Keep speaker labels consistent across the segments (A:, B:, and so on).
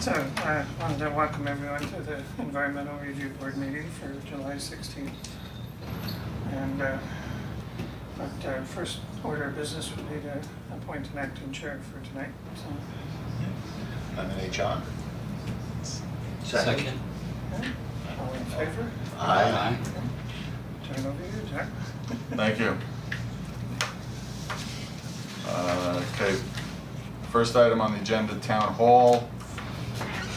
A: So I wanted to welcome everyone to the Environmental Review Board meeting for July 16th. And our first order of business would be to appoint an acting chair for tonight. So,
B: Nominate John.
C: Second.
A: okay. All in favor?
B: Aye.
A: Okay. Turn over to you, Jack.
D: Thank you. Okay, first item on the agenda, Town Hall,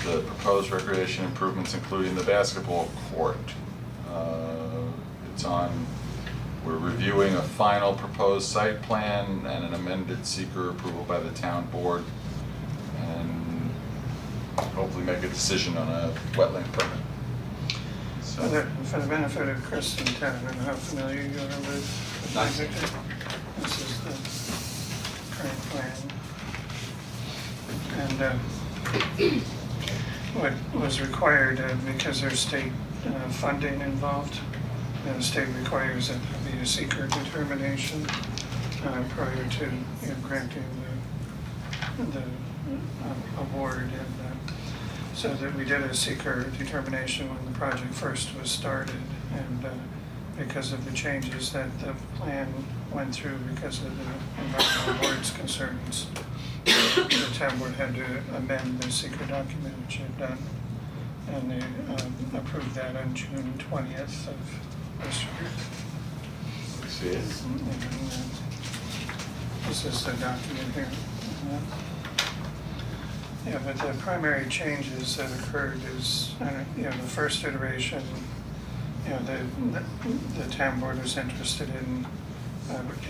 D: the proposed recreation improvements including the basketball court. We're reviewing a final proposed site plan and an amended seeker approval by the town board, and hopefully make a decision on a wetland permit. So,
A: For the benefit of Chris and Ted, I don't know how familiar you are with the
C: Nice.
A: project. This is the current plan. And what was required, because there's state funding involved, the state requires that there be a seeker determination prior to granting the award. And so that we did a seeker determination when the project first was started, and because of the changes that the plan went through because of the environmental board's concerns, the town board had to amend the seeker document, which it had done, and they approved that on June 20th of this year.
D: we see it.
A: And, this is the document here. Yeah, but the primary changes that occurred is, the first iteration, the town board was interested in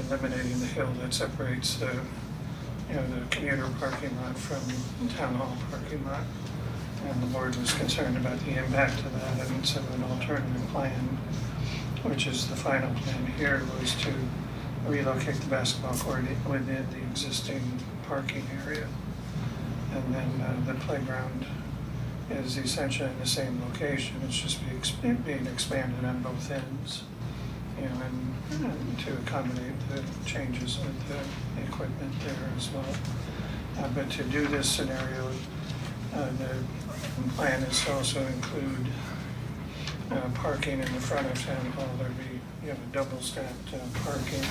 A: eliminating the hill that separates the commuter parking lot from the town hall parking lot. And the board was concerned about the impact of that, and so an alternative plan, which is the final plan here, was to relocate the basketball court within the existing parking area. And then the playground is essentially in the same location, it's just being expanded on both ends, and to accommodate the changes with the equipment there as well. But to do this scenario, the plan is to also include parking in the front of town hall. There'd be a double stacked parking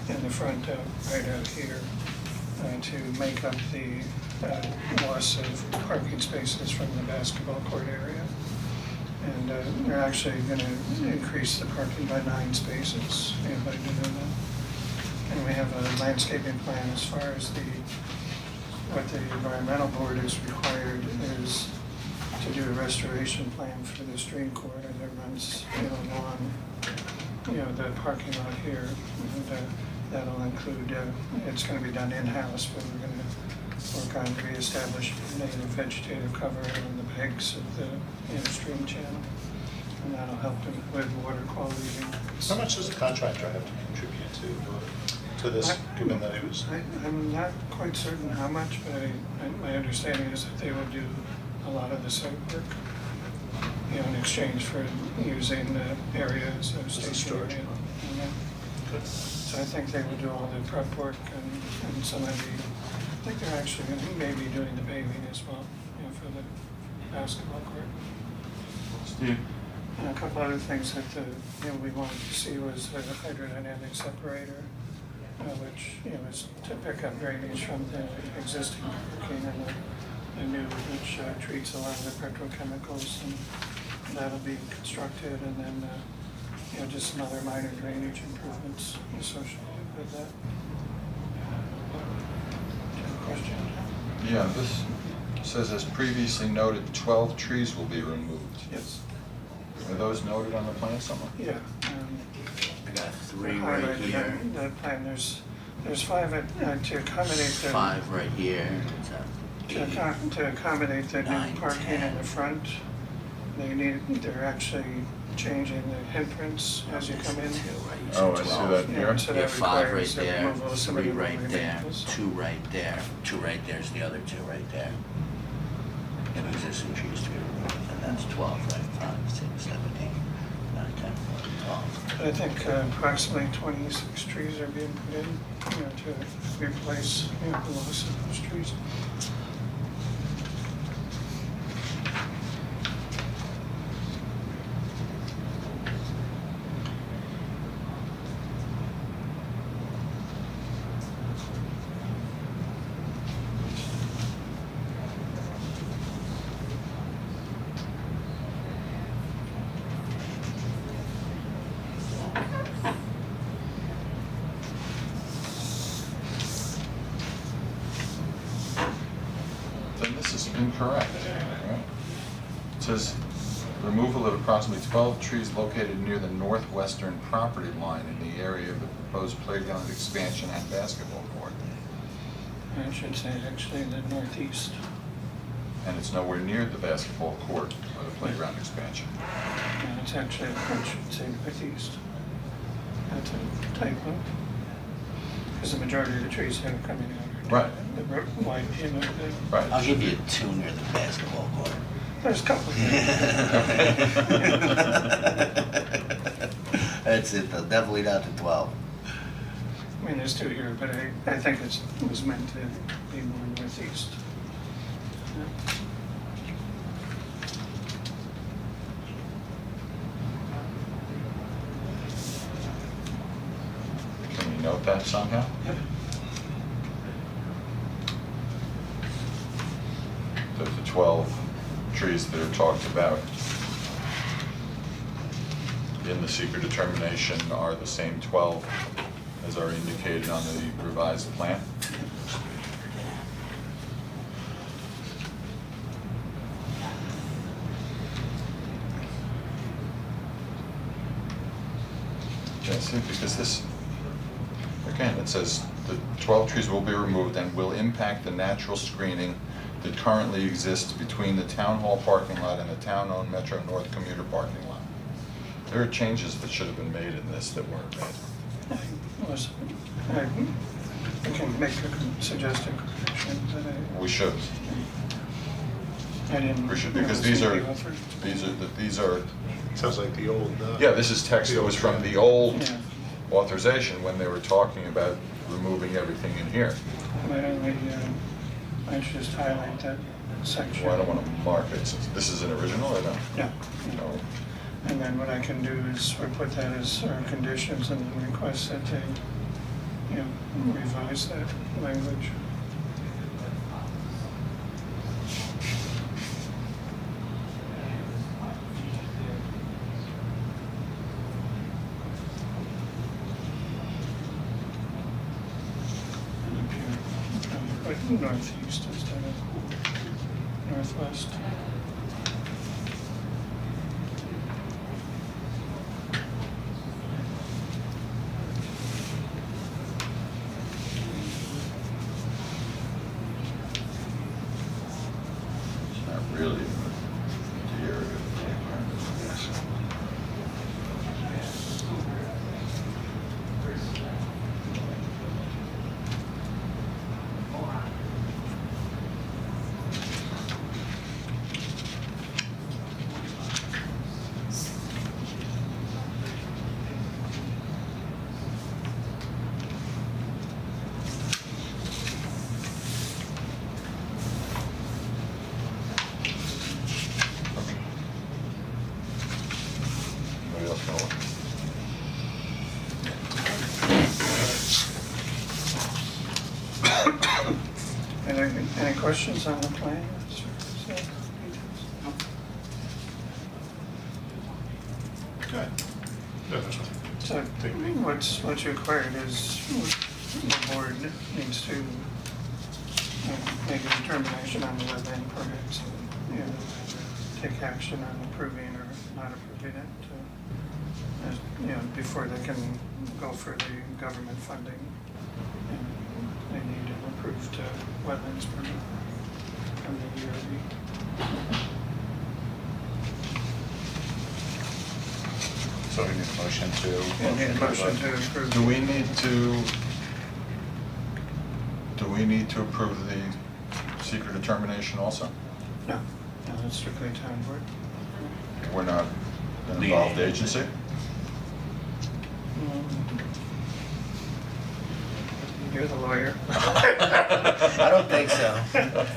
A: in the front right out here to make up the loss of parking spaces from the basketball court area. And they're actually going to increase the parking by 9 spaces by doing that. And we have a landscaping plan as far as what the environmental board is required is to do a restoration plan for the stream corridor that runs along the parking lot here. And that'll include, it's going to be done in-house, but we're going to work on reestablishing native vegetative cover on the banks of the stream channel. And that'll help with water quality.
B: How much does the contractor have to contribute to this, given that it was?
A: I'm not quite certain how much, but my understanding is that they will do a lot of the site work, in exchange for using the area as a station area. So I think they will do all the prep work and some of I think they're actually going to maybe doing the paving as well, for the basketball court.
D: Steve?
A: And a couple other things that we wanted to see was the hydrodynamic separator, which is to pick up drainage from the existing parking and the new, which treats a lot of the petrochemicals, and that'll be constructed, and then just some other minor drainage improvements associated with that. Question?
D: Yeah, this says, as previously noted, 12 trees will be removed.
A: Yes.
D: Are those noted on the plan somewhere?
A: Yeah.
C: I got 3 right here.
A: That plan, there's 5 to accommodate the
C: 5 right here.
A: to accommodate the
C: 9,
A: new parking
C: 10.
A: in the front. They're actually changing the entrance as you come in.
D: Oh, I see that here.
A: So
C: Yeah,
A: that
C: 5 right
A: requires the
C: there,
A: removal of some of
C: 3
A: the
C: right
A: lower
C: there,
A: vehicles.
C: 2 right there, 2 right there's the other 2 right there. And existing trees to be removed, and that's 12, right? 5, 6, 7, 8, 9, 10, 11, 12.
A: I think approximately 26 trees are being put in, to replace the loss of those trees.
D: incorrect. Right? It says removal of approximately 12 trees located near the northwestern property line in the area of the proposed playground expansion and basketball court.
A: I should say actually the northeast.
D: And it's nowhere near the basketball court or the playground expansion.
A: And it's actually, I should say northeast. That's a typo. Because the majority of the trees that are coming out are
D: Right.
A: the wide, you know,
D: Right.
C: I'll give you 2 near the basketball court.
A: there's a couple there.
C: That's it, though, definitely not the 12.
A: I mean, there's 2 here, but I think it was meant to be more northeast. Yeah.
D: Can you note that somehow?
A: Yep.
D: That the 12 trees that are talked about in the secret determination are the same 12 as are indicated on the revised plan. Yeah, see, because this, again, it says the 12 trees will be removed and will impact the natural screening that currently exists between the town hall parking lot and the town-owned Metro North commuter parking lot. There are changes that should have been made in this that weren't made.
A: I can make a suggested correction, but
D: We should.
A: I didn't.
D: We should, because
A: see
D: these
A: the author.
D: are,
B: Sounds like the old.
D: yeah, this is text that was from the old
A: Yeah.
D: authorization when they were talking about removing everything in here.
A: Why don't we, I should just highlight that section.
D: Well, I don't want to mark it, since this is an original or no?
A: Yeah.
D: No.
A: And then what I can do is we put that as our conditions and then request that they, revise that language. And up here, put northeast instead of northwest.
D: It's not really the area of the playground, yes. Anybody else know?
A: Any questions on the plan?
B: Good. No, that's fine.
A: So what's required is the board needs to make a determination on the wetland permits, and take action on approving or not approving it, before they can go for the government funding. And they need an approved wetlands permit from the ERB.
B: So we need a motion to.
A: And need a motion to approve.
D: Do we need to approve the secret determination also?
A: No, that's strictly town board.
D: We're not an involved agency?
A: You're the lawyer.
C: I don't think so.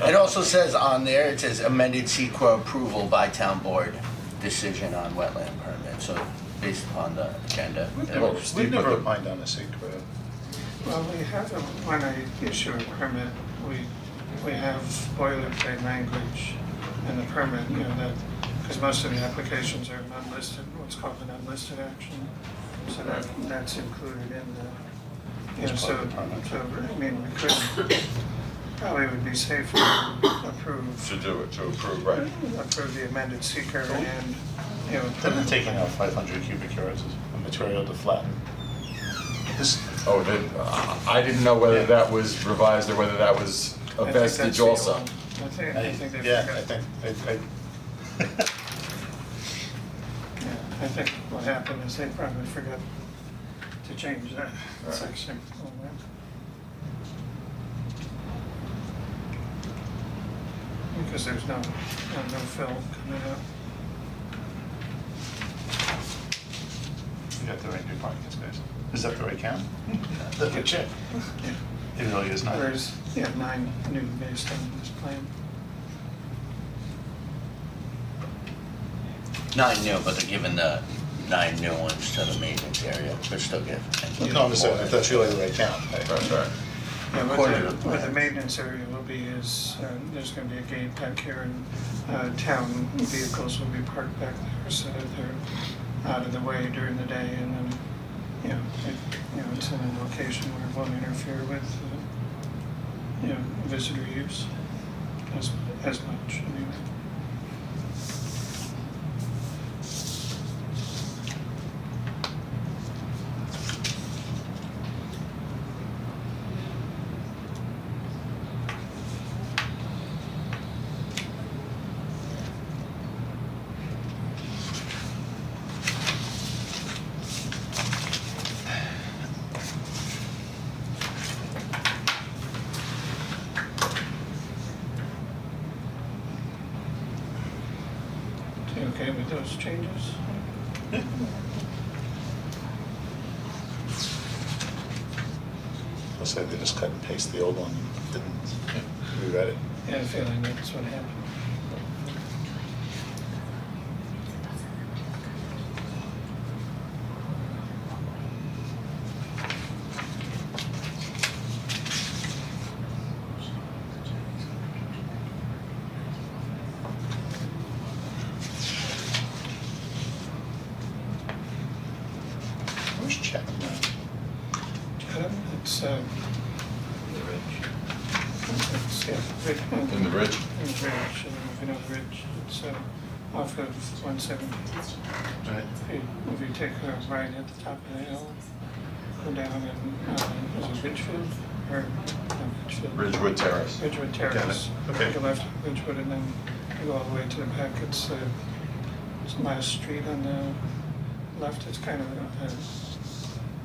C: It also says on there, it says amended SEQA approval by town board, decision on wetland permit, so based upon the agenda.
D: Well,
B: We've
D: Steve,
B: never
D: but the-
B: opined on the secret.
A: Well, we have, when I issue a permit, we have boilerplate language in the permit, because most of the applications are unlisted, what's called an unlisted action. So that's included in the,
B: As part
A: so,
B: of the permit.
A: I mean, we could probably would be safe to approve,
D: To do it, to approve, right?
A: approve the amended seeker and, you know.
B: They've been taking out 500 cubic yards of material to flatten. This,
D: Oh, I didn't know whether that was revised or whether that was a
A: I think that's
D: vestige
A: the
D: also.
A: old- I think they
B: yeah,
A: forgot.
B: I think,
A: Yeah, I think what happened is they probably forgot to change that
D: Right.
A: section on that. Because there's no fill coming out.
B: you got the right new parking space. Is that the right count? Let me check.
A: Yeah.
B: It really is not.
A: There's, 9 new based on this plan.
C: 9 new, but they're giving the 9 new ones to the maintenance area, but still give.
B: No, I'm just saying, if that's really the right count.
D: Right, right.
A: Yeah,
C: According to the
A: what the
C: plans.
A: maintenance area will be is, there's gonna be a gate back here and, town vehicles will be parked back there so that they're out of the way during the day and then, it's in a location where it won't interfere with, visitor use as much anyway. You okay with those changes?
B: I'll say they just cut and paste the old one, didn't rewrite it.
A: I had a feeling that's what happened.
B: Where's Chapman?
A: It's, it's, Ridge.
D: In the ridge?
A: In the Ridge, if you know the Ridge, it's off of 170.
B: Right.
A: If you take a right at the top of the hill, go down and, is it Ridgefield? Or, no, Ridgefield.
D: Ridgewood Terrace.
A: Ridgewood Terrace.
B: Okay.
A: Take a left at Ridgewood and then you go all the way to the back. It's last street on the left. It's kind of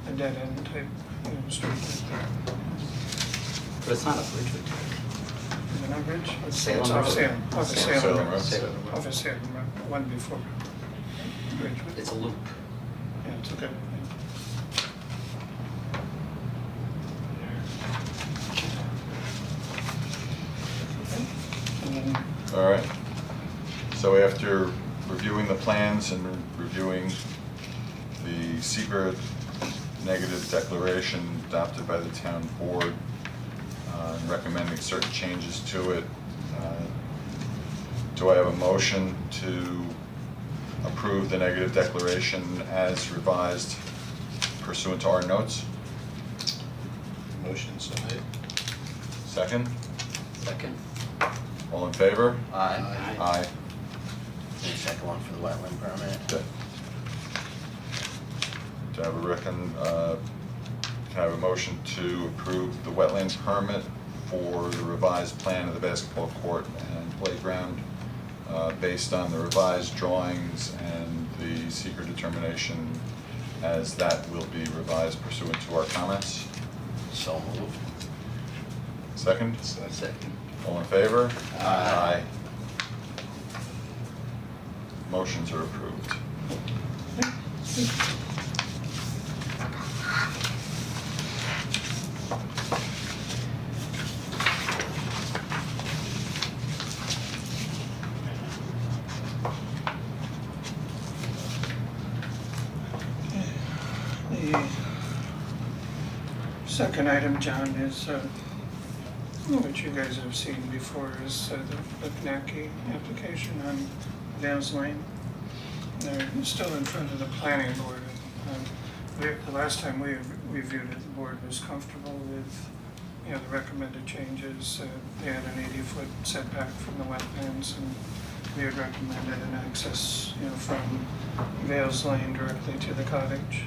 A: a dead end type, street.
E: But it's not a Bridgewood.
A: Is it not Ridge?
E: Salem
A: It's off
E: Road.
A: Salem. Off of
D: Salem
A: Salem.
D: Road.
E: Salem Road.
A: Off of Salem Road, one before Ridgewood.
E: It's a loop.
A: Yeah, it's okay. And then,
D: All right. So after reviewing the plans and reviewing the secret negative declaration adopted by the town board, and recommending certain changes to it, do I have a motion to approve the negative declaration as revised pursuant to our notes?
B: Motion, so made.
D: Second?
E: Second.
D: All in favor?
E: Aye.
D: Aye.
C: The second one for the wetland permit.
D: Okay. Do I have can I have a motion to approve the wetland permit for the revised plan of the basketball court and playground based on the revised drawings and the secret determination as that will be revised pursuant to our comments?
C: So moved.
D: Second?
E: Second.
D: All in favor?
C: Aye.
D: Motions are approved.
A: the second item, John, is, which you guys have seen before, is the Pinaki application on Vales Lane. They're still in front of the planning board. The last time we reviewed it, the board was comfortable with you know, the recommended changes. They had an 80-foot setback from the wetlands, and we had recommended an access, you know, from Vales Lane directly to the cottage.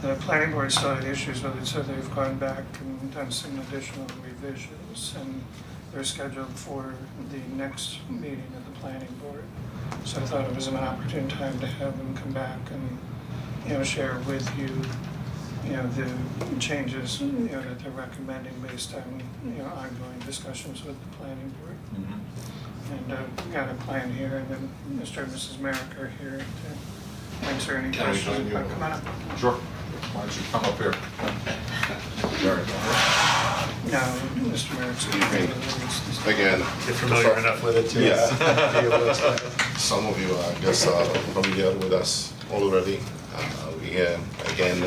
A: The planning board still had issues with it, so they've gone back and done some additional revisions, and they're scheduled for the next meeting of the planning board. So I thought it was an opportune time to have them come back and, you know, share with you, you know, the changes, you know, that they're recommending based on, you know, ongoing discussions with the planning board. And got a plan here, and then Mr. and Mrs. Merrick are here to answer any
B: Can we
A: questions.
B: join you?
A: Come on up.
D: Sure. Why don't you come up here? Very
A: No, Mr. Merrick's.
B: Again.
F: You're familiar enough with it to
B: Yeah.
F: be able to explain it.
B: Some of you, I guess, are familiar with us already. We again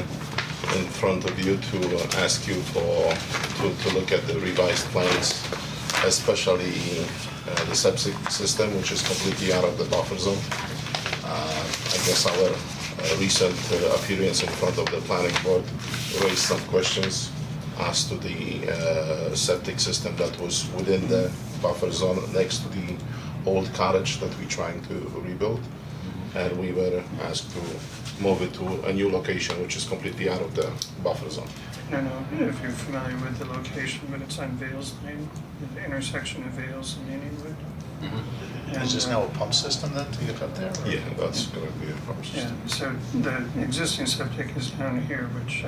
B: in front of you to ask you to look at the revised plans, especially the septic system, which is completely out of the buffer zone. I guess our recent appearance in front of the planning board raised some questions as to the septic system that was within the buffer zone next to the old cottage that we're trying to rebuild. And we were asked to move it to a new location, which is completely out of the buffer zone.
A: I don't know if you're familiar with the location, but it's on Vales Lane, the intersection of Vales and Inningwood. And,
F: Is this now a pump system then to get up there? or-
B: Yeah, that's gonna be a problem.
A: Yeah, so the existing septic is down here, which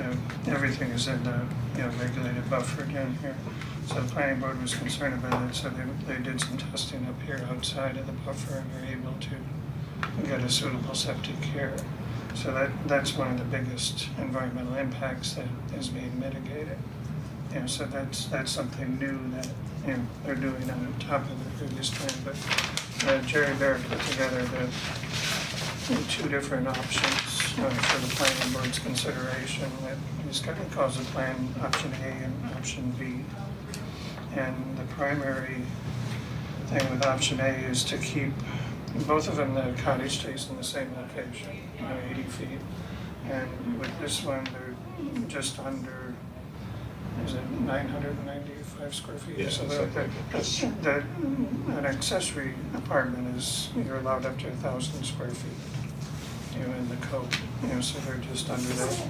A: everything is in the, you know, regulated buffer down here. So the planning board was concerned about it, so they did some testing up here outside of the buffer, and were able to get a suitable septic here. So that's one of the biggest environmental impacts that is being mitigated. You know, so that's something new that, you know, they're doing on top of the previous plan. But Jerry Barrett put together the two different options for the planning board's consideration. That he's got, he calls the plan option A and option B. And the primary thing with option A is to keep both of them, the cottage stays in the same location, you know, 80 feet. And with this one, they're just under, is it 995 square feet?
B: Yeah,
A: So
B: something like
A: an accessory apartment is, you're allowed up to 1,000 square feet, you know, in the code, you know, so they're just under that.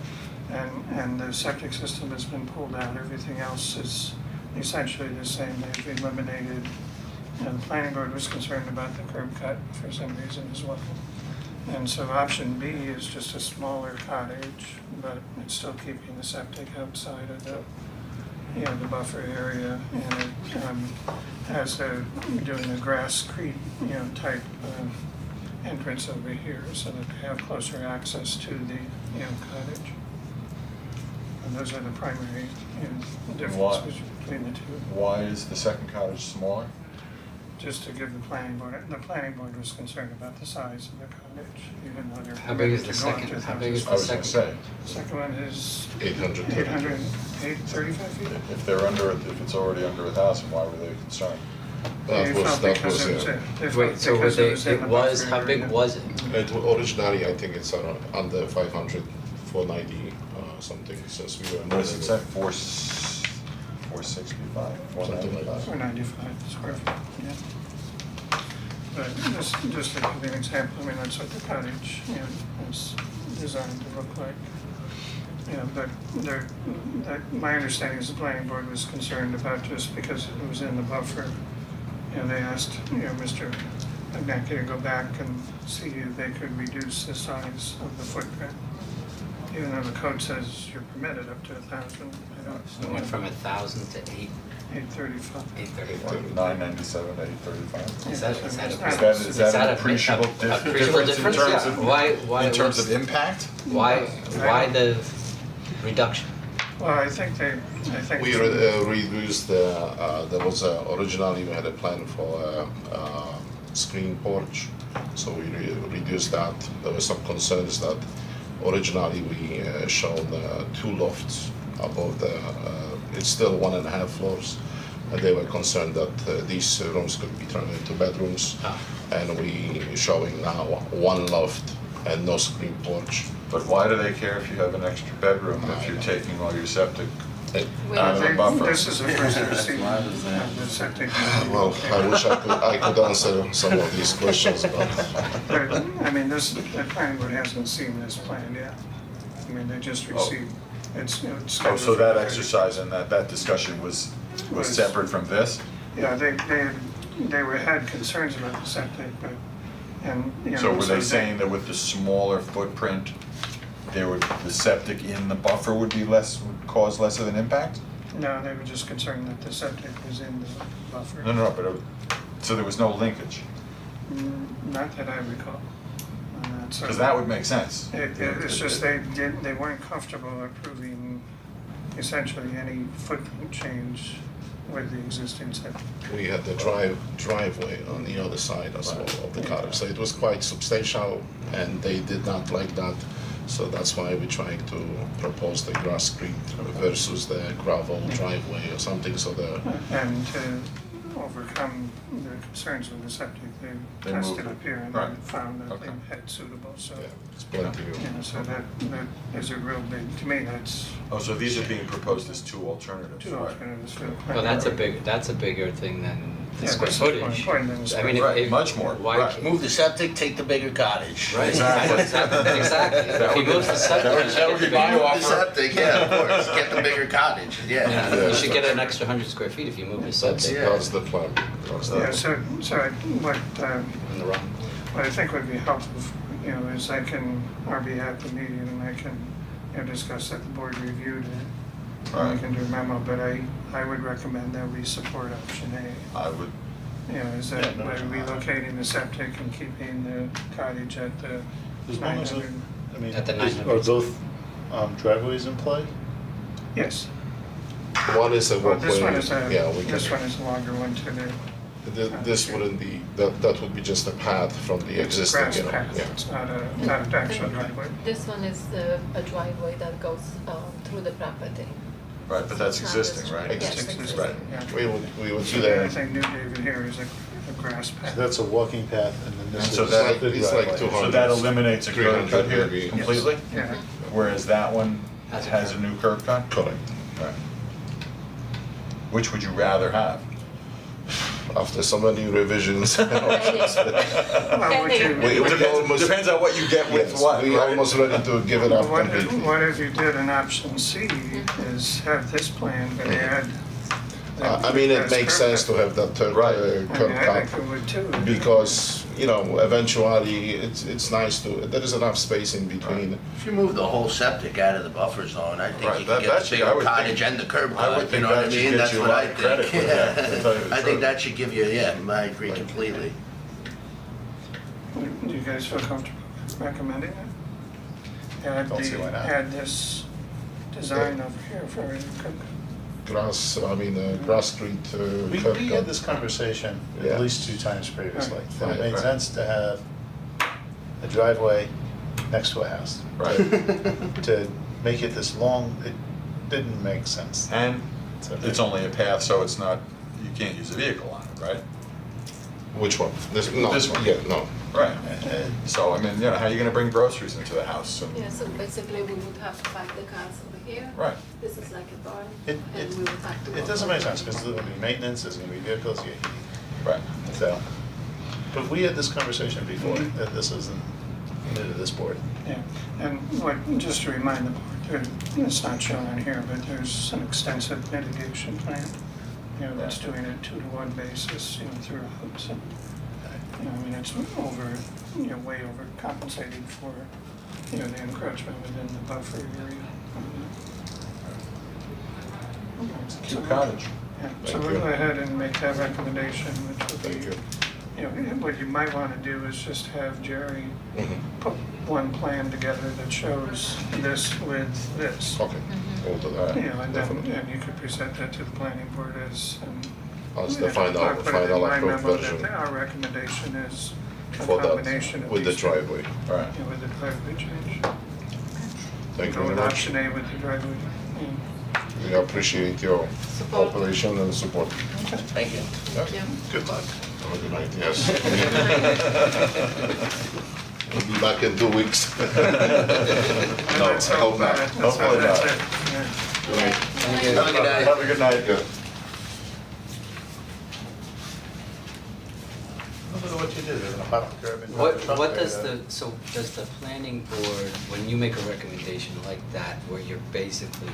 A: And the septic system has been pulled out, everything else is essentially the same. They've eliminated, you know, the planning board was concerned about the curb cut for some reason as well. And so option B is just a smaller cottage, but it's still keeping the septic outside of the, you know, the buffer area. And it has doing a grass-creek, you know, type entrance over here so that they have closer access to the, you know, cottage. And those are the primary, you know, differences between the two.
D: Why is the second cottage smaller?
A: Just to give the planning board was concerned about the size of the cottage, even though they're.
E: How big is
A: permitted
E: the
A: to go up
E: second?
A: to
E: How big is
A: 1,000.
D: I was gonna say,
A: Second one is
B: 800.
A: 835 feet.
D: if they're under, if it's already under 1,000, why were they concerned?
A: They felt because it was they felt
E: Wait, so
A: because
E: were
A: it
E: they,
A: was in
E: it
A: the
E: was,
A: buffer
E: how big
A: area.
E: was it?
B: Originally, I think it's around under 500, 490 something, since we were.
D: What does it say, 465,
B: Something like that.
A: 495 square feet, yeah. But just to give you an example, I mean, that's what the cottage, you know, is designed to look like. You know, but my understanding is the planning board was concerned about just because it was in the buffer. You know, they asked, you know, Mr. Agnaki to go back and see if they could reduce the size of the footprint. Even though the code says you're permitted up to 1,000, I
E: It
A: don't.
E: went from 1,000 to
A: 835.
E: 835.
D: 997 to 835?
E: Is that
A: Yeah,
E: a-
D: Is that an appreciable
E: appreciable
D: difference in
E: difference?
D: terms
E: Yeah.
D: of,
E: Why,
D: in terms
E: what's-
D: of impact?
E: why the reduction?
A: Well, I think
B: We reduced, there was originally we had a plan for a screen porch, so we reduced that. There were some concerns that originally we shown 2 lofts above the, it's still 1.5 floors. And they were concerned that these rooms could be turned into bedrooms. And we showing now 1 loft and no screen porch.
D: But why do they care if you have an extra bedroom if you're taking all your septic Out of the buffer.
A: This is the first I've seen of the septic.
B: Well, I wish I could answer some of these questions, but
A: But, I mean, the planning board hasn't seen this plan yet. I mean, they just received, it's, you know, it's.
D: Oh, so that exercise and that discussion was separate from this?
A: Yeah, they had concerns about the septic, but, and, you know.
D: So were they saying that with the smaller footprint, the septic in the buffer would cause less of an impact?
A: No, they were just concerned that the septic was in the buffer.
D: No, but so there was no linkage?
A: Not that I recall. So
D: Because that would make sense.
A: It's just they weren't comfortable approving essentially any footprint change with the existing septic.
B: we had the driveway on the other side as well of the cottage. So it was quite substantial, and they did not like that. So that's why we're trying to propose the grass street versus the gravel driveway or something, so
A: And to overcome the concerns with the septic, they
D: They
A: tested
D: moved it.
A: up here and
D: Right.
A: they found that
D: Okay.
A: they had suitable, so.
B: yeah, it's plenty of.
A: You know, so that is a real big, to me, that's
D: Oh, so these are being proposed as two alternatives,
A: two
D: right?
A: alternatives for the plan.
E: Well, that's a bigger thing than the
A: Yeah,
E: square
A: this is more
E: footage.
A: important than the
E: I
A: square
E: mean,
D: Right,
E: if,
D: much more,
E: why
D: right.
E: can't-
C: Move the septic, take the bigger cottage.
E: Right,
D: Exactly.
E: exactly. If he moves the septic, you should
D: that would
E: get
D: be
E: the
D: my
E: bigger-
D: offer.
C: Move the septic, yeah, of course, get the bigger cottage,
E: Yeah,
C: yeah.
E: you should get an extra 100 square feet if you move the septic
B: That's the plan. That's the-
A: Yeah, so what,
E: in the wrong.
A: what I think would be helpful, you know, is I'll be at the meeting and I can, you know, discuss that the board reviewed it. And
D: Right.
A: we can do a memo, but I would recommend that we support option A.
D: I would,
A: You know, is that
F: Yeah, no,
A: by relocating the septic and keeping the cottage at the
F: As long as,
A: 900.
F: I mean,
E: At the
F: are
E: 900.
F: both driveways in play?
A: Yes.
B: One is a
A: Well,
B: walkway.
A: this one is
B: Yeah, we
A: this
B: can.
A: one is a longer one to the.
B: This wouldn't be, that would be just a path from the existing,
A: Grass
B: you know,
A: path,
B: yeah.
A: it's not an actual driveway.
G: This one is a driveway that goes through the property.
D: right, but that's
G: It's not
D: existing,
G: this-
D: right?
G: Yes,
B: Existing,
G: existing.
D: right.
A: Yeah.
B: We would do
A: So the only
B: that.
A: thing New David here is a grass
F: So
A: path.
F: that's a walking path, and then this
D: And
F: is
D: so that-
F: the
B: it's like
F: driveway.
B: 200.
D: So that eliminates a curb cut
B: 300
D: here
B: maybe.
D: completely?
A: Yeah,
D: Whereas that one
E: Has a
D: has a
E: curb.
D: new curb cut?
B: Correct.
D: Right. Which would you rather have?
B: After so many revisions.
A: well, we can,
B: We almost,
D: Depends on what you get with
B: yes,
D: what,
B: we
D: right?
B: almost ready to give it
A: well,
B: up
A: what
B: completely.
A: if you did an option C, is have this plan, but add.
B: I mean, it makes sense to have that third
D: Right.
B: curb
A: I
B: cut.
A: think it would too.
B: Because, you know, eventually, it's nice to, there is enough space in between.
C: If you move the whole septic out of the buffer zone, I think
D: Right,
C: you
D: that-
C: can
D: that
C: get the
D: should- I
C: bigger
D: would
C: cottage
D: think-
C: and the curb
D: I would
C: cut, you
D: think
C: know what I
D: that should
C: mean?
D: get
C: That's
D: you a
C: what
D: lot
C: I
D: of credit
C: think.
D: for that, to tell you the
C: I think
D: truth.
C: that should give you, yeah, I agree completely.
A: Do you guys feel comfortable recommending it?
F: Don't see why not.
A: Add this design over here for a curb
B: Grass street
F: We
B: curb
F: had
B: cut.
F: this conversation
B: Yeah.
F: at least 2 times previously.
A: Right.
F: That it made
B: Right.
F: sense to have a driveway next to a house.
D: Right.
F: To make it this long, it didn't make sense.
D: And
F: So-
D: it's only a path, so it's not, you can't use a vehicle on it, right?
B: Which one? No,
D: This one.
B: yeah, no.
D: Right.
F: And
D: So, I mean, you know, how are you gonna bring groceries into the house? And-
G: Yeah, so basically we would have to park the cars over here.
D: Right.
G: This is like a barn,
F: It-
G: and we would have to.
F: It doesn't make sense, because there's gonna be maintenance, there's gonna be vehicles,
D: Right.
F: so. But we had this conversation before, that this isn't new to this board.
A: Yeah, and just to remind the board, it's not shown on here, but there's an extensive mitigation plan, you know, that's doing a 2-to-1 basis, you know, throughout, so, you know, I mean, it's way over compensating for, you know, the encroachment within the buffer area.
D: It's a cute cottage.
A: Yeah, so
B: Thank
A: we'll
B: you.
A: go ahead and make that recommendation, which would
B: Thank
A: be,
B: you.
A: you know, what you might want to do is just have Jerry
B: Mhm.
A: put one plan together that shows this with this.
B: Okay, we'll do that.
A: You know, and then,
B: Definitely.
A: and you could present that to the planning board as,
B: As the
A: I'll
B: final
A: put it in my
B: approved
A: memo
B: version
A: that our recommendation is a
B: for
A: combination
B: that,
A: of
B: with the
A: these two,
B: driveway.
D: Right.
A: you know, with the driveway change.
B: Thank you
A: Go
B: very
A: with
B: much.
A: option A with the driveway.
B: We appreciate your
G: Support.
B: cooperation and support.
C: Thank you.
G: Yeah.
B: Good luck. Have a good night, yes. We'll be back in 2 weeks.
A: And let's
B: I hope not.
A: that's-
D: Hopefully
A: that's
D: not.
A: it, yeah.
E: Thank you.
C: Have a good night.
D: Have a good night.
F: Look at what you did, there's a puddle curb in
E: What,
F: the truck
E: what
F: there,
E: does so does the planning board, when you make a recommendation like that, where you're basically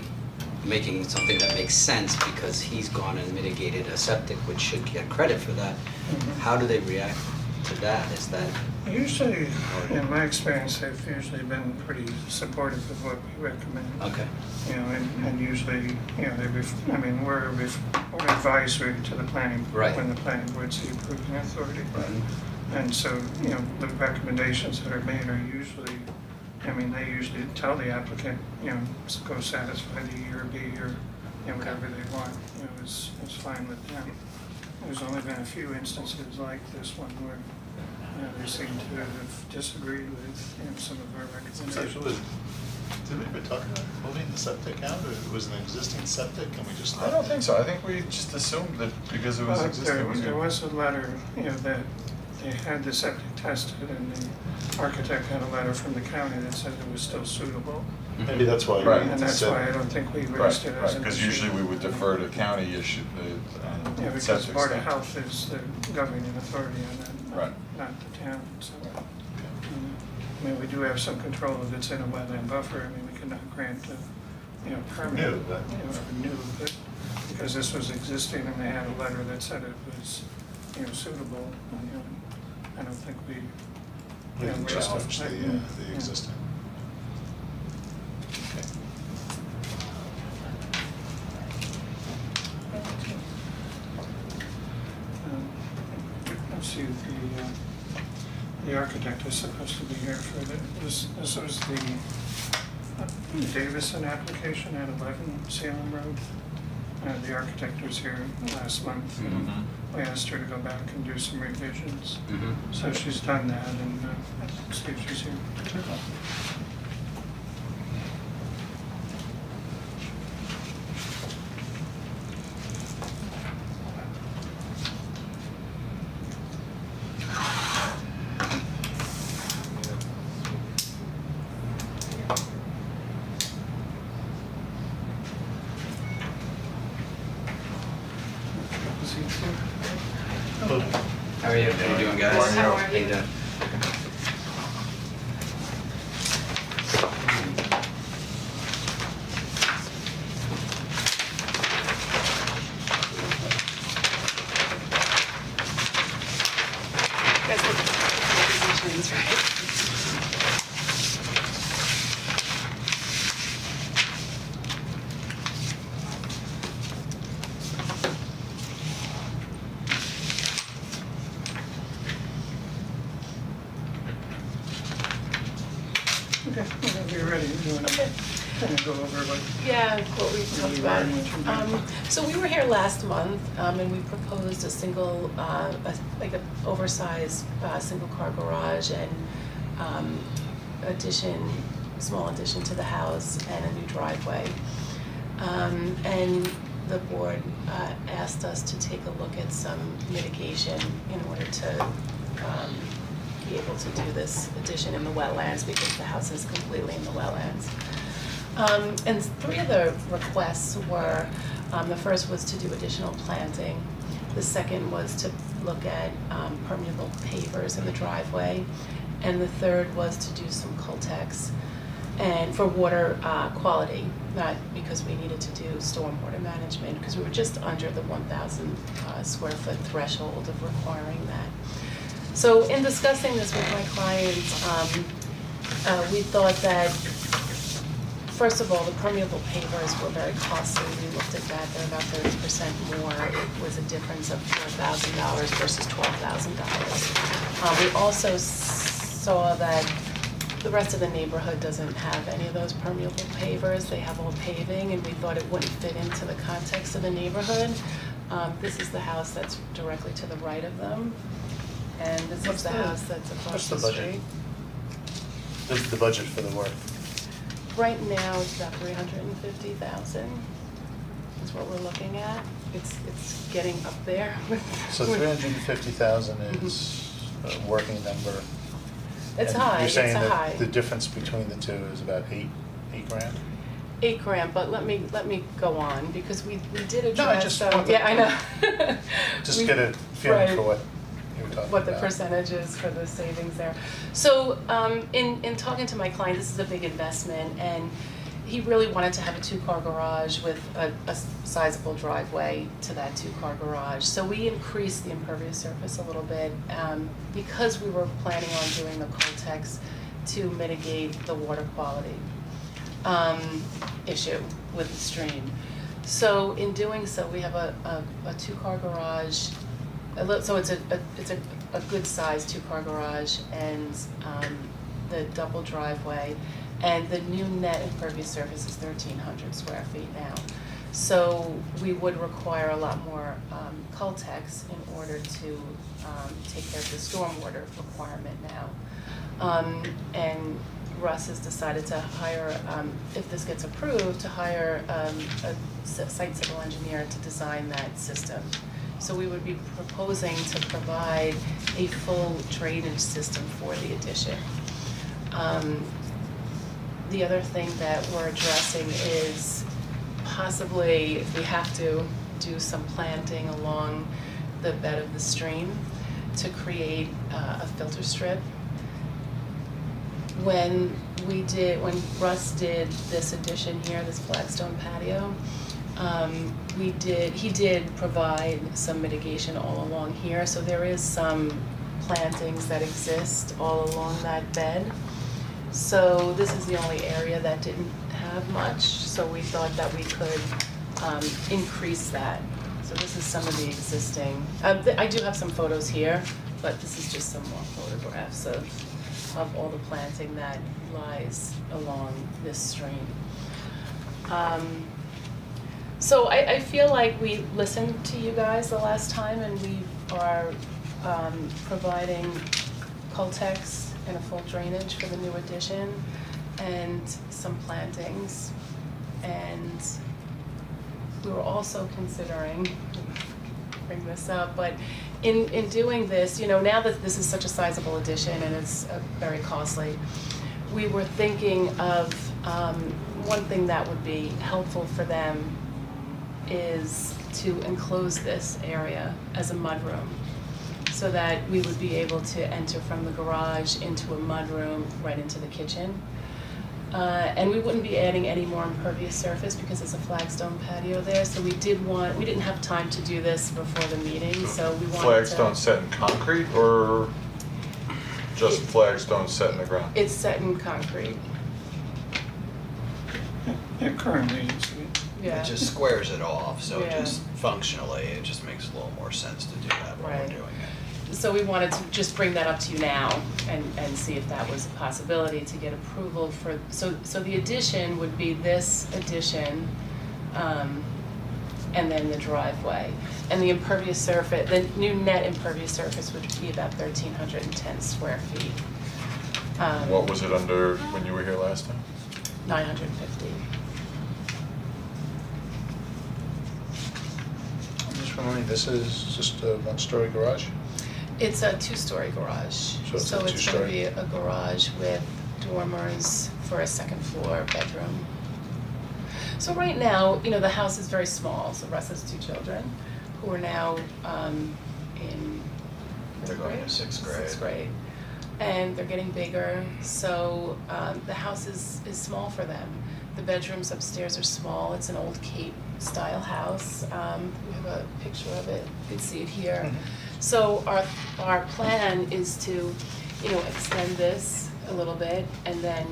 E: making something that makes sense because he's gone and mitigated a septic, which should get credit for that, how do they react to that? Is that,
A: Usually, in my experience, they've usually been pretty supportive of what we recommend.
E: okay,
A: You know, and usually, you know, we're advisory to the planning board
E: Right.
A: when the planning board's the approving authority.
E: Right.
A: And so, you know, the recommendations that are made are usually, they usually tell the applicant, you know, go satisfy the E or B or, you know, whatever they want, you know, is fine with them. There's only been a few instances like this one where, you know, they seem to have disagreed with, you know, some of our
F: Seems like it was,
A: recommendations.
F: did we ever talk about moving the septic out, or it was an existing septic, and we just?
D: I don't think so, I think we just assumed that because it was existing, it was
A: There
D: good.
A: was a letter, you know, that they had the septic tested and the architect had a letter from the county that said it was still suitable.
F: Maybe that's why
D: Right.
F: we
A: And that's
F: said.
A: why I don't think we
D: Right,
A: raised it as
D: right,
A: an
D: because
A: issue.
D: usually we would defer to county issue,
A: Yeah, because
D: septic
A: Board of
D: stuff.
A: Health is the governing authority on that,
D: Right.
A: not the town, so. We do have some control if it's in a wetland buffer, we cannot grant a, you know, permit.
F: New, but-
A: You know, for new, but because this was existing and they had a letter that said it was, you know, suitable, you know, I don't think we,
F: We
A: you know,
F: can
A: raised
F: challenge
A: it.
F: the
A: Yeah.
F: existing. Okay.
A: Let's see, the architect is supposed to be here for this was the Davison application at 11 Salem Road. The architect was here last month.
E: Mm-hmm.
D: Mhm.
A: We asked her to go back and do some revisions.
E: mm-hmm.
A: So she's done that, and let's see if she's here. Is he here?
F: Hello.
E: How are you? How you doing, guys?
D: How are
E: How you doing?
H: Guys, look at the positions, right?
A: Okay, whenever you're ready, you want to kind of go over what
G: Yeah, what we talked
A: you are
G: about.
A: and what you're doing.
G: So we were here last month, and we proposed a single, like an oversized, single car garage and, small addition to the house and a new driveway. And the board, asked us to take a look at some mitigation in order to, be able to do this addition in the wetlands because the house is completely in the wetlands. And three of the requests were, the first was to do additional planting. The second was to look at permeable pavers in the driveway. And the third was to do some Coltex and for water quality, not because we needed to do stormwater management, because we were just under the 1,000 square foot threshold of requiring that. So in discussing this with my clients, we thought that, first of all, the permeable pavers were very costly. We looked at that, they're about 30% more. It was a difference of $4,000 versus $12,000. We also saw that the rest of the neighborhood doesn't have any of those permeable pavers. They have all paving, and we thought it wouldn't fit into the context of the neighborhood. This is the house that's directly to the right of them. And this
F: What's
G: is the
F: the-
G: house that's
F: what's
G: across
F: the
G: the
F: budget?
G: street.
F: The budget for the work.
G: Right now, it's about 350,000 is what we're looking at. It's getting up there with.
F: So 350,000 is a working number.
G: It's
F: And
G: high,
F: You're
G: it's
F: saying
G: a
F: that
G: high.
F: the difference between the two is about eight grand?
G: 8 grand, but let me go on, because we did address.
F: No, I just want to-
G: Yeah, I know.
F: Just
G: We-
F: get a feeling
G: right.
F: for what you were talking about.
G: What the percentage is for the savings there. So, in talking to my client, this is a big investment, and he really wanted to have a 2-car garage with a sizable driveway to that 2-car garage. So we increased the impervious surface a little bit, because we were planning on doing the Coltex to mitigate the water quality issue with the stream. So in doing so, we have a 2-car garage. So it's a good sized 2-car garage, and the double driveway, and the new net impervious surface is 1,300 square feet now. So we would require a lot more Coltex in order to take care of the stormwater requirement now. And Russ has decided to hire, if this gets approved, to hire a site civil engineer to design that system. So we would be proposing to provide a full drainage system for the addition. The other thing that we're addressing is possibly, if we have to, do some planting along the bed of the stream to create a filter strip. When Russ did this addition here, this flagstone patio, he did provide some mitigation all along here, so there is some plantings that exist all along that bed. So this is the only area that didn't have much, so we thought that we could increase that. So this is some of the existing, I do have some photos here, but this is just some more photographs of all the planting that lies along this stream. So I feel like we listened to you guys the last time, and we are providing Coltex and a full drainage for the new addition, and some plantings. And we were also considering, bring this up, but in doing this, you know, now that this is such a sizable addition and it's very costly, we were thinking of one thing that would be helpful for them is to enclose this area as a mudroom, so that we would be able to enter from the garage into a mudroom right into the kitchen. And we wouldn't be adding any more impervious surface because it's a flagstone patio there, so we didn't have time to do this before the meeting, so we wanted to.
D: Flagstone set in concrete or just flagstone set in the ground?
G: It's set in concrete,
A: It currently is.
G: yeah.
I: It just squares it off, so
G: Yeah.
I: just functionally, it just makes a little more sense to do that while we're
G: Right.
I: doing it.
G: So we wanted to just bring that up to you now and see if that was a possibility to get approval for, so the addition would be this addition, and then the driveway. And the impervious surface, the new net impervious surface would be about 1,310 square feet.
D: What was it under when you were here last time?
G: 950.
F: I'm just wondering, this is just a 1-story garage?
G: It's a 2-story garage.
F: So it's a
G: gonna
F: 2-story.
G: be a garage with dormers for a 2nd floor bedroom. So right now, you know, the house is very small, so Russ has 2 children who are now in
I: They're going to 6th grade.
G: 6th grade. And they're getting bigger, so the house is small for them. The bedrooms upstairs are small, it's an old Cape style house. We have a picture of it, you can see it here. So our plan is to, you know, extend this a little bit and then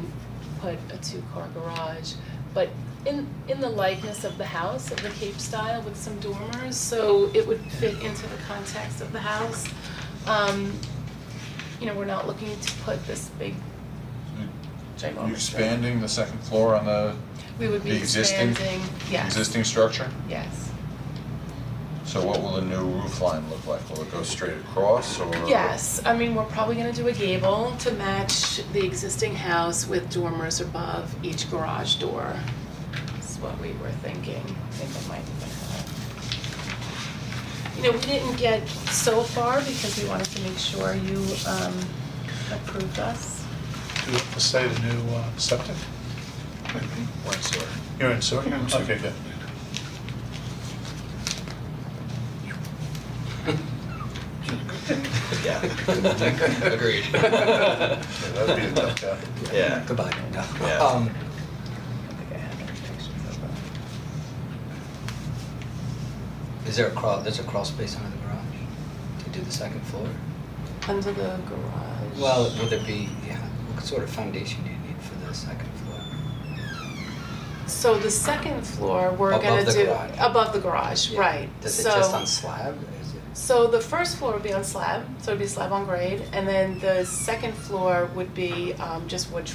G: put a 2-car garage, but in the likeness of the house, of the Cape style with some dormers, so it would fit into the context of the house. You know, we're not looking to put this big ginormous.
D: You expanding the 2nd floor on the
G: We would be
D: the existing-
G: expanding, yes.
D: existing structure?
G: Yes.
D: So what will the new roof line look like? Will it go straight across or?
G: Yes, I mean, we're probably gonna do a gable to match the existing house with dormers above each garage door. That's what we were thinking. I think I might even have. You know, we didn't get so far because we wanted to make sure you approved us.
F: Do you have to say the new septic? We're in sewer. You're in sewer?
A: Yeah, I'm sewer.
F: Okay, good.
I: Yeah.
E: Agreed.
F: Yeah, that'd be a tough job.
I: Yeah.
E: Goodbye. No.
I: Yeah.
E: Um,
H: I don't think I have any pictures of that.
E: is there there's a crawl space under the garage to do the second floor?
G: Under the garage.
E: Well, will there be, what sort of foundation do you need for the second floor?
G: So the second floor, we're
E: Above
G: gonna
E: the
G: do.
E: garage.
G: Above the garage,
E: Yeah.
G: right.
E: Does it
G: So-
E: just on slab, or is it?
G: So the first floor would be on slab, so it'd be slab on grade, and then the second floor would be just wood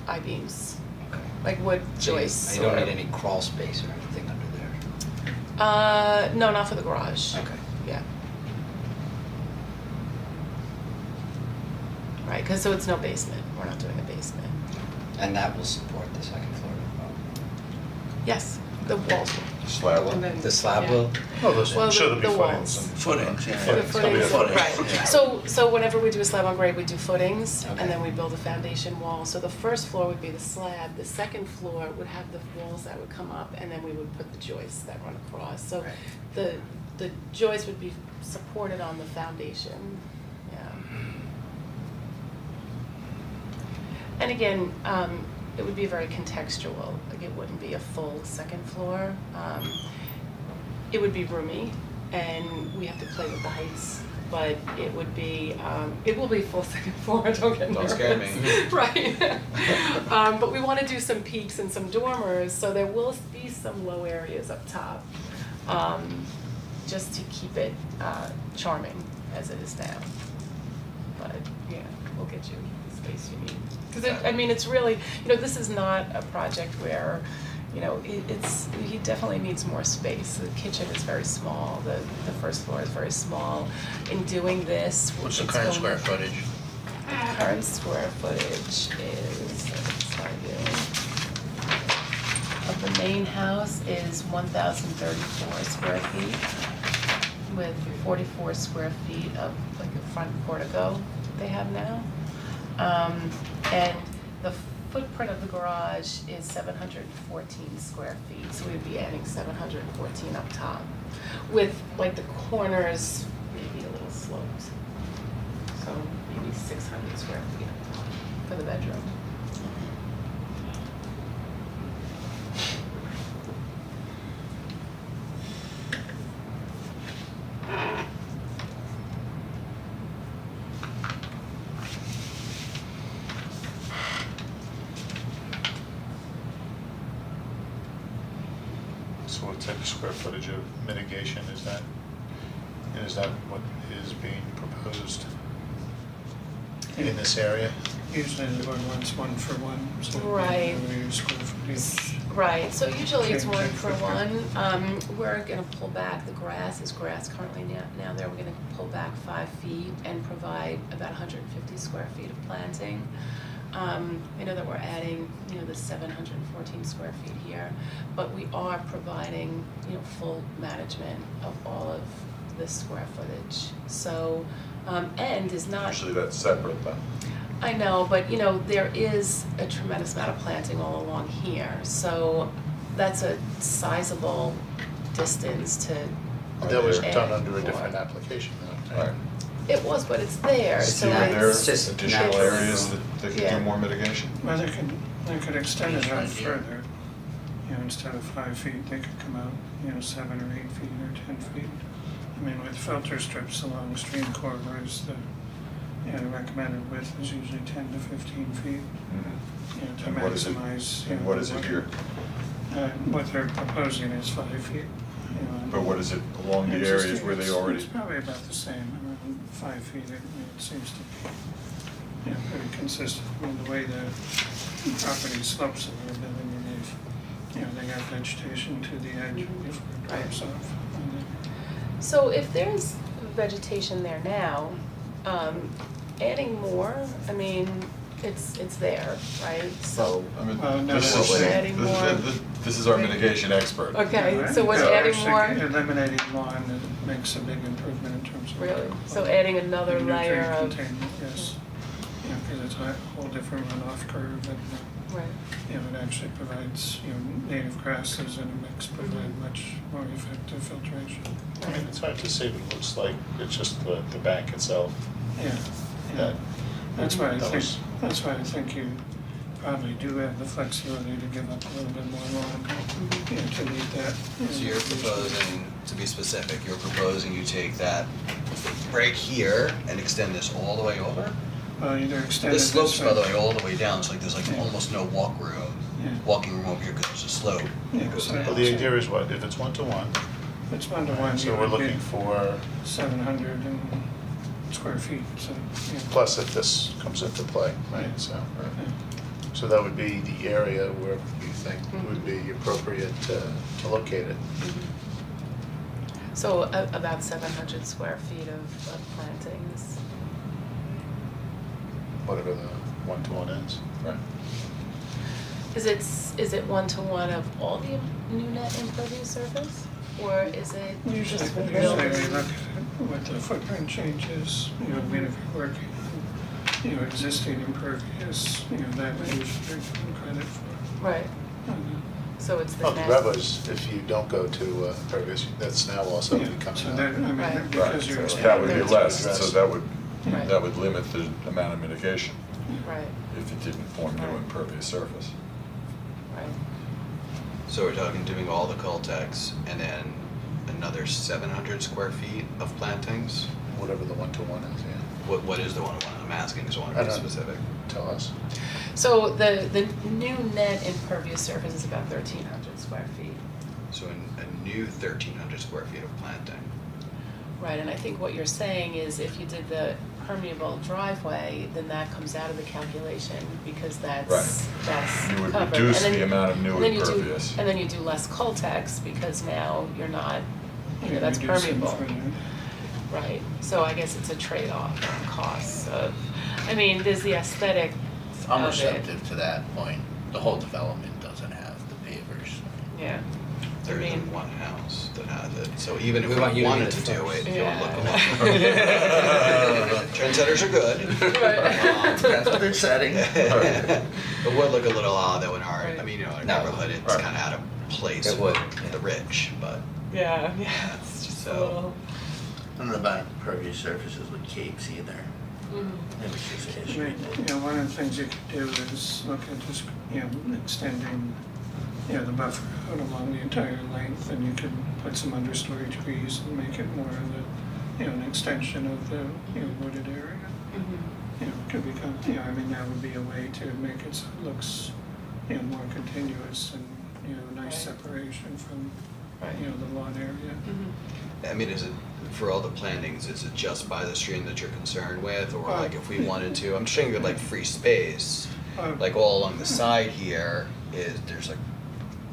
G: I-beams,
E: Okay.
G: like wood
E: So you-
G: joists.
E: You don't
G: or-
E: need any crawl space or anything under there?
G: No, not for the garage.
E: Okay.
G: Yeah. Right, cause so it's no basement, we're not doing a basement.
E: And that will support the second floor?
G: Yes, the walls will.
D: Slab
H: And
D: one?
H: then-
E: The slab
H: yeah.
E: will?
F: Oh, those,
G: Well,
F: sure there'll be
G: the
F: footings
G: walls.
F: and.
C: Footings, yeah.
G: The
F: Footings, there'll be a
G: footings,
F: footing.
G: right. So whenever we do a slab on grade, we do footings,
E: Okay.
G: and then we build a foundation wall. So the first floor would be the slab, the second floor would have the walls that would come up, and then we would put the joists that run across. So
E: Right.
G: the joists would be supported on the foundation, yeah. And again, it would be very contextual, like it wouldn't be a full second floor. It would be roomy, and we have to play with the heights, but it would be, it will be full second floor, don't get nervous.
I: Don't scare me.
G: Right. But we wanna do some peaks and some dormers, so there will be some low areas up top, just to keep it, charming as it is now. But, yeah, we'll get you the space you need. Cause it, I mean, it's really, this is not a project where, he definitely needs more space. The kitchen is very small, the first floor is very small. In doing this,
F: What's the
G: it's
F: current
G: going-
F: square footage?
G: Current square footage is, let me tell you, of the main house is 1,034 square feet with 44 square feet of like a front portico that they have now. And the footprint of the garage is 714 square feet, so we'd be adding 714 up top with like the corners maybe a little sloped. So maybe 600 square feet up top for the bedroom.
F: So what type of square footage of mitigation is that? And is that what is being proposed in this area?
A: Usually the board wants 1 for 1, so
G: Right.
A: we use square footage.
G: Right, so usually it's
A: Change
G: 1
A: it
G: for
A: for
G: 1. We're gonna pull back, the grass is grass currently now there, we're gonna pull back 5 feet and provide about 150 square feet of planting. I know that we're adding, the 714 square feet here, but we are providing, full management of all of this square footage. So, and is not.
D: Usually that's separate though.
G: I know, but there is a tremendous amount of planting all along here, so that's a sizable distance to
F: That was
G: add
F: done under a
G: for.
F: different application though, right?
D: Right.
G: It was, but it's there,
D: Is
G: so
D: there
G: it's
E: just
D: additional
E: natural.
D: areas that could
G: Yeah.
D: do more mitigation?
A: Well, they could extend it out
C: Right here.
A: further, instead of 5 feet, they could come out, 7 or 8 feet or 10 feet. I mean, with filter strips along stream corridors, the, recommended width is usually 10 to 15 feet, to
D: And what is it-
A: maximize,
D: And what is it here?
A: What they're proposing is 5 feet,
D: But what is it along the areas where they already?
A: It's probably about the same, around 5 feet, it seems to be, pretty consistent with the way the property slopes a little bit underneath. They got vegetation to the edge before it drops off.
G: So if there's vegetation there now, adding more, I mean, it's there, right? So,
D: I mean,
A: No,
D: this
A: that's
D: is,
A: what
G: adding more.
D: this is our mitigation expert.
G: okay, so what's
A: Yeah,
G: adding
A: actually,
G: more?
A: Eliminating lawn makes a big improvement in terms of.
G: Really? So adding another layer
A: nutrient
G: of.
A: containment, yes. because it's a whole different runoff curve and,
G: Right.
A: you know, it actually provides, you know, native grasses and a mix provide much more effective filtration.
F: I mean, it's hard to say what it looks like, it's just the bank itself.
A: Yeah, yeah.
F: That-
A: That's why
F: that
A: I think you probably do have the flexibility to give up a little bit more lawn, you know, to meet that. you know,
I: So you're proposing, to be specific, you're proposing you take that right here and extend this all the way over?
A: Well, either extend it
I: This slopes,
A: way.
I: by the way, all the way down, so like there's like
A: Yeah.
I: almost no
A: Yeah.
I: walking room over here, because there's a slope
A: Yeah,
I: that goes
A: so-
I: down.
F: Well, the idea is what, if it's 1-to-1,
A: It's 1-to-1,
F: so
A: you
F: we're
A: would
F: looking
A: get
F: for,
A: 700 square feet, so, yeah.
F: plus if this comes into play, right, so. So that would be the area where you think would be appropriate to locate it.
G: So about 700 square feet of plantings.
F: Whatever the 1-to-1 is.
D: Right.
G: Is it 1-to-1 of all the new net impervious surface? Or is it
A: Usually,
G: just for the
A: usually we
G: building?
A: look at what the footprint changes, you know, I mean, if you're working on, you know, existing impervious, you know, that usually you're getting credit for.
G: Right,
A: Mhm.
G: so it's the
F: Well, the
G: net.
F: rub is, if you don't go to impervious, that's now also
A: Yeah,
F: becoming.
A: so that, I mean,
G: Right.
A: because you're.
G: So
D: That would be
G: That's
D: less,
F: addressed.
D: so that would,
G: Right.
D: that would limit the amount of mitigation
G: Right,
D: if it didn't form new
G: Right.
D: impervious surface.
G: right.
I: So we're talking doing all the Coltex and then another 700 square feet of plantings?
F: Whatever the 1-to-1 is, yeah.
I: What is the 1-to-1? I'm asking because I want to
F: I
I: be
F: don't-
I: specific.
F: Tell us.
G: So the new net impervious surface is about 1,300 square feet.
I: So a new 1,300 square feet of planting.
G: Right, and I think what you're saying is if you did the permeable driveway, then that comes out of the calculation because that's
D: You would
G: covered.
D: reduce
G: And then-
D: the amount of new
G: and then you do-
D: impervious.
G: And then you do less Coltex because now you're not, you know, that's
A: reducing
G: permeable.
A: further.
G: Right, so I guess it's a trade-off in costs of, I mean, there's the aesthetic
C: I'm
G: of it.
C: receptive to that point. The whole development doesn't have the pavers.
G: Yeah.
I: There
G: I
I: isn't
G: mean-
I: one house that has it, so even if
E: We
I: we
E: want you to
I: wanted
E: get
I: to
E: it
I: do
E: first.
I: it, it would look a lot.
G: Yeah.
I: Trendsetters are good.
G: Right.
C: That's what they're setting.
I: It would look a little odd though in our, I
G: Right.
I: mean, you know, our
E: No.
I: neighborhood, it's
D: Right.
I: kinda out of place
E: It
I: for
E: would,
I: the rich, but
G: Yeah, it's just a
I: So-
G: little.
C: I don't know about impervious surfaces with capes either. It was just an
A: I
C: issue.
A: mean, you know, one of the things you could do is look at just, you know, extending, you know, the buffer out along the entire length, and you could put some understory trees and make it more of the, you know, an extension of the, you know, wooded area. You know, it could become, you know, I mean, that would be a way to make it so it looks, you know, more continuous and, you know, nice
G: Right.
A: separation from,
G: Right.
A: you know, the lawn area.
I: I mean, is it, for all the plantings, is it just by the stream that you're concerned with, or like if we wanted to, I'm just thinking of like free space, like all along the side here there's like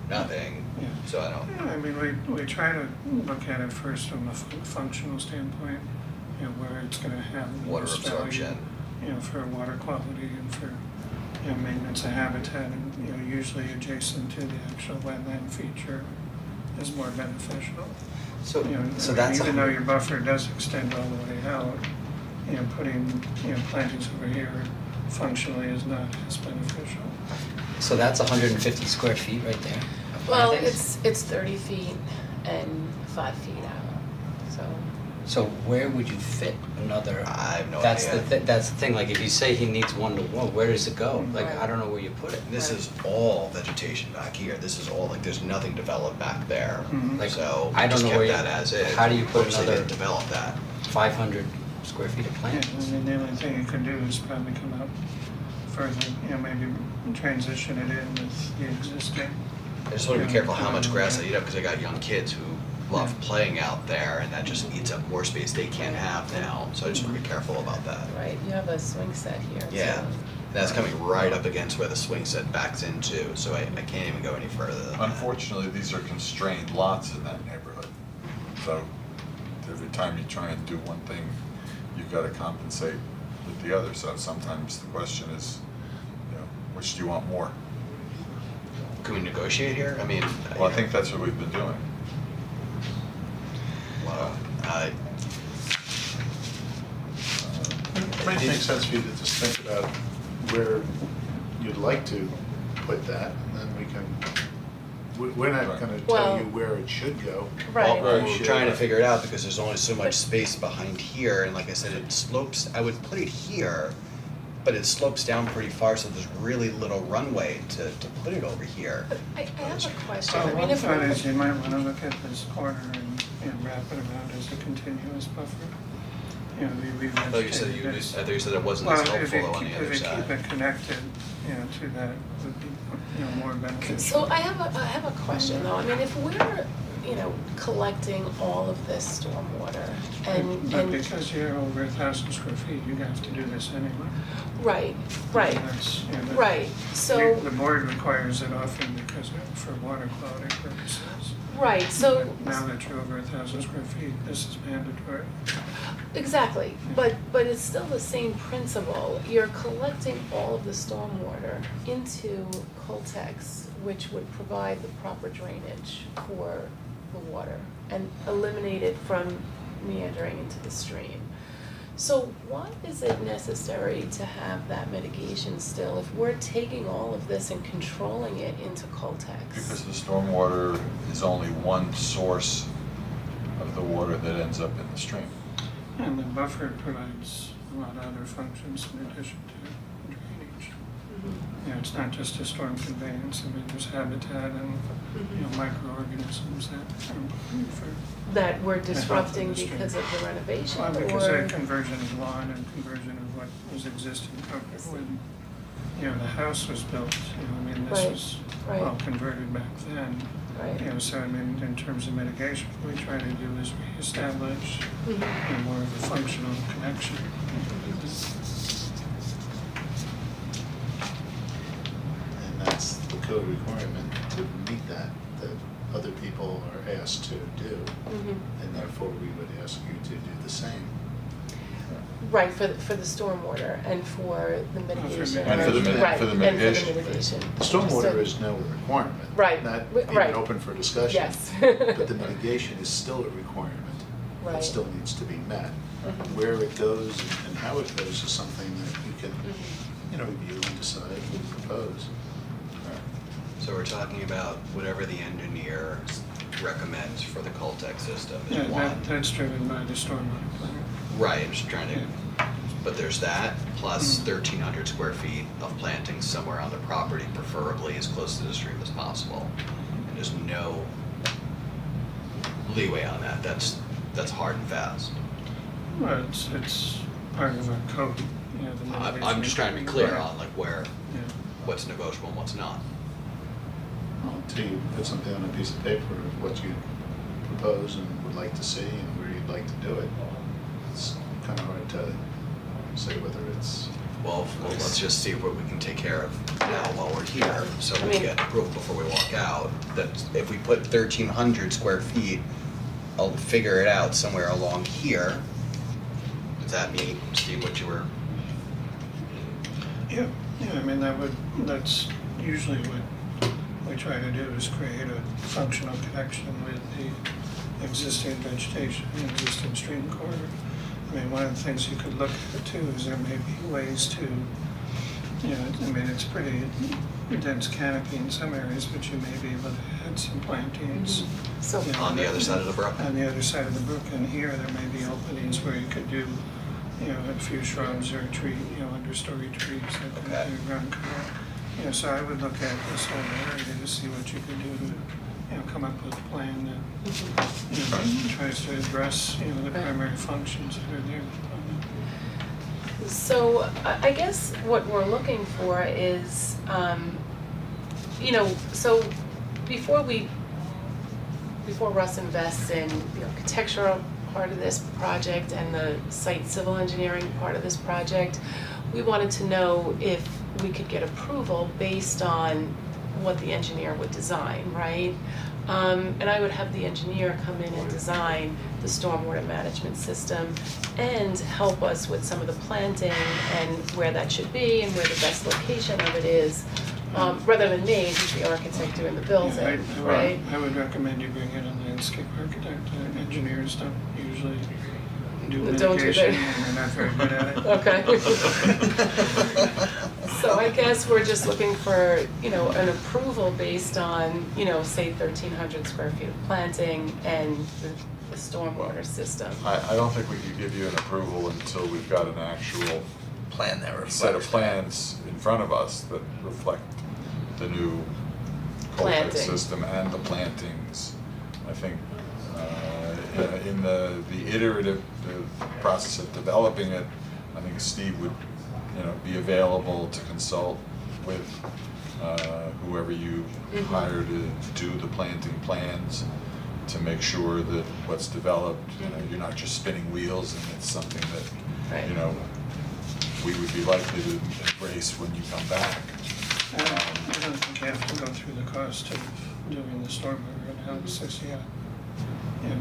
I: nothing,
A: Yeah.
I: so I don't,
A: Yeah, I mean, we try to look at it first from a functional standpoint, you know, where it's gonna have the
I: water
A: most value,
I: absorption.
A: you know, for water quality and for, you know, maintenance of habitat, and, you know, usually adjacent to the actual wetland feature is more beneficial.
E: So,
A: You know,
E: so
A: I mean,
E: that's
A: even though your buffer does extend all the way out, you know, putting, you know, plantings over here functionally is not as beneficial.
E: so that's 150 square feet right there. of
G: Well,
E: plantings?
G: it's 30 feet and 5 feet out, so.
E: So where would you fit another?
I: I have no
E: That's
I: idea.
E: that's the thing, like if you say he needs 1-to-1, where does it go? Like,
G: Right.
E: I don't know where you put it.
I: This is all vegetation back here, this is all, like, there's nothing developed back there,
A: Mhm.
E: Like,
I: so
E: I
I: we
E: don't
I: just
E: know
I: kept
E: where you-
I: that as is.
E: how do you put
I: Oops, they
E: another-
I: didn't develop that.
E: 500 square feet of
A: Yeah,
E: plantings.
A: I mean, the only thing you can do is probably come up further, you know, maybe transition it in with the existing.
I: I just wanna be
A: Yeah.
I: careful how much grass I eat up, cause I got young kids who love playing out there, and that just eats up more space they can't have now, so I just wanna be careful about that.
G: Right, you have a swing set here,
I: Yeah,
G: so.
I: that's coming right up against where the swing set backs into, so I can't even go any further than that.
D: Unfortunately, these are constrained lots in that neighborhood. So every time you try and do one thing, you've gotta compensate with the other. So sometimes the question is, you know, which do you want more?
I: Can we negotiate here? I mean,
D: Well, I think that's what we've been doing.
I: Wow.
A: But
F: might make sense for you to just think about where you'd like to put that, and then we can, we're not gonna tell
G: Well-
F: you where it should go.
G: Right.
I: Well,
F: We
I: we're
F: should-
I: trying to figure it out because there's only so much
G: But-
I: space behind here, and like I said, it slopes, I would put it here, but it slopes down pretty far, so there's really little runway to put it over here.
G: But I have a question, I
A: Well,
G: mean,
A: one
G: if
A: thought
G: we're,
A: is you might wanna look at this corner and wrap it around as a continuous buffer. You know, we
I: I thought you said
A: revegetated this.
I: I thought you said it wasn't as
A: Well, if
I: helpful
A: you
I: though on the
A: keep,
I: other
A: if you keep
I: side.
A: it connected, you know, to that would be, you know, more beneficial.
G: so I have a question though, I mean, if we're, you know, collecting all of this stormwater
A: But because you're over 1,000 square feet, you have to do this anyway.
G: right,
A: And that's, you know,
G: right, so,
A: The board requires it often because for water quality purposes.
G: right, so.
A: But now that you're over 1,000 square feet, this is mandatory.
G: Exactly, but it's still the same principle. You're collecting all of the stormwater into Coltex, which would provide the proper drainage for the water and eliminate it from meandering into the stream. So why is it necessary to have that mitigation still if we're taking all of this and controlling it into Coltex?
D: Because the stormwater is only one source of the water that ends up in the stream.
A: And the buffer provides a lot of other functions in addition to drainage.
G: Mhm.
A: You know, it's not just a storm conveyance, I mean, there's habitat and, you know, microorganisms that are important for.
G: That we're
A: help in
G: disrupting
A: the stream.
G: because of the renovation
A: Well,
G: or?
A: because of conversion of lawn and conversion of what was existing when, you know, the house was built, you know, I mean, this
G: Right,
A: was
G: right.
A: well converted back then.
G: Right.
A: You know, so I mean, in terms of mitigation, what we try to do is reestablish
G: Mhm.
A: you know, more of a functional connection.
F: And that's the code requirement to meet that other people are asked to do.
G: Mhm.
F: And therefore, we would ask you to do the same.
G: Right, for the stormwater and for the mitigation.
A: And for the
D: mi-
G: Right,
D: for the
G: and for
D: mitigation.
G: the mitigation.
F: The stormwater
G: Understood.
F: is no requirement.
G: Right,
F: Not
G: right.
F: even open for discussion.
G: Yes.
F: But the mitigation is still a requirement.
G: Right.
F: That still needs to be met.
G: Mhm.
F: Where it goes and how it goes is something that you can,
G: Mhm.
F: you know, review and decide and propose.
I: So we're talking about whatever the engineer recommends for the Coltex system
A: Yeah,
I: is one.
A: that's driven by the stormwater plan.
I: Right, I'm just trying to, but there's that, plus
A: Mm.
I: 1,300 square feet of plantings somewhere on the property, preferably as close to the stream as possible. And there's no leeway on that, that's hard and fast.
A: Well, it's part of our code, you know, the mitigation.
I: I'm just trying to be clear
A: Right.
I: on like where,
A: Yeah.
I: what's negotiable and what's not.
F: Until you put something on a piece of paper of what you propose and would like to see and where you'd like to do it, it's kind of hard to say whether it's.
I: Well, let's just see what we can take care of now while we're here, so we
G: mean-
I: get approval before we walk out. That if we put 1,300 square feet, I'll figure it out somewhere along here. Does that mean, Steve, what you were,
A: Yeah, I mean, that's usually what we try to do is create a functional connection with the existing vegetation, the existing stream corridor. I mean, one of the things you could look at too is there may be ways to, you know, I mean, it's pretty dense canopy in some areas, but you may be able to add some plantings.
G: So,
A: you know,
I: on the other side of the brook?
A: On the other side of the brook, and here there may be openings where you could do, you know, a few shrubs or a tree, you know, understory trees that could
I: Okay.
A: be ground cover. You know, so I would look at this whole area to see what you could do to, you know, come up with a plan that, you know, tries to address, you know, the
G: Right.
A: primary functions that are there.
G: so I guess what we're looking for is, you know, so before Russ invests in the architectural part of this project and the site civil engineering part of this project, we wanted to know if we could get approval based on what the engineer would design, right? And I would have the engineer come in and design the stormwater management system and help us with some of the planting and where that should be and where the best location of it is, rather than me, who's the architect doing the building,
A: Yeah,
G: right?
A: I would recommend you bring in a landscape architect. Engineers don't usually do
G: Don't do
A: mitigation,
G: that.
A: and they're not very good at it.
G: Okay. So I guess we're just looking for, an approval based on, say 1,300 square feet of planting and the stormwater system.
D: I don't think we could give you an approval until we've got an actual
C: Plan that reflects.
D: set of plans in front of us that reflect the new culvert
G: Planting.
D: system and the plantings. I think in the iterative process of developing it, I think Steve would, be available to consult with whoever you hire to do the planting plans, to make sure that what's developed, you're not just spinning wheels and it's something that,
G: Right.
D: we would be likely to embrace when you come back.
A: I don't think you have to go through the cost of doing the stormwater analysis yet.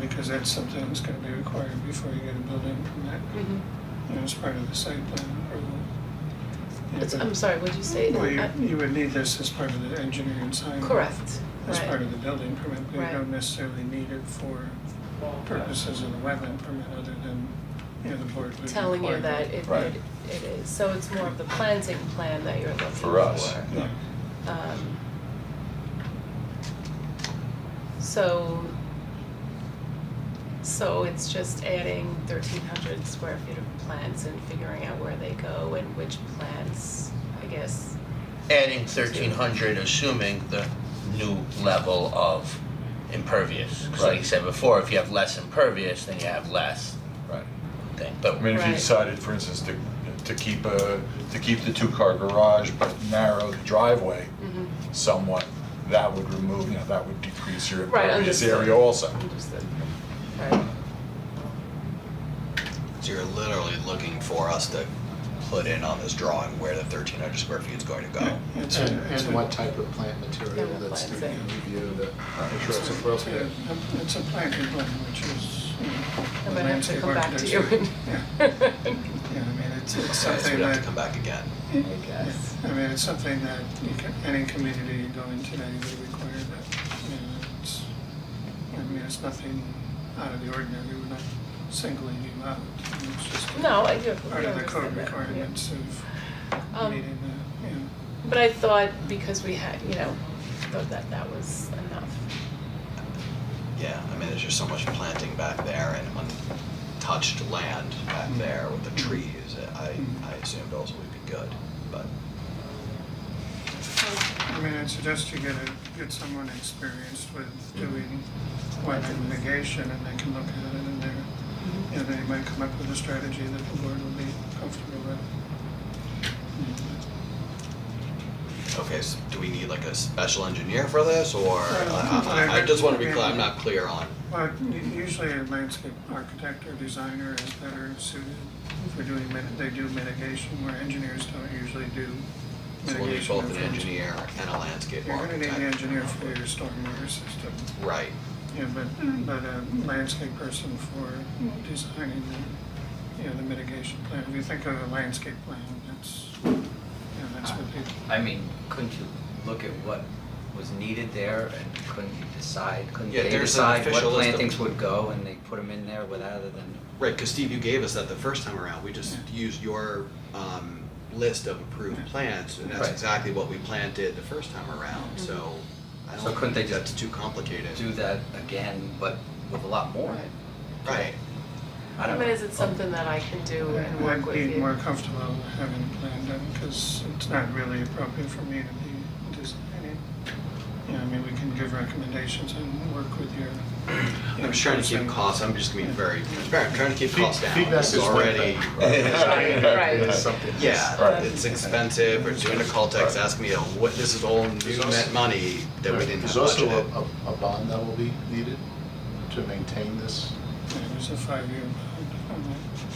A: Because that's something that's gonna be required before you get a building permit, as part of the site plan approval.
G: I'm sorry, what'd you say?
A: Well, you would need this as part of the engineering sign.
G: Correct,
A: As
G: right.
A: part of the building permit, but you
G: Right.
A: don't necessarily need it for purposes of the wetland permit, other than, the board would
G: Telling you
A: require
G: that
D: Right.
G: it is, so it's more of the planting plan that you're looking for.
D: For us,
A: Yeah.
G: So it's just adding 1,300 square feet of plants and figuring out where they go and which plants, I guess.
C: Adding 1,300, assuming the new level of impervious. 'Cause like you said before, if you have less impervious, then you have less
D: Right.
C: thing. But
D: I mean, if you
G: Right.
D: decided, for instance, to keep the two-car garage but narrow the driveway somewhat, that would remove, that would decrease your
G: Right,
D: impervious
G: understood.
D: area also.
G: Understood. Right.
I: So you're literally looking for us to put in on this drawing where the 1,300 square feet is going to go.
F: And what type of plant material
G: And the
F: that's to be
G: planting.
F: reviewed, to make sure it's appropriate.
A: It's a planting plan, which is,
G: I'm
A: the
G: gonna have to
A: landscape
G: come back to
A: architects
G: you.
A: would- Yeah, I mean, it's
I: Okay, so
A: something
I: we'd have
A: that,
I: to come back again.
G: I guess.
A: I mean, it's something that any community going today would require that, it's nothing out of the ordinary, we're not singling you out. It's just
G: No, I do.
A: part of the code
G: understand that, yeah.
A: requirements of meeting the,
G: But I thought because we had, thought that was enough.
I: Yeah, I mean, there's just so much planting back there and untouched land back there with the trees. I assumed also would be good, but
A: I mean, I'd suggest you get someone experienced with doing wetland mitigation, and they can look at it, and they might come up with a strategy that the board will be comfortable with.
I: okay, so do we need like a special engineer for this, or I just want to be clear, I'm not clear on.
A: Well, usually a landscape architect or designer is better suited for doing, they do mitigation, where engineers don't usually do
I: So we'll need
A: mitigation.
I: both an
A: of-
I: engineer and a landscape
A: You're gonna need
I: architect.
A: an engineer for your stormwater system.
I: Right,
A: But a landscape person for designing the mitigation plan. If you think of a landscape plan, that's what people.
E: I mean, couldn't you look at what was needed there and couldn't you decide, couldn't
I: Yeah,
E: they
I: there's an
E: decide what
I: official list of-
E: plantings would go and they put them in there rather than?
I: right, because Steve, you gave us that the first time around, we just used your list of approved plants, and that's
E: Right.
I: exactly what we planted the first time around, so I
E: So
I: don't
E: couldn't they
I: think
E: just
I: that's too complicated.
E: do that again, but with a lot more?
I: Right.
E: I
G: I
E: don't
G: mean,
E: know.
G: is it something that I can do and work with
A: I'd be
G: you?
A: more comfortable having a plan done, because it's not really appropriate for me to be designing. I mean, we can give recommendations and work with your.
I: I'm just trying to keep costs, I'm just gonna be very transparent, trying to keep costs down.
F: Feedback
I: It's
F: is one
I: already.
F: thing.
G: Right.
F: It's something.
I: Yeah,
D: Right.
I: it's expensive, we're doing a call text, asking me, what, this is all new net money that we didn't have
F: There's also
I: budgeted.
F: a bond that will be needed to maintain this.
A: There's a 5-year bond.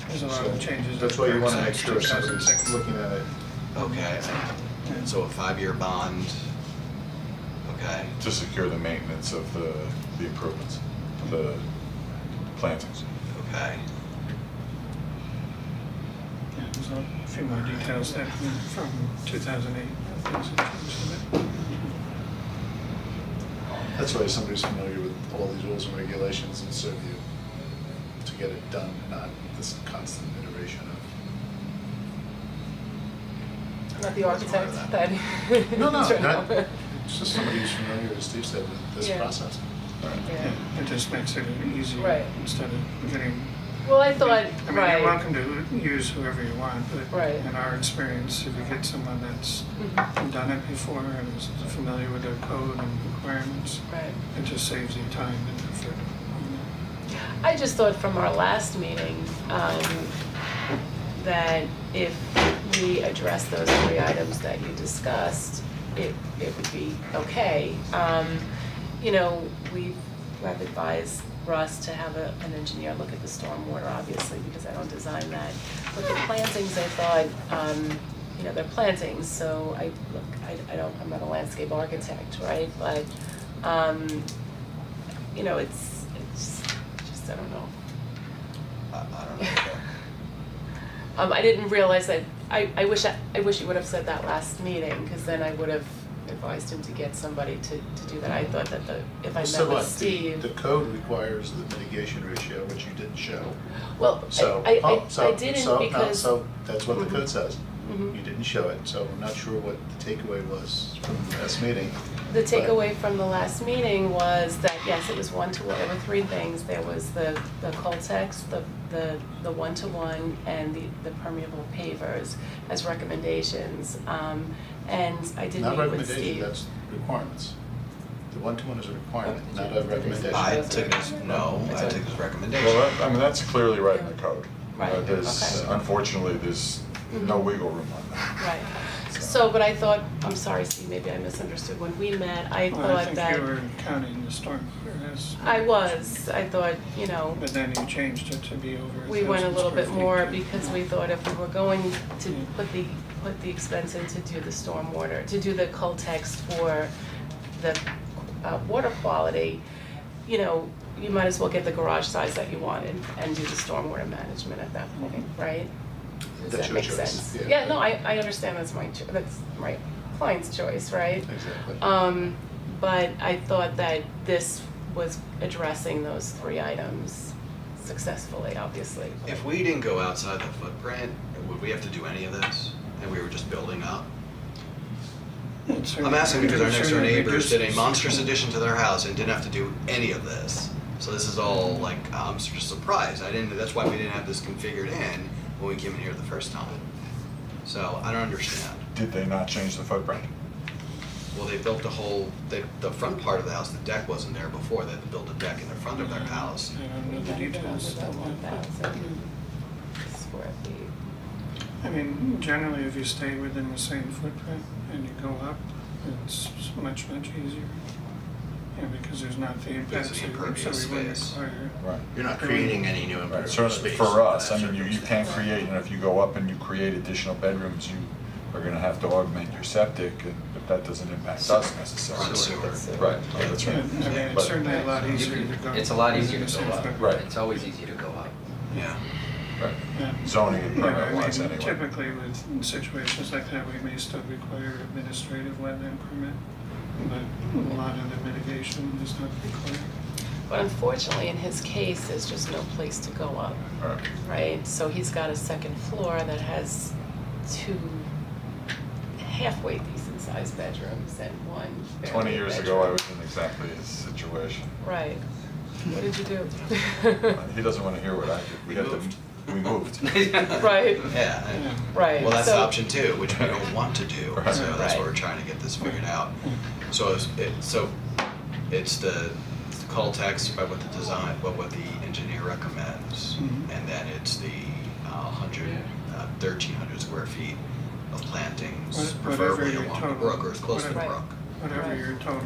A: There's a lot of
F: So
A: changes.
F: that's why you want to make
A: since
F: sure somebody's
A: 2006.
F: looking at it.
I: Okay, so a 5-year bond, okay.
D: To secure the maintenance of the improvements, the plantings.
I: Okay.
A: Yeah, there's a few more details there from 2008. Things have changed a bit.
F: That's why somebody's familiar with all these rules and regulations and so you to to get it done, not this constant iteration of.
G: Not the architect that.
F: No, not, it's just somebody who's familiar, as Steve said, with this
G: Yeah.
F: process.
G: Yeah.
A: It just makes it easier
G: Right.
A: instead of getting.
G: Well, I thought,
A: I mean,
G: right.
A: you're welcome to use whoever you want, but
G: Right.
A: in our experience, if you get someone that's
G: Mhm.
A: done it before and is familiar with their code and requirements,
G: Right.
A: it just saves you time and effort.
G: I just thought from our last meeting, that if we address those three items that you discussed, it would be okay. You know, I've advised Russ to have an engineer look at the stormwater, obviously, because I don't design that. But the plantings, I thought, you know, they're plantings, so I'm not a landscape architect, right? But, you know, it's just, I don't know.
I: I don't know.
G: I didn't realize that, I wish you would have said that last meeting, because then I would have advised him to get somebody to do that. I thought that if I
F: So
G: met with
F: what,
G: Steve.
F: the code requires the mitigation ratio, which you didn't show.
G: Well,
F: So,
G: I
F: so
G: didn't
F: no,
G: because.
F: so that's what the
G: Mhm.
F: code says.
G: Mhm.
F: You didn't show it, so I'm not sure what the takeaway was from the last meeting.
G: The
F: but-
G: takeaway from the last meeting was that, yes, it was one-to-one, there were three things. There was the Coltex, the one-to-one, and the permeable pavers as recommendations. And I did
F: Not
G: meet with
F: recommendation,
G: Steve.
F: that's requirements. The one-to-one is a requirement,
G: Oh,
F: not
G: did
F: a
G: you-
F: recommendation.
I: I took his, no, I took his recommendation.
D: Well, I mean, that's clearly right in the code.
G: Right,
D: There's,
G: okay.
D: unfortunately, there's no wiggle room on that.
G: Right. So, but I thought, I'm sorry, Steve, maybe I misunderstood. When we met, I
A: Well, I
G: thought
A: think
G: that.
A: you were counting the stormwater as.
G: I thought, you know,
A: But then you changed it to be over 1,000
G: we went a little bit
A: square feet.
G: more because we thought if we were going to put the expense in to do the stormwater, to do the Coltex for the water quality, you know, you might as well get the garage size that you wanted and do the stormwater management at that point, right? Does
F: That's
G: that
F: your
G: make
F: choice,
G: sense?
F: yeah.
G: Yeah, no, I understand that's my client's choice, right?
F: Exactly.
G: But I thought that this was addressing those three items successfully, obviously.
I: If we didn't go outside the footprint, would we have to do any of this? And we were just building up? I'm asking because our next door neighbors did a monstrous addition to their house and didn't have to do any of this. So this is all like, I'm just surprised. That's why we didn't have this configured in when we came in here the first time. So I don't understand.
D: Did they not change the footprint?
I: Well, they built the front part of the house, the deck wasn't there before. They had to build a deck in the front of their house.
A: I don't know the details.
G: About 1,000 square feet.
A: I mean, generally, if you stay within the same footprint and you go up, it's much easier. Yeah, because there's not the
I: Because of
A: impact,
I: the
A: so
I: impervious
A: we wouldn't
I: space.
A: require.
D: Right.
C: You're not creating any new
D: Right,
C: impervious
D: so
C: space.
D: for us, I
C: in that
D: mean, you
C: circumstance.
D: can't create, and if you go up and you create additional bedrooms, you are gonna have to augment your septic, but that doesn't impact us necessarily.
I: Sewer.
D: Right, yeah, that's
A: Yeah, I
D: right.
A: mean, it's
D: But-
A: certainly a lot
E: You
A: easier to
E: can-
A: go.
E: It's a lot easier
A: within
E: to
A: the
E: go
A: same
E: up.
A: footprint.
D: Right.
E: It's always easier to go up.
I: Yeah.
D: Right,
A: Yeah.
D: zoning and
A: Yeah,
D: permit wise
A: I mean,
D: anyway.
A: typically with situations like that, we may still require administrative wetland permit, but a lot of the mitigation is not required.
G: But unfortunately, in his case, there's just no place to go up,
D: Right.
G: right? So he's got a second floor that has two halfway decent sized bedrooms and one very
D: 20
G: big
D: years ago, I
G: bedroom.
D: was in exactly his situation.
G: Right. What did you do?
D: He doesn't wanna hear what I did. We moved.
G: Right,
I: Yeah.
G: right.
I: Well, that's
G: So-
I: option two, which we don't want to do,
D: Right.
I: so that's why
G: Right.
I: we're trying to get this figured out. So it's the Coltex by what the design, what the engineer recommends,
A: Mhm.
I: and then it's the 1,300 square feet of plantings,
A: Whatever
I: preferably
A: your
I: along the
A: total-
I: brook or as close to the
A: whatever-
I: brook.
A: Whatever your total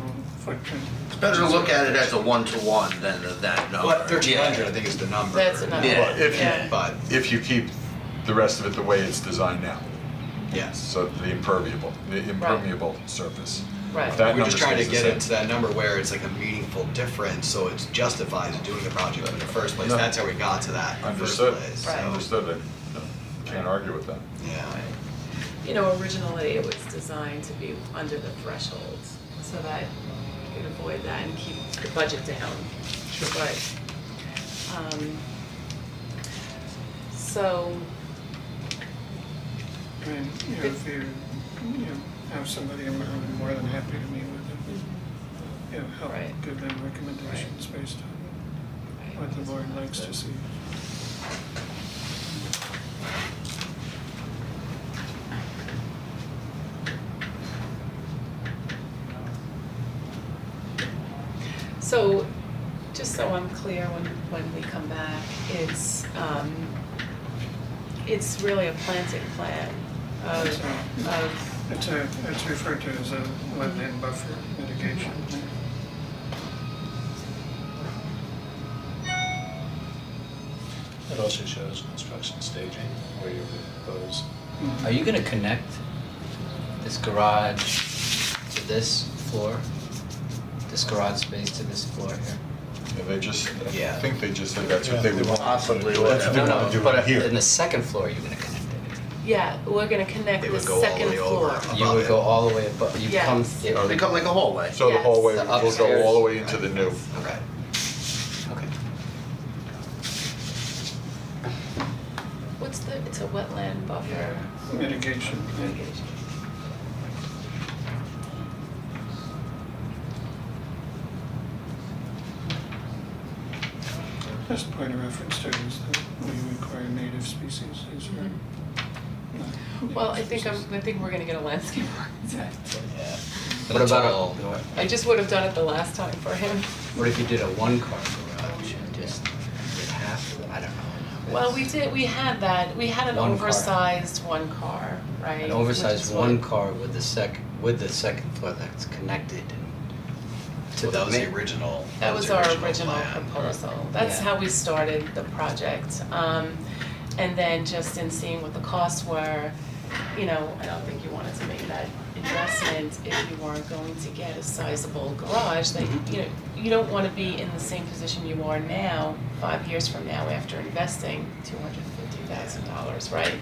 A: footprint.
C: It's better to look at it as a one-to-one than that number.
I: But 1,300, I think, is the number.
G: That's enough.
C: Yeah.
D: Well, if
G: Yeah.
D: you,
I: But,
D: if you keep the rest of it the way it's designed now,
I: yes.
D: so the impermeable surface.
G: Right.
D: If that
I: We're just
D: number
I: trying to
D: stays
I: get
D: the
I: it to that number where it's like a meaningful difference, so it justifies doing the project in the first place.
D: No.
I: That's how we got to that in the first
D: Understood,
I: place, so.
G: Right.
D: understood, I can't argue with that.
I: Yeah.
G: You know, originally it was designed to be under the threshold so that you could avoid that and keep the budget down. But, So,
A: I mean, if you have somebody, I'm more than happy to meet with them. Help
G: Right.
A: give them recommendations based on what the board likes to see.
G: so, just so I'm clear when we come back, it's really a planting plan of,
A: It's referred to as a wetland buffer mitigation.
F: It also shows construction staging where you propose.
E: Are you gonna connect this garage to this floor? This garage space to this floor here?
D: Yeah, they just, I
I: Yeah.
D: think they just said that's what they would want.
C: Possibly
D: That's
C: would.
D: what they want to do
E: But
D: here.
E: in the second floor, you're gonna connect it.
G: yeah, we're gonna connect
I: They
G: the
I: would go all the
G: second
I: way
G: floor.
I: over.
E: You would go all the way above, you
G: Yes.
E: come,
C: It'll become like a hallway.
D: So the
G: Yes.
D: hallway
E: The
D: will go all the
E: upstairs.
D: way into the new.
I: Okay.
E: okay.
G: It's a wetland buffer
A: Mitigation.
G: mitigation.
A: Just point of reference to is that we require native species. These are not
G: Well, I
A: native species.
G: think we're gonna get a landscape architect.
I: Yeah.
E: What
I: It's
E: about
I: all-
G: I just would have done it the last time for him.
E: what if you did a one-car garage and just did half of it? I don't know.
G: Well, we had an
E: One car.
G: oversized one car, right?
E: An
G: Which
E: oversized
G: is
E: one
G: what-
E: car with the second floor that's connected to
I: So
E: the
I: that was the
E: main.
I: original.
G: That was our original
I: plan.
G: proposal. That's
E: Yeah.
G: how we started the project. And then just in seeing what the costs were, I don't think you wanted to make that investment if you weren't going to get a sizable garage. That, you don't wanna be in the same position you are now, 5 years from now, after investing $250,000, right?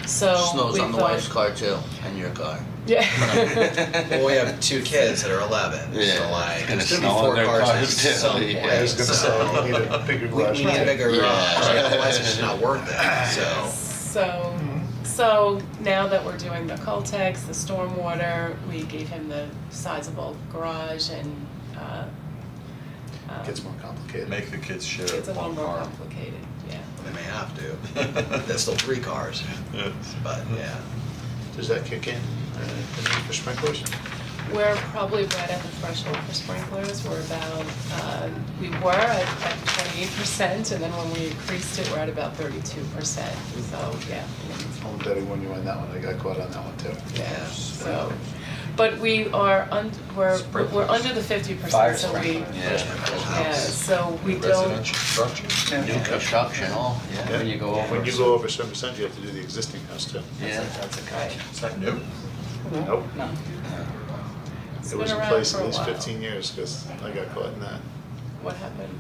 G: So
C: Snows
G: we
C: on the
G: thought-
C: wife's car too, and your car.
G: Yeah.
I: Well, we have 2 kids that are 11,
C: Yeah,
I: so like,
C: it's gonna
I: there's gonna
C: snow
I: be
C: on
I: 4
C: their
I: cars
C: cars, too.
I: at some
C: Yeah.
I: point,
F: I was gonna say, we need a bigger
I: We
F: garage.
I: need a bigger
C: Yeah.
I: garage, otherwise it's just not worth it, so.
G: So now that we're doing the Coltex, the stormwater, we gave him the sizable garage and
F: Gets more complicated.
D: Make the kids share
G: it's a little
D: one
G: more
D: car.
G: complicated, yeah.
I: They may have to. There's still 3 cars, but yeah.
F: Does that kick in for sprinklers?
G: We're probably right at the threshold for sprinklers. We're about, we were at 28%, and then when we increased it, we're at about 32%. So, yeah.
F: I'm betting when you win that one, I got caught on that one too.
G: Yeah, so, but we are, we're under the 50%,
E: Fire
G: so we,
E: sprinkler.
G: yeah, so we don't,
D: Residential structure.
C: New construction, all, yeah.
E: When you go over.
F: When you go over 7%, you have to do the existing house too.
C: Yeah.
E: That's a
G: right.
D: Is that new?
F: Nope.
E: No.
G: It's
F: It
G: been
F: was in
G: around
F: place
G: for
F: at
G: a
F: least
G: while.
F: 15 years because I got caught in that.
G: What happened?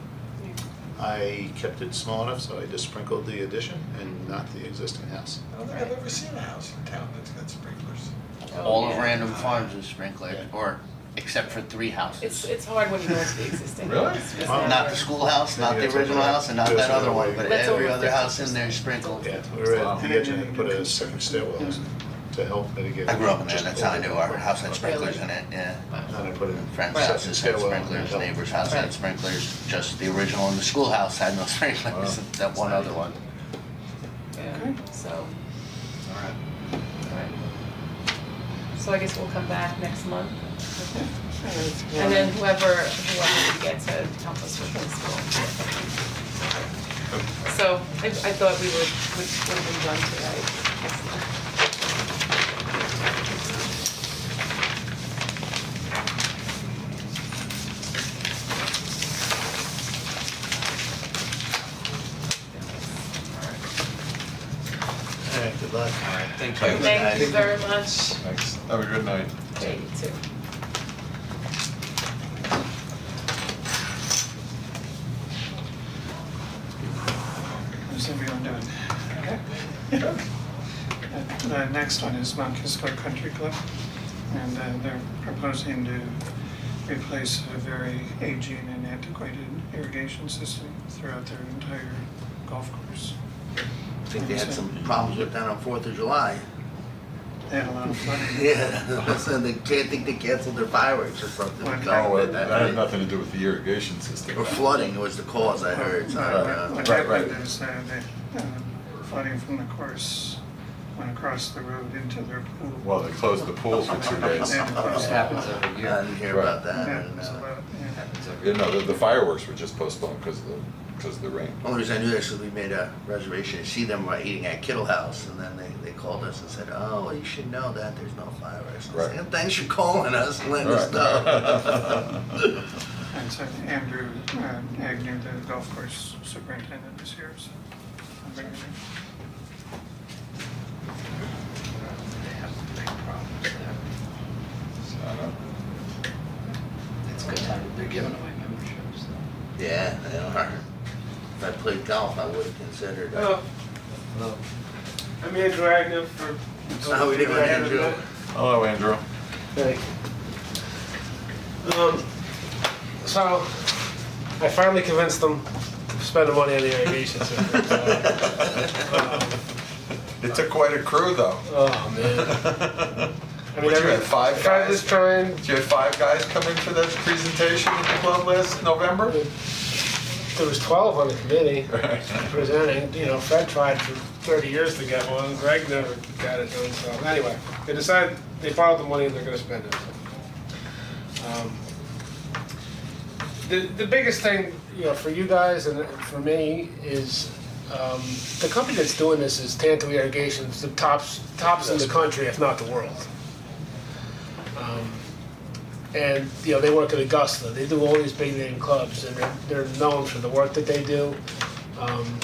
F: I kept it small enough so I just sprinkled the addition and not the existing house.
D: I don't think I've ever seen a house in town that's got sprinklers.
C: All of
G: yeah.
C: Random Farms is sprinkled,
F: Yeah.
C: or, except for 3 houses.
G: It's hard when you go into the existing
D: Really?
G: house. It's
F: Well,
C: Not the schoolhouse, not the
F: Maybe it's
C: original
F: over-
C: house, and not
F: it's
C: that other
F: over
C: one,
F: way.
C: but
G: That's
C: every
G: over
C: other house in
G: 50%.
C: there is sprinkled.
F: Yeah, we were at the edge and I put a second stairwell to help mitigate.
C: I grew up in there,
F: just
C: that's how I knew our
F: over-
C: house had sprinklers in it, yeah.
F: And then I put in
C: Friends'
F: second
C: houses had
F: stairwell and
C: sprinklers,
F: that
C: neighbor's
F: helped.
C: house had sprinklers, just the original in the schoolhouse had no sprinklers, that one other one.
G: Yeah, so,
I: Alright.
G: alright. So I guess we'll come back next month. And then whoever we get to help us with this will. So I thought we would be done today.
F: All right, good luck.
I: Alright, thank
D: you.
G: Thank you very much.
D: Thanks. Have a good night.
G: Yeah, you too.
A: How's everyone doing? Okay. The next one is Mount Kisco Country Club, and they're proposing to replace a very aging and antiquated irrigation system throughout their entire golf course.
C: I think they had some problems with that on 4th of July.
A: They had a lot of flooding.
C: Yeah, so they think they canceled their fireworks or something.
A: Well,
D: No, that had nothing to do with the irrigation system.
C: Or flooding was the cause, I heard. So,
A: What
D: Right,
A: happened
D: right.
A: is flooding from the course went across the road into their pool.
D: Well, they closed the pools for 2 days.
A: And
E: This happens every
C: I
E: year.
C: didn't hear about that.
A: Yeah,
C: I didn't
A: it's
C: know.
A: about, yeah.
E: Happens every
D: You know, the fireworks were just postponed because of the rain.
C: Only reason I knew this is we made a reservation to see them eating at Kittle House, and then they called us and said, "Oh, well, you should know that there's no fireworks." I
D: Right.
C: said, "Thanks for calling us and letting us know."
A: And so Andrew Agnew, the golf course superintendent, is here, so I'll bring him in.
E: They have big problems there.
D: So,
E: It's a good time, they're giving away memberships though.
C: Yeah, they are. If I played golf, I would have considered it.
J: Oh,
E: Hello.
J: I'm Andrew Agnew for.
C: How we doing, Andrew?
D: hello, Andrew.
J: Hey. So, I finally convinced them to spend the money on the irrigation system.
D: It took quite a crew, though.
J: Oh, man. I mean,
D: What, you had 5
J: if I was
D: guys?
J: trying,
D: You had 5 guys come in for that presentation at the club last November?
J: there was 12 on the committee presenting, you know, Fred tried for 30 years to get one, Greg never got it done, so anyway, they decided, they borrowed the money and they're gonna spend it. The biggest thing, you know, for you guys and for me is, the company that's doing this is Tanto Irrigation, it's the tops in the country, if not the world. And, you know, they work at Augusta, they do all these big name clubs, and they're known for the work that they do,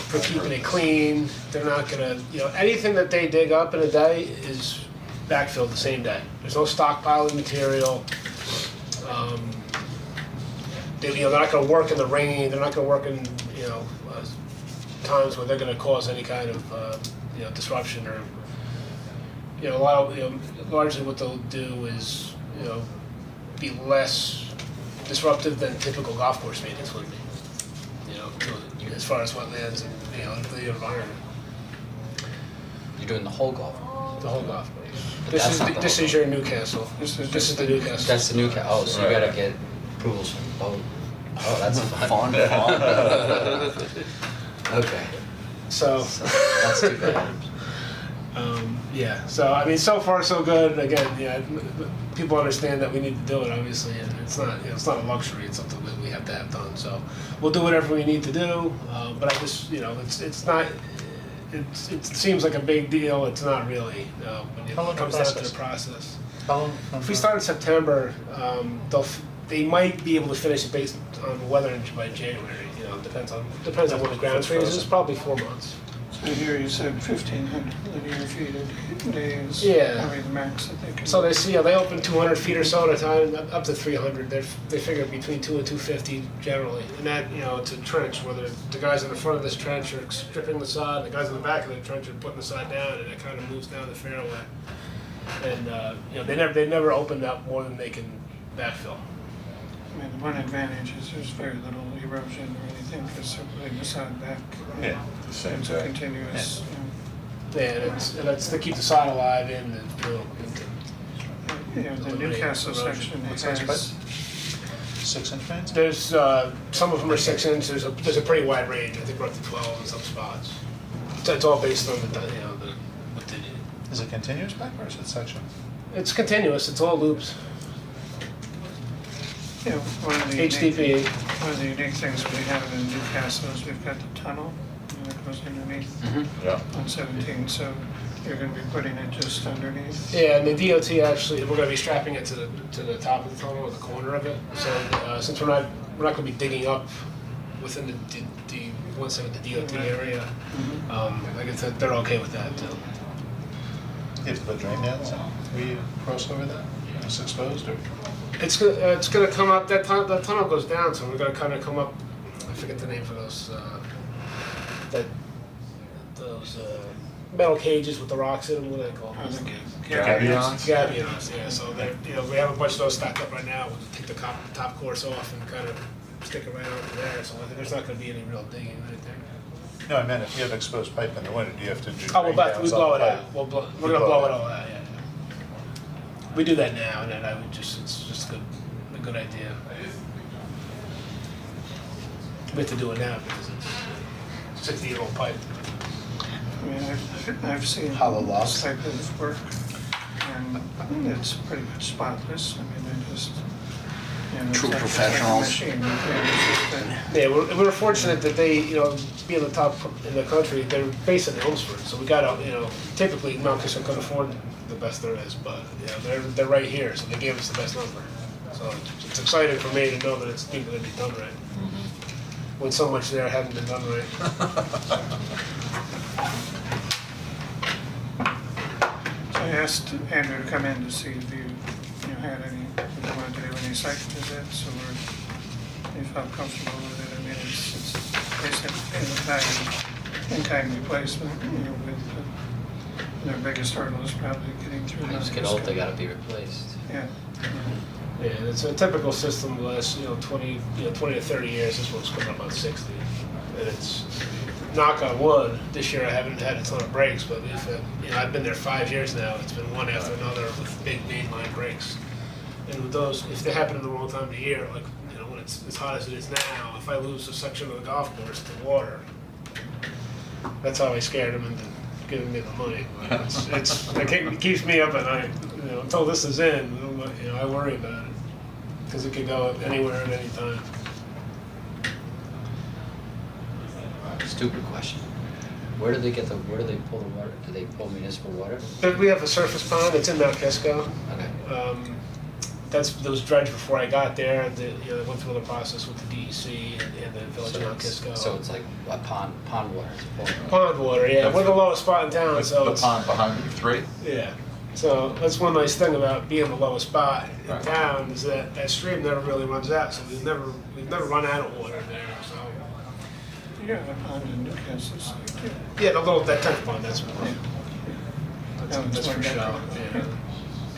J: for keeping it clean. They're not gonna, you know, anything that they dig up in a day is backfilled the same day. There's no stockpiling material. They're not gonna work in the rain, they're not gonna work in, you know, times where they're gonna cause any kind of, you know, disruption or, you know, largely what they'll do is, you know, be less disruptive than typical golf course maintenance would be. You know, as far as wetlands and, you know, the environment,
E: You're doing the whole golf course.
J: the whole golf course.
E: But
J: This
E: that's
J: is,
E: not the
J: this
E: whole
J: is your Newcastle. This is the Newcastle.
E: That's the new oh, so you
D: Right.
E: gotta get approvals from both. Oh, that's fun. Okay,
J: So,
E: so that's too bad.
J: yeah, so I mean, so far so good. Again, yeah, people understand that we need to do it, obviously, and it's not, you know, it's not a luxury. It's something that we have to have done. So we'll do whatever we need to do. But I just, you know, it's not. It seems like a big deal. It's not really when it
F: How long
J: comes
F: the
J: down to the
F: process?
J: process.
F: How long?
J: If we start in September, they might be able to finish it based on weather by January. You know, depends on when the ground freezes. Probably 4 months.
A: So here you said 1,500 linear feet a day is
J: Yeah.
A: probably the max that they can.
J: So they see, they open 200 feet or so at a time, up to 300. They figure between 2 and 250 generally. And that, you know, it's a trench, whether the guys in the front of this trench are stripping the sod, the guys in the back of the trench are putting the sod down, and it kind of moves down the fairway. And, you know, they never opened up more than they can backfill.
A: I mean, the one advantage is there's very little erosion or anything because they're putting the sod back.
D: Yeah, the same
A: It's a
D: day.
A: continuous,
J: Yeah, and it's to keep the sod alive and, you know,
A: you know, the Newcastle section
F: What size
A: has,
F: 6-inch fans?
J: there's, some of them are 6 inch, there's a pretty wide range, I think we're up to 12 in some spots. So it's all based on the, you know, what they do.
F: Is it continuous pipe or is it section?
J: It's continuous, it's all loops,
A: you know, one of the
J: HDPE.
A: one of the unique things we have in Newcastle is we've got the tunnel, you know, that goes underneath
D: Yeah.
A: on 17, so you're gonna be putting it just underneath.
J: Yeah, and the DOT actually, we're gonna be strapping it to the top of the tunnel, or the corner of it. So, since we're not gonna be digging up within the once in the DOT area, like I said, they're okay with that too.
F: You have to put drain nets where you cross over that? It's exposed or?
J: It's gonna come up, that tunnel goes down, so we're gonna kind of come up, I forget the name for those, metal cages with the rocks in them, what do they call them?
D: Gabions?
J: Gabions, yeah, so they're, you know, we have a bunch of those stacked up right now, we'll take the top course off and kind of stick it right over there, so there's not gonna be any real digging or anything.
F: No, I meant if you have exposed pipe in the winter, do you have to do
J: Oh,
F: drain
J: we
F: downs
J: blow
F: on
J: it
F: the
J: out,
F: pipe?
J: we're gonna blow it all out, yeah. We do that now, and then it's just a good idea. We have to do it now because it's 60-year-old pipe.
A: I mean, I've seen
F: Hollow
A: this
F: logs.
A: type of work, and it's pretty much spotless. I mean, they just, you know, it's
C: True
A: like a
C: professionals.
A: machine. It's
J: Yeah, we're fortunate that they, being the top in the country, they're based in Elmsford, so we gotta, typically Mount Kisco could afford the best there is, but, they're right here, so they gave us the best number. So it's exciting for me to know that it's going to be done right. When so much there hadn't been done right.
A: So I asked Andrew to come in to see if you had any, if you wanted to do any site visits, or you felt comfortable with it. I mean, it's basically in-kind replacement, with their biggest hurdle is probably getting through.
E: When things get old, they gotta be replaced.
A: Yeah.
J: Yeah, it's a typical system the last, 20 to 30 years. This one's coming up on 60. And it's, knock on wood, this year I haven't had a ton of breaks, but I've been there 5 years now. It's been one after another with big mainline breaks. And with those, if they happen in the wrong time of the year, like, when it's as hot as it is now, if I lose a section of the golf course to water, that's how I scared them into giving me the money. But it keeps me up at night. Until this is in, I worry about it because it could go anywhere at any time.
E: Stupid question. Where do they pull the water? Do they pull municipal water?
J: But we have a surface pond. It's in Mount Kisco.
E: Okay.
J: That was dredged before I got there. They went through the process with the DEC and the village of Mount Kisco.
E: So it's like a pond water.
J: Pond water, yeah. We're the lowest spot in town, so
D: The
J: it's,
D: pond behind you, 3?
J: yeah. So that's one nice thing about being the lowest spot in
D: Right.
J: town is that stream never really runs out. So we've never run out of water there. So
A: You have a pond in Newcastle, so you do.
J: yeah, that 10th pond. That's
A: That's
J: for
A: one
J: sure.
A: better.
J: Yeah.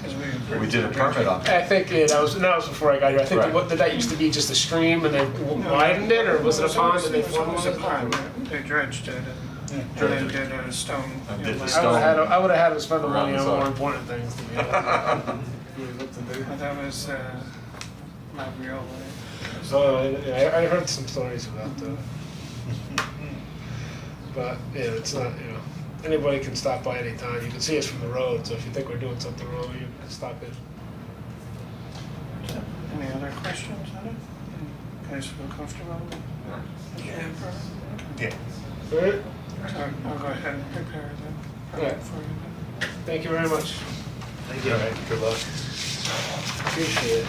A: 'Cause
D: We did a permit on that.
J: I think that was before I got here. I think
D: Right.
J: that used to be just a stream and they widened it, or was it a pond and they
A: It was
J: formalized
A: a
J: it?
A: pond. They dredged it and then
D: Dredged it.
A: did a stone.
D: And did the
J: I
D: stone.
J: would have had to spend the
D: Around
J: money
D: the
J: on
D: side.
J: more important things to be honest.
A: But that was Labriola.
J: So I heard some stories about that. But yeah, it's not, anybody can stop by anytime. You can see us from the road, so if you think we're doing something wrong, you can stop in.
A: Any other questions on it? You guys feel comfortable with it?
C: Yeah.
F: Yeah.
J: All right,
A: So I'll go ahead and prepare the
J: Yeah.
A: permit for you.
J: thank you very much.
C: Thank you.
F: All right, good luck.
J: Appreciate it.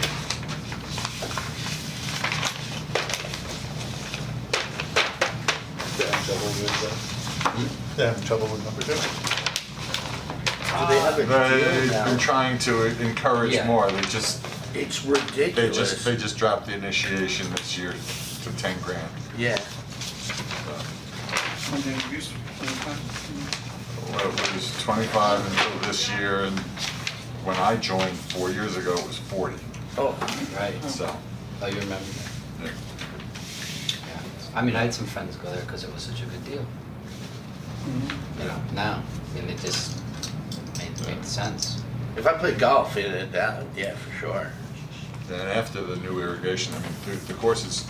F: They have trouble with, they have trouble with number 2?
C: Do they have a deal
D: They've been
C: now?
D: trying to encourage
E: Yeah.
D: more.
C: It's ridiculous.
D: They just dropped the initiation this year to 10 grand.
C: Yeah.
A: When they used to be 25.
D: Well, it was 25 until this year, and when I joined 4 years ago, it was 40.
C: Oh,
E: Right.
D: So,
E: Oh, you remember that?
D: yeah.
E: Yeah. I mean, I had some friends go there because it was such a good deal. Now, it just made sense.
C: if I play golf in it, yeah, for sure.
D: And after the new irrigation, I mean, the course is,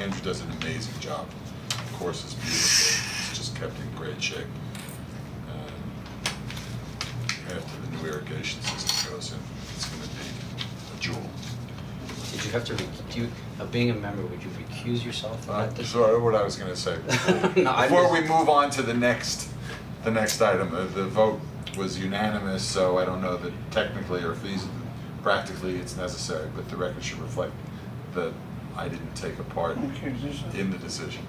D: Andrew does an amazing job. The course is beautiful, it's just kept in great shape. After the new irrigation system goes in, it's gonna be a jewel.
E: Did you have to, being a member, would you recuse yourself from that?
D: Sorry, what I was gonna say.
E: No, I
D: Before
E: just-
D: we move on to the next item, the vote was unanimous, so I don't know that technically or feasibly, practically it's necessary, but the record should reflect that I didn't take a part
A: Okay, just-
D: in the decision.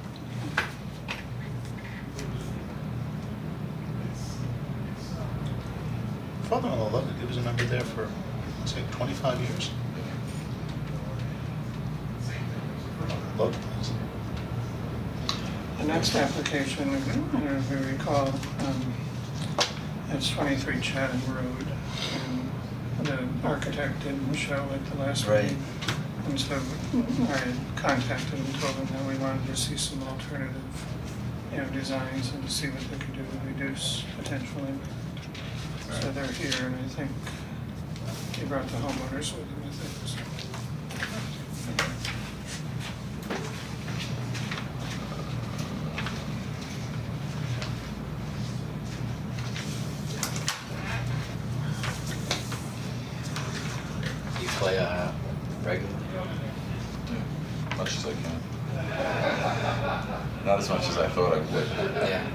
F: Father-in-law loved it. He was a member there for, say, 25 years. Loved the place.
A: The next application, if you recall, it's 23 Chatham Road, and the architect didn't show at the last
C: Right.
A: meeting. And so I had contacted him, told him that we wanted to see some alternative designs and to see what they could do to reduce potential impact. So they're here, and I think he brought the homeowners with him, I think. So.
E: You play regularly?
D: Much as I can. Not as much as I thought I would.
E: Yeah.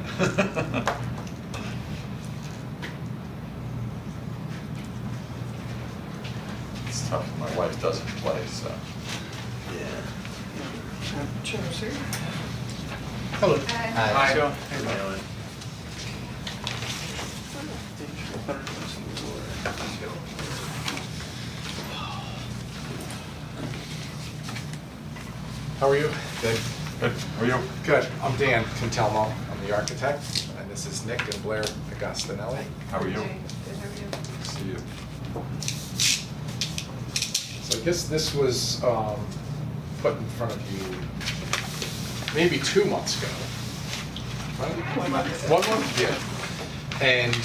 D: It's tough, my wife doesn't play, so.
C: Yeah.
A: Chairs here.
F: Hello.
E: Hi.
A: Joe.
K: How are you?
D: Good. Good. How are you?
K: Good. I'm Dan Cantelmo. I'm the architect, and this is Nick and Blair Agostinelli.
D: How are you?
H: Good, how are you?
D: See you.
K: So I guess this was put in front of you maybe 2 months ago. Right?
A: 1 month.
K: 1 month? Yeah. And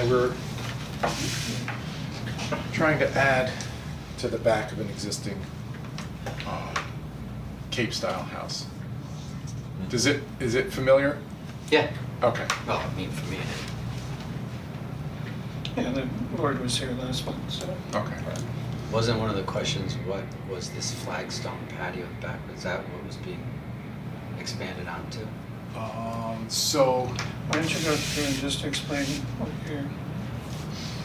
K: we're trying to add to the back of an existing Cape-style house. Is it familiar?
E: Yeah.
K: Okay.
E: Well, I mean, for me, it is.
A: Yeah, the board was here last month, so.
K: Okay.
E: Wasn't one of the questions, what was this flagstone patio back? Was that what was being expanded onto?
K: So
A: Why don't you go through and just explain what you're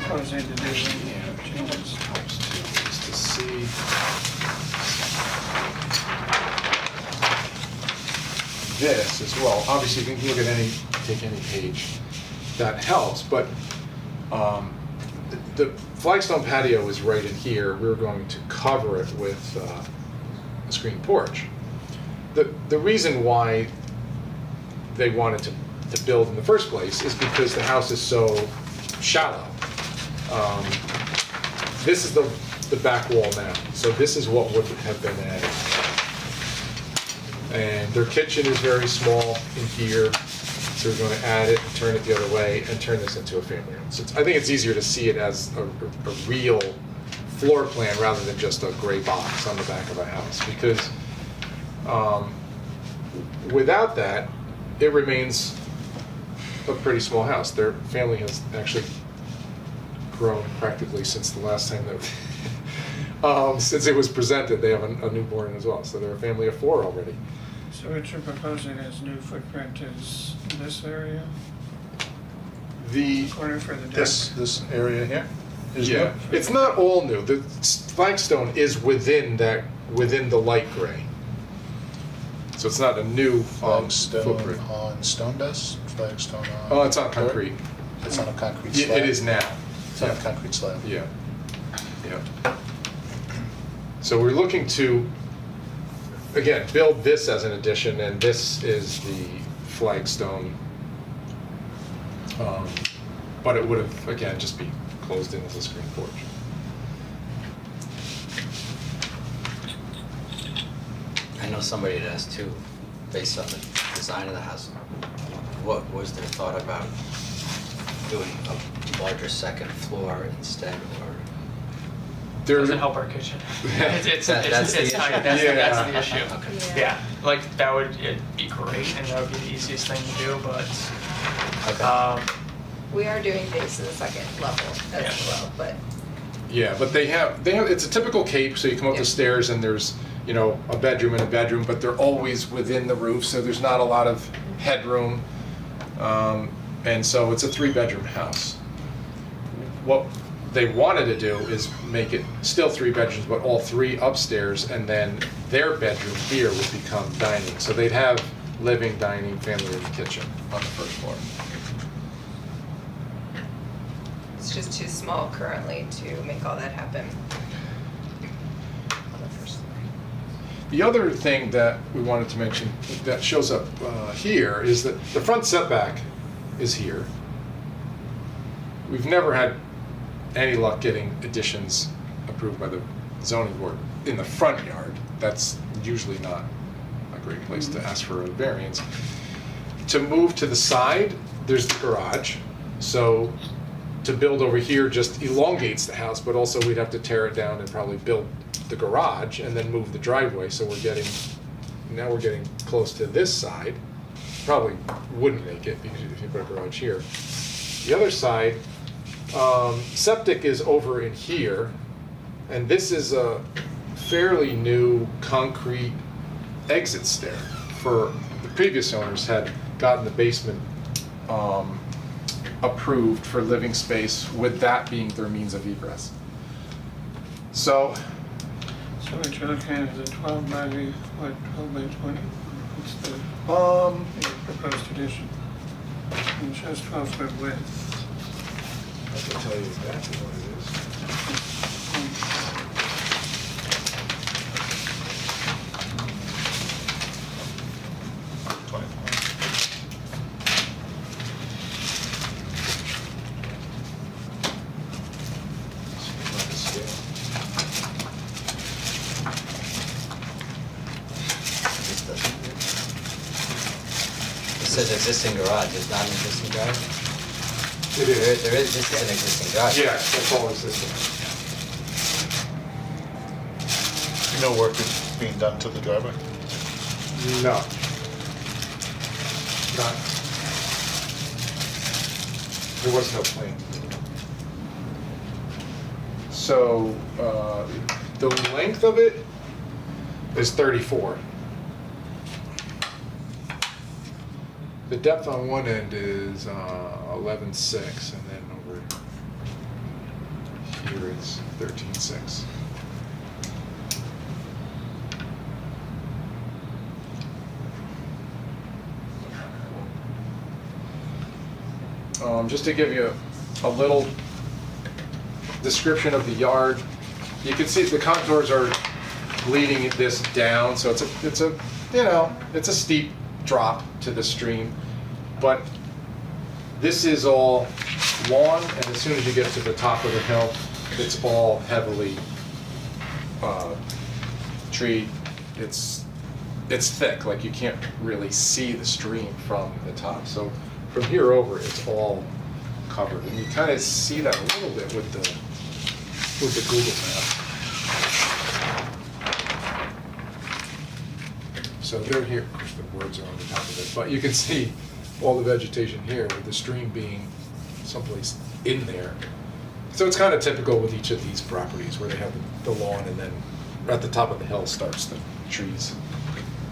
A: proposing to do and changes?
K: helps to just to see. This as well. Obviously, you can look at take any page that helps, but the flagstone patio is right in here. We're going to cover it with a screen porch. The reason why they wanted to build in the first place is because the house is so shallow. This is the back wall now, so this is what would have been added. And their kitchen is very small in here, so we're going to add it, turn it the other way, and turn this into a family room. So I think it's easier to see it as a real floor plan rather than just a gray box on the back of a house, because without that, it remains a pretty small house. Their family has actually grown practically since the last time that, since it was presented. They have a newborn as well, so they're a family of 4 already.
A: So what you're proposing as new footprint is this area,
K: The
A: corner for the deck?
F: This area here is
K: yeah,
F: new?
K: it's not all new. The flagstone is within the light gray, so it's not a new
F: Flagstone
K: footprint.
F: on stone base, flagstone on.
K: Oh, it's on concrete.
F: It's on a concrete
K: Yeah,
F: slab?
K: it is now.
F: It's on a
K: Yeah.
F: concrete slab?
K: Yeah. Yeah. So we're looking to, again, build this as an addition, and this is the flagstone. But it would have, again, just be closed in as a screen porch.
E: I know somebody had asked too, based on the design of the house, what was their thought about doing a larger second floor instead, or?
L: Doesn't help our kitchen. It's
E: That's the
L: tight.
E: issue.
L: That's the issue.
E: Okay.
L: Yeah, like that would it'd be great, and that would be the easiest thing to do. But
E: Okay.
H: We are doing base to the second level as
L: Yeah.
H: well, but
K: Yeah, but they have, it's a typical Cape, so you come up
H: Yeah.
K: the stairs and there's, a bedroom and a bedroom, but they're always within the roof, so there's not a lot of headroom. And so it's a 3-bedroom house. What they wanted to do is make it still 3 bedrooms, but all 3 upstairs, and then their bedroom here would become dining. So they'd have living, dining, family room, kitchen on the first floor.
H: it's just too small currently to make all that happen on the first floor.
K: The other thing that we wanted to mention that shows up here is that the front setback is here. We've never had any luck getting additions approved by the zoning board in the front yard, that's usually not a great place to ask for a variance. To move to the side, there's the garage, so to build over here just elongates the house, but also we'd have to tear it down and probably build the garage and then move the driveway, so now we're getting close to this side. Probably wouldn't make it because if you put a garage here. The other side, septic is over in here, and this is a fairly new concrete exit stair. For the previous owners had gotten the basement approved for living space, with that being their means of egress. So
A: what you're looking at is a 12 by 20? What's the proposed addition? It shows 12-foot width.
K: I can tell you exactly what it is.
E: It says existing garage, it's not an existing garage?
K: It is.
E: This is an existing garage.
K: Yeah, that's all existing.
F: No work is being done to the driveway?
K: No. Not. There was no plan. So, the length of it is 34. The depth on one end is 11.6, and then over here it's 13.6. Just to give you a little description of the yard, you can see the contours are leading this down, so it's a steep drop to the stream, but this is all lawn, and as soon as you get to the top of the hill, it's all heavily treed. It's thick, like you can't really see the stream from the top. So from here over, it's all covered, and you kind of see that a little bit with the Google map. So they're here, of course the words are on the top of it, but you can see all the vegetation here with the stream being someplace in there. So it's kind of typical with each of these properties where they have the lawn, and then at the top of the hill starts the trees.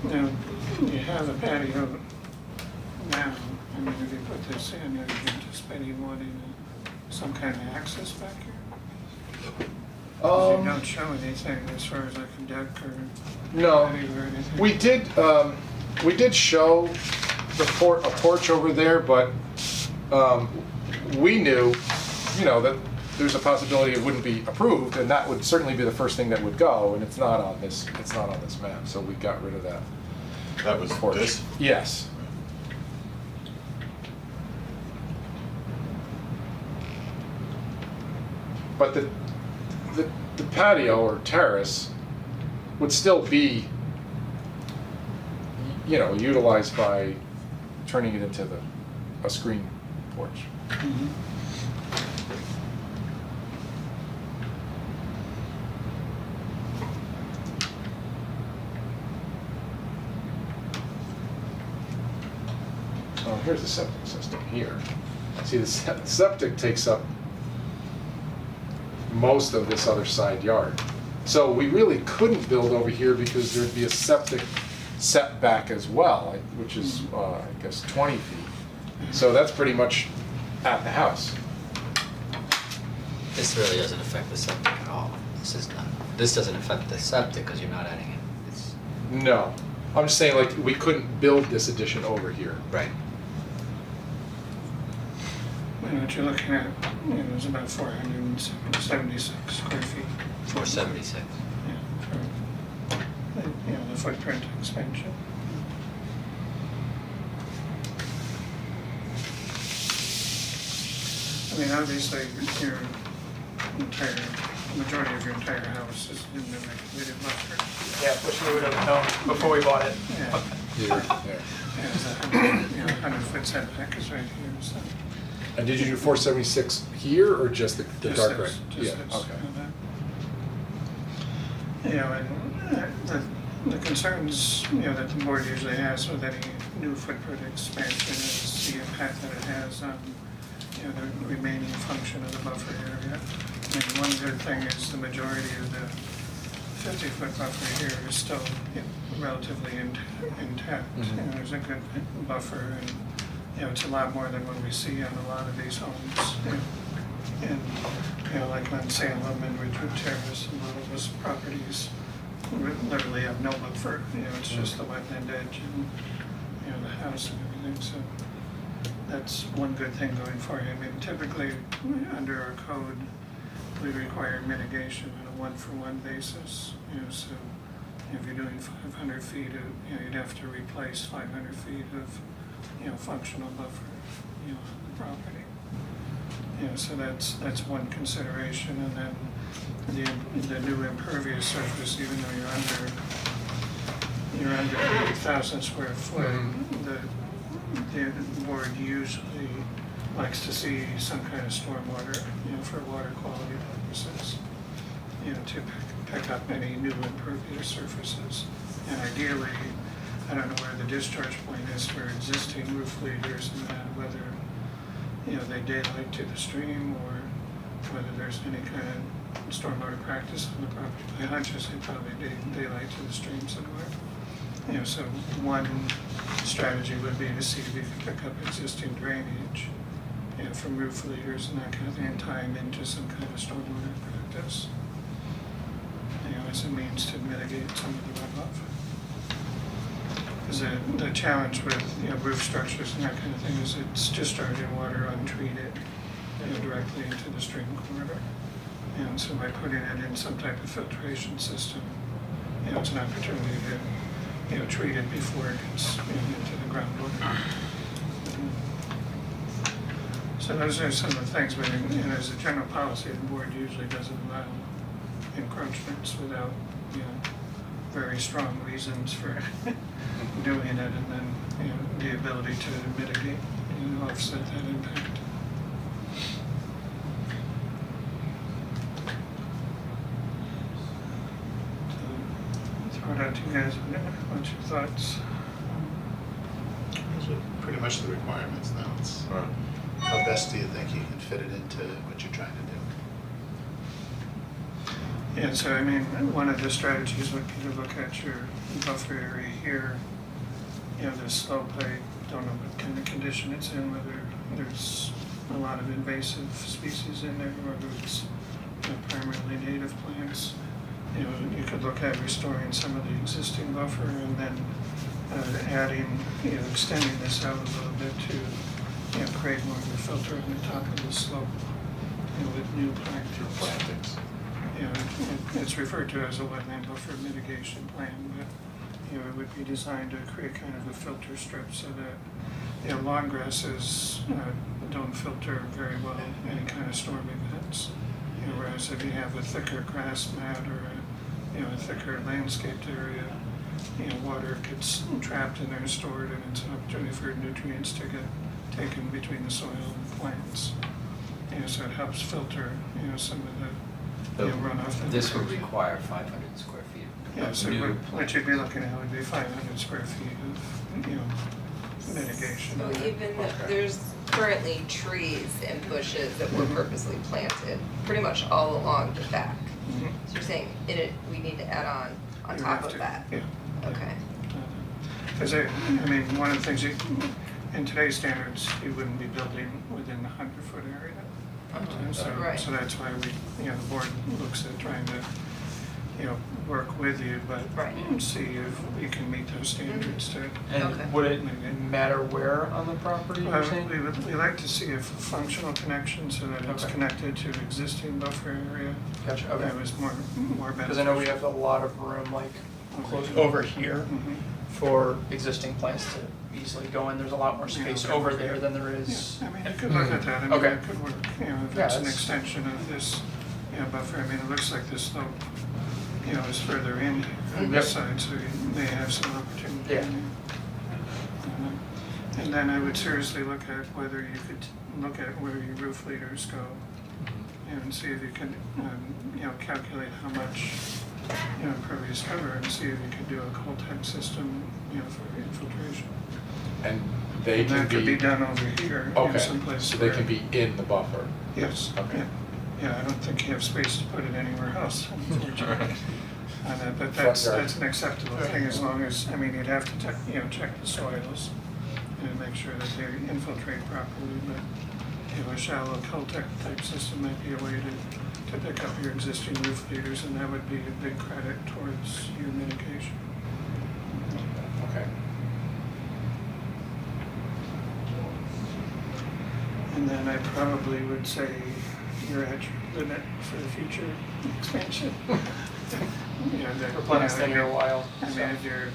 A: Now, you have the patio now, I mean, if you put this in, are you anticipating wanting some kind of access back here? 'Cause you don't show anything as far as like a deck or
K: No,
A: patio or anything.
K: we did show a porch over there, but we knew, that there's a possibility it wouldn't be approved, and that would certainly be the first thing that would go, and it's not on this map, so we got rid of that.
D: That was
K: Porch.
D: this?
K: Yes. But the patio or terrace would still be, utilized by turning it into a screen porch.
A: Mhm.
K: Oh, here's the septic system here. See, the septic takes up most of this other side yard. So we really couldn't build over here because there'd be a septic setback as well, which is, I guess, 20 feet. So that's pretty much at the house.
E: This really doesn't affect the septic at all. This doesn't affect the septic because you're not adding it.
K: No, I'm just saying, like, we couldn't build this addition over here.
E: Right.
A: And what you're looking at, is about 476 square feet.
E: 476.
A: Yeah, for, the footprint expansion. I mean, obviously, you're majority of your entire house is in the regulated buffer.
L: Yeah, which we would have known before we bought it.
A: Yeah.
K: Here, there.
A: Yeah, it's 100-foot setback is right here, so.
K: And did you do 476 here or just the
A: Just
K: dark
A: this,
K: gray?
A: just
K: Yeah,
A: this,
K: okay.
A: and the concerns, that the board usually has with any new footprint expansion is the impact that it has on, the remaining function of the buffer area. And one good thing is the majority of the 50-foot buffer here is still relatively intact.
K: Mhm.
A: There's a good buffer, and, it's a lot more than what we see on a lot of these homes. And, like on Salem and Ridgewood Terrace and all of those properties literally have no buffer, it's just the wetland edge and, the house and everything, so that's one good thing going for you. I mean, typically, under our code, we require mitigation on a one-for-one basis, so if you're doing 500 feet of, you'd have to replace 500 feet of, functional buffer, on the property. So that's one consideration, and then the new impervious surface, even though you're under 8,000 square foot, the board usually likes to see some kind of stormwater, for water quality purposes, to pick up any new impervious surfaces. And ideally, I don't know where the discharge point is for existing roof leaders and that, whether they daylight to the stream or whether there's any kind of stormwater practice on the property. My hunch is they probably daylight to the stream somewhere. So one strategy would be to see if you can pick up existing drainage, from roof leaders and that kind of thing, and tie them into some kind of stormwater practice, as a means to mitigate some of the runoff. Because the challenge with roof structures and that kind of thing is it's discharging water untreated directly into the stream corridor. And so by putting it in some type of filtration system, it's an opportunity to treat it before it gets into the groundwater. So those are some of the things, but as a general policy, the board usually doesn't allow encroachments without very strong reasons for doing it, and then the ability to mitigate and offset that impact. So, throw it out to you guys. What's your thoughts?
F: Those are pretty much the requirements now. It's how best do you think you can fit it into what you're trying to do?
A: Yeah, so I mean, one of the strategies would be to look at your buffer area here. The slope, I don't know what kind of condition it's in, whether there's a lot of invasive species in there, or whether it's primarily native plants. You could look at restoring some of the existing buffer and then adding, extending this out a little bit to, create more of a filter on the top of the slope, with new plantings. It's referred to as a wetland buffer mitigation plan, but it would be designed to create kind of a filter strip so that lawn grasses don't filter very well any kind of storm events. Whereas if you have a thicker grass mat or a thicker landscaped area, water gets trapped in there and stored, and it's an opportunity for nutrients to get taken between the soil and the plants. So it helps filter some of the runoff. that
E: This would
A: occurs.
E: require 500 square feet.
A: Yeah, so
E: New
A: what you'd be looking at would be 500 square feet of mitigation.
H: So even there's currently trees and bushes that were purposely planted pretty much all along the back.
A: Mhm.
H: So you're saying we need to add on
A: You
H: top
A: have
H: of
A: to,
H: that?
A: Yeah.
H: Okay.
A: Because one of the things in today's standards, you wouldn't be building within the 100-foot area.
H: Right.
A: So that's why the board looks at trying to, work with you, but
H: Right.
A: see if we can meet those standards too.
H: Okay.
L: And would it matter where on the property you're saying?
A: We like to see a functional connection so that it's
L: Okay.
A: connected to existing buffer area.
L: Gotcha, okay.
A: That was more beneficial.
L: Because I know we have a lot of room like close over here
A: Mhm.
L: for existing plants to easily go in. There's a lot more space over there than there is.
A: Yeah, I mean, you could look at that, I mean,
L: Okay.
A: it could work, if
L: Yeah,
A: it's an
L: that's-
A: extension of this, buffer. I mean, it looks like the slope, is further in on this side, so you may have some opportunity.
L: Yeah.
A: And then I would seriously look at whether you could look at where your roof leaders go and see if you can, calculate how much, impervious cover and see if you could do a Coltech system, for infiltration.
K: And they
A: And
K: can
A: that could be
K: be,
A: done over here in
K: okay,
A: some place
K: so they
A: where-
K: can be in the buffer.
A: Yes.
K: Okay.
A: Yeah. Yeah, I don't think you have space to put it anywhere else, unfortunately. But
K: Front
A: that's
K: yard.
A: an acceptable thing as long as, you'd have to check the soils and make sure that they infiltrate properly, but, a shallow Caltech type system might be a way to pick up your existing roof leaders, and that would be a big credit towards your mitigation.
K: Okay.
A: And then I probably would say you're at your limit for the future expansion.
L: We're planning to stay here a while.
A: I mean, if you're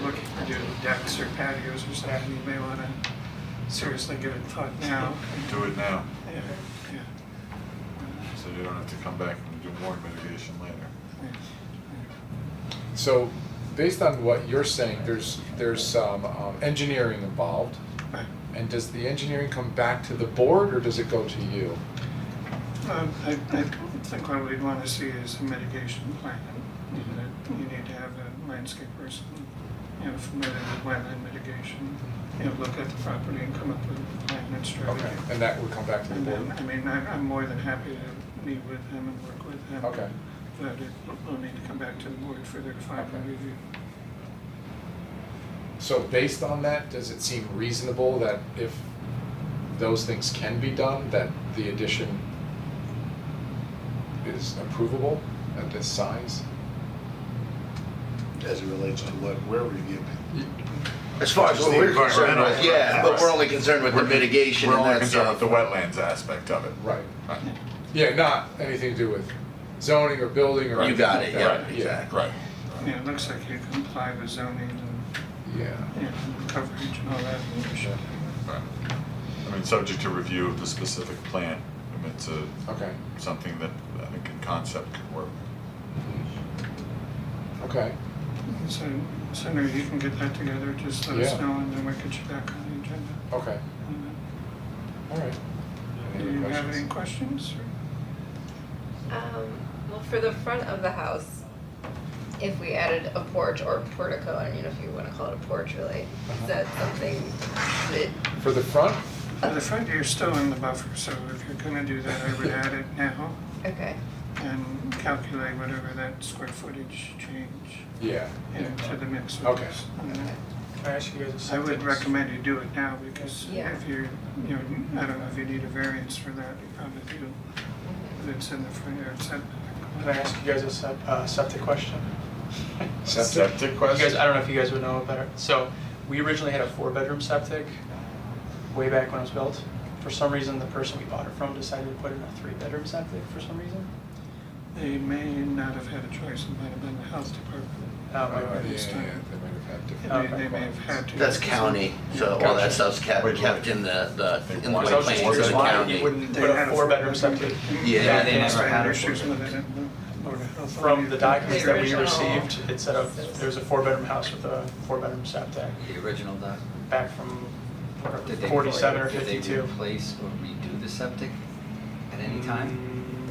A: looking to do decks or patios or something, you may want to seriously give it thought now.
D: Do it now,
A: Yeah, yeah.
D: so you don't have to come back and do more mitigation later.
K: So, based on what you're saying, there's some engineering involved.
A: Right.
K: And does the engineering come back to the board, or does it go to you?
A: I think what we'd want to see is a mitigation plan. You need to have a landscape person, familiar with wetland mitigation, look at the property and come up with a plan and strategy.
K: Okay, and that would come back to the
A: And
K: board?
A: then, I'm more than happy to meet with them and work with them.
K: Okay.
A: But it will need to come back to the board for their final
K: Okay.
A: review.
K: So based on that, does it seem reasonable that if those things can be done, that the addition is approvable at this size?
F: As it relates to what we're reviewing.
C: As far as what we're concerned with, yeah, but we're only concerned with the mitigation
D: We're
C: and
D: only
C: that's,
D: concerned with the wetlands aspect of it.
K: Right. Yeah, not anything to do with zoning or building or
C: You
K: anything
C: got
K: like
C: it,
K: that.
C: yeah, exactly.
D: Right.
A: Yeah, it looks like you comply with zoning and,
K: Yeah.
A: coverage and all that.
D: Right. I mean, subject to review of the specific plan, I mean, it's
K: Okay.
D: something that I think in concept could work.
K: Okay.
A: So sooner you can get that together, just let us
K: Yeah.
A: know and then we'll get you back on the agenda.
K: Okay. All right.
A: Do
K: Any
A: you
K: other
A: have any
K: questions?
A: questions?
H: Well, for the front of the house, if we added a porch or portico, I don't know if you wanna call it a porch really, is that something that,
K: For the front?
A: For the front, you're still in the buffer, so if you're gonna do that, I would add it now
H: okay,
A: and calculate whatever that square footage change
K: Yeah.
A: into the mix. with
K: Okay.
A: this.
L: Can I ask you guys a
A: I
L: second?
A: would recommend you do it now because
H: Yeah.
A: if you're, I don't know if you need a variance for that, you probably do. But it's in the front yard setback.
L: Can I ask you guys a septic question?
D: Septic
L: You
D: question?
L: guys, I don't know if you guys would know better. So, we originally had a 4-bedroom septic way back when it was built. For some reason, the person we bought it from decided to put in a 3-bedroom septic for some reason.
A: They may not have had a choice, it might have been the health department.
L: Oh,
A: Right,
K: Yeah,
A: this
K: yeah,
A: time.
K: they might have had different.
A: They may have had to.
C: That's county, so all
L: Gotcha.
C: that stuff's kept
D: Wait,
C: in the
D: Think
C: in the
D: one-
C: way
L: So I was just
C: plans
L: curious
C: of the
L: why
C: county.
L: you wouldn't
A: They
L: put
A: had
L: a 4-bedroom septic.
C: Yeah,
E: they never had a
A: issues with it. Board of Health
L: From
A: only-
L: the documents that we
H: The original.
L: received, it said there was a 4-bedroom house with a 4-bedroom septic
E: The original doc,
L: back from whatever,
E: did they?
L: 47 or
E: Did they
L: 52.
E: replace or redo the septic at any time?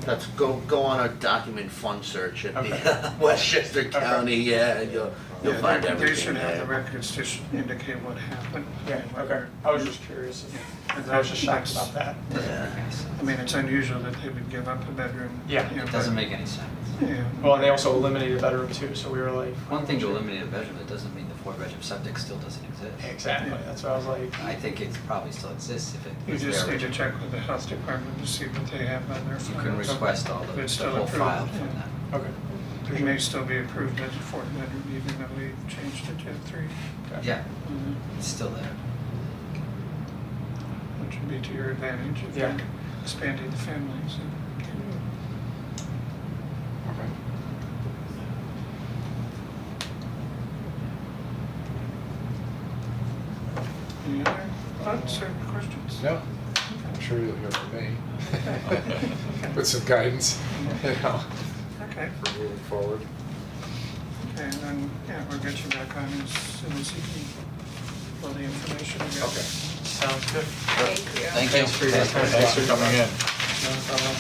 C: Let's go on a document fund search at
L: Okay.
C: the Westchester County, yeah, and you'll
A: Yeah,
C: find
A: they
C: everything
A: should have the
C: there.
A: records to indicate what happened.
L: Yeah,
A: and
L: okay.
A: whether-
L: I was just curious.
A: Yeah.
L: I was just shocked about that.
C: Yeah.
A: I mean, it's unusual that they would give up a bedroom.
L: Yeah.
E: It doesn't make any sense.
A: Yeah.
L: Well, and they also eliminated a bedroom too, so we were like.
E: One thing to eliminate a bedroom, that doesn't mean the 4-bedroom septic still doesn't exist.
L: Exactly, that's what I was like.
E: I think it probably still exists if it
A: You
E: was
A: just
E: there.
A: need to check with the health department to see what they have on their
E: You
A: files.
E: can request all
A: If
E: the
A: it's
E: the
A: still
E: whole
A: approved,
E: file from
A: yeah.
E: that.
L: Okay.
A: It may still be approved as a 4-bedroom, even though we changed it to 3.
E: Yeah,
A: Mhm.
E: it's still there.
A: Which would be to your advantage if
L: Yeah.
A: you're expanding the families.
K: Okay.
A: Any other thoughts or questions?
K: No?
A: I'm sure
K: sure you'll hear from me. With some guidance, you know,
A: Okay,
K: for moving forward.
A: okay, and then, yeah, we'll get you back on as soon as you can, all the information again.
K: Okay.
L: Sounds good.
H: Thank you.
C: Thank you.
E: Thanks for your time.
D: Thanks for coming in.
L: No problem.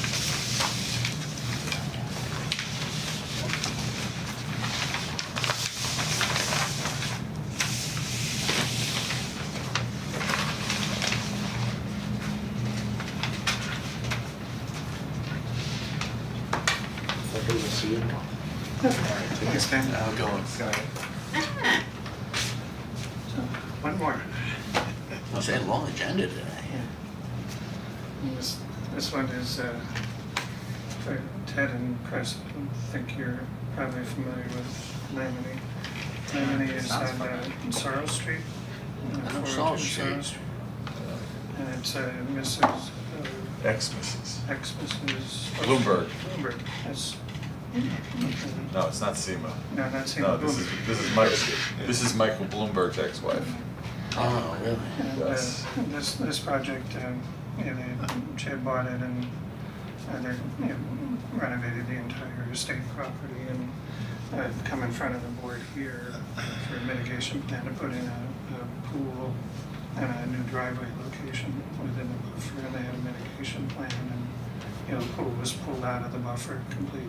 K: Okay, we'll see you tomorrow.
A: Thanks, Dan.
C: How it going?
A: So, one more.
C: I'll say a long agenda today.
A: And this one is for Ted and Chris. I don't think you're probably familiar with Lamini. Lamini is
E: Sounds
A: on Sorrel Street.
C: I know
A: 402
C: Sorrel Street.
A: And it's Mrs.
D: Ex-Mrs.
A: Ex-Mrs.
D: Bloomberg.
A: Bloomberg, yes.
D: No, it's not Seema.
A: No, not Seema
D: No,
A: Bloomberg.
D: this is Michael Bloomberg's ex-wife.
C: Oh, really?
A: And
D: Yes.
A: this project, she had bought it and they renovated the entire estate property and come in front of the board here for a mitigation plan to put in a pool and a new driveway location within the buffer, and they had a mitigation plan, and, the pool was pulled out of the buffer completely,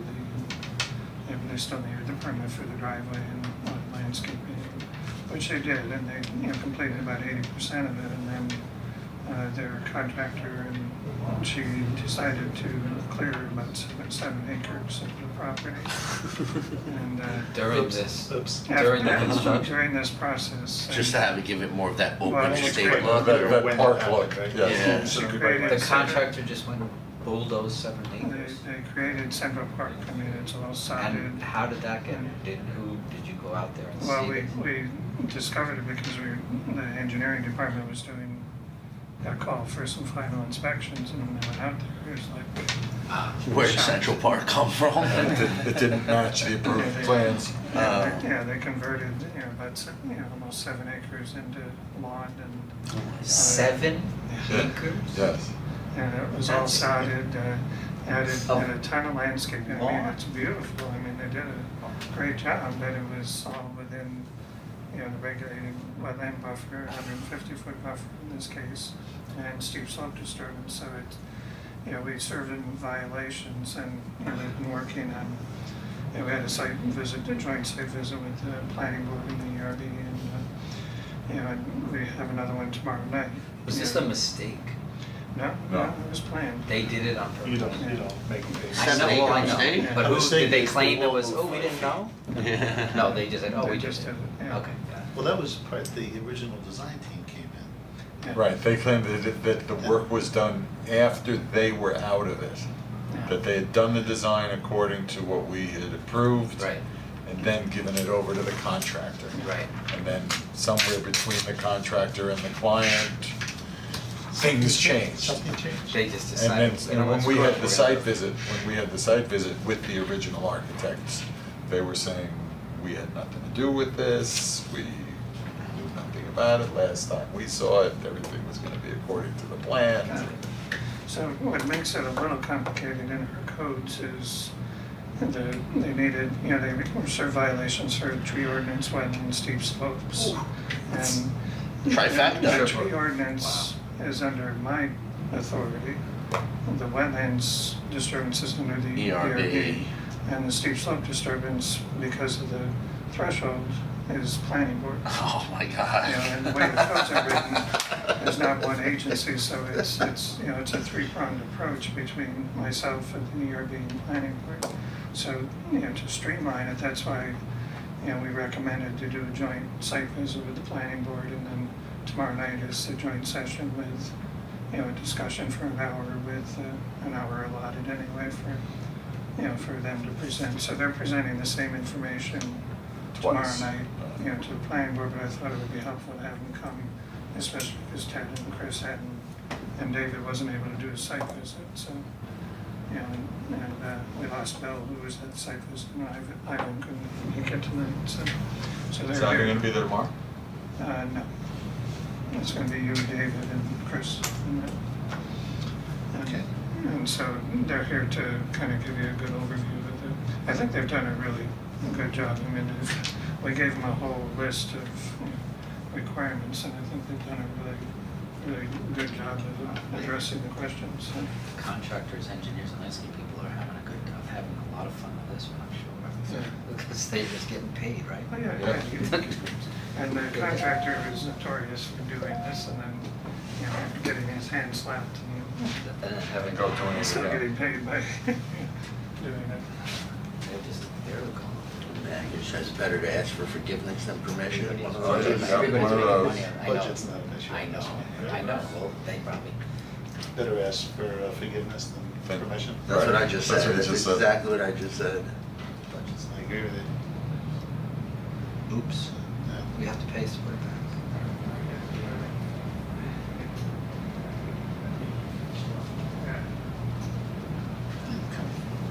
A: and they still needed the permit for the driveway and landscaping, which they did, and they, completed about 80% of it, and then their contractor, and she decided to clear about 7 acres of the property. And
E: During this,
A: after
E: during the
A: that-
E: construction.
A: during this process.
C: Just to have it give it more of that
A: Well,
C: open
A: it's
C: estate
A: great.
C: look.
D: That park look,
C: Yeah.
D: yes.
A: She created
E: The
A: Central-
E: contractor just went bulldoze 7 acres.
A: They created Central Park. I mean, it's all sodded.
E: And how did that get, did you go out there and see
A: Well,
E: it?
A: we discovered it because the engineering department was got called for some final inspections, and when they went out there, it was like.
C: Where did Central Park come from?
D: It didn't match the approved plans.
A: Yeah, they converted, about, almost 7 acres into lawn and.
E: 7
D: Yeah.
E: acres?
D: Yes.
A: And it was all sodded, added
E: Oh.
A: a ton of landscaping. I mean,
E: Lawn.
A: it's beautiful. I mean, they did a great job, but it was all within, the regulated wetland buffer, 150-foot buffer in this case, and steep slope disturbance. So it, we served in violations, and, they've been working on, we had a site visit, a joint site visit with the planning board and the ERB, and, and we have another one tomorrow night.
E: Was this a mistake?
A: No,
D: No.
A: it was planned.
E: They did it on purpose?
F: You don't make mistakes.
E: I know, well, I know,
C: Mistake?
E: but
F: A
E: who,
F: mistake
E: did they
F: is the
E: claim it
F: wall
E: was,
F: will
E: oh, we didn't know?
C: Yeah.
E: No, they just said, oh,
A: They
E: we
A: just
E: just did.
A: did it, yeah.
E: Okay, got it.
F: Well, that was part, the original design team came in.
A: Yeah.
D: Right, they claimed that the work was done after they were out of it. That they had done the design according to what we had approved.
E: Right.
D: And then given it over to the contractor.
E: Right.
D: And then somewhere between the contractor and the client, things changed.
F: Something changed.
E: They just
D: And then,
E: decided, you know,
D: and when
E: let's
D: we
E: go
D: had
E: for
D: the
E: it.
D: site visit with the original architects, they were saying, we had nothing to do with this, we knew nothing about it, last time we saw it, everything was gonna be according to the plan.
A: So what makes it a little complicated in our codes is they needed, they serve violations for tree ordinance, wetland, steep slopes. And
C: Trifecta.
A: the tree ordinance is under my authority. The wetlands disturbance is under the
C: ERB.
A: ERB. And the steep slope disturbance, because of the threshold, is planning board.
C: Oh, my God.
A: And the way the codes are written, there's not one agency, so it's a 3-pronged approach between myself and the ERB and planning board. So, to streamline it, that's why, we recommended to do a joint site visit with the planning board, and then tomorrow night is a joint session with, a discussion for an hour with, an hour allotted anyway for them to present. So they're presenting the same information tomorrow
D: Twice.
A: night, to the planning board, but I thought it would be helpful to have them come, especially because Ted and Chris hadn't, and David wasn't able to do a site visit, so, and we lost Bill, who was at the site visit, and Ivan couldn't make it tonight, so they're
D: Is Ivan
A: here.
D: gonna be there tomorrow?
A: No. It's gonna be you, David, and Chris. And so they're here to kind of give you a good overview of it. I think they've done a really good job. I mean, we gave them a whole list of requirements, and I think they've done a really good job of addressing the questions. So,
E: Contractors, engineers, and landscape people are having a lot of fun with this one, I'm sure.
A: Yeah.
E: Because they're just getting paid, right?
A: oh, yeah. And the contractor is notorious for doing this and then, getting his hand slapped
E: And having
D: Go doing
A: and
D: it
A: still
D: again.
A: getting paid by doing it.
E: They're just barely calling.
C: I guess it's better to ask for forgiveness than permission. One of
D: Oh,
C: those.
D: yeah.
E: Everybody's
D: one of
E: making
D: those.
E: money. I know.
F: Budget's not an issue.
E: I know, well, they probably.
F: Better ask for forgiveness than permission.
C: That's what I just
D: That's
C: said,
D: what you
C: that's
D: just said.
C: exactly what I just said.
F: I agree with you.
E: Oops.
F: Yeah.
E: We have to pay for it back.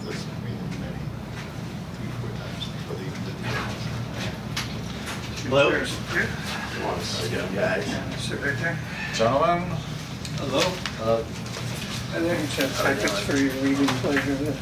F: Let's read them maybe 3-4 times before they even did the
J: Hello?
A: There's- yeah,
C: You want to sit down, guys?
A: sit right there.
D: Gentlemen,
E: Hello?
A: I think it's just packets for your reading pleasure there.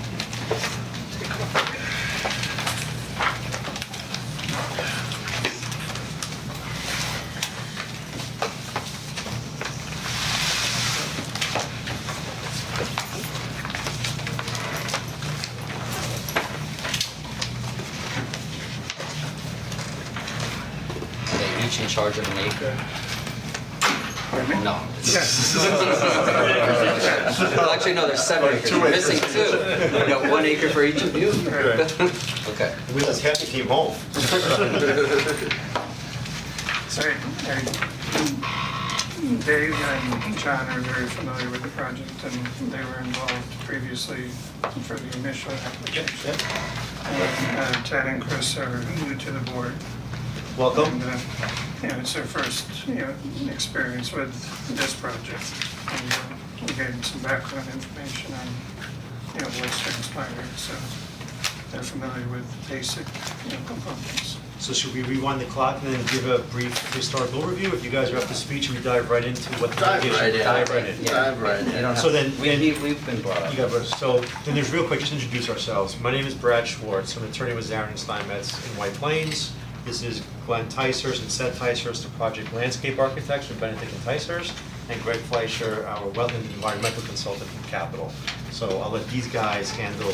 E: Are they each in charge of an acre?
A: Pardon me?
E: No.
A: Yes.
E: Well, actually, no, there's 7 acres, you're missing 2. You got 1 acre for each of you? Okay.
M: We just have to keep home.
A: So, Dave and John are very familiar with the project, and they were involved previously for the initial application. And Ted and Chris are new to the board.
M: Welcome.
A: And, it's their first, experience with this project. And we gave them some background information on, what's transpired, so they're familiar with basic, components.
M: So should we rewind the clock and then give a brief historical overview? If you guys are up to speed, should we dive right into what the
C: Dive
M: litigation?
C: right in.
M: Dive right in.
C: Dive right in.
E: You don't have
M: So then-
E: we've been brought up.
M: You got it. So then there's real quick, just introduce ourselves. My name is Brad Schwartz. I'm an attorney with Zarin and Steinmetz in White Plains. This is Glenn Ticehurst and Seth Ticehurst, the project landscape architects from Benedict and Ticehurst, and Greg Fleischer, our wetland and environmental consultant from Capital. So I'll let these guys handle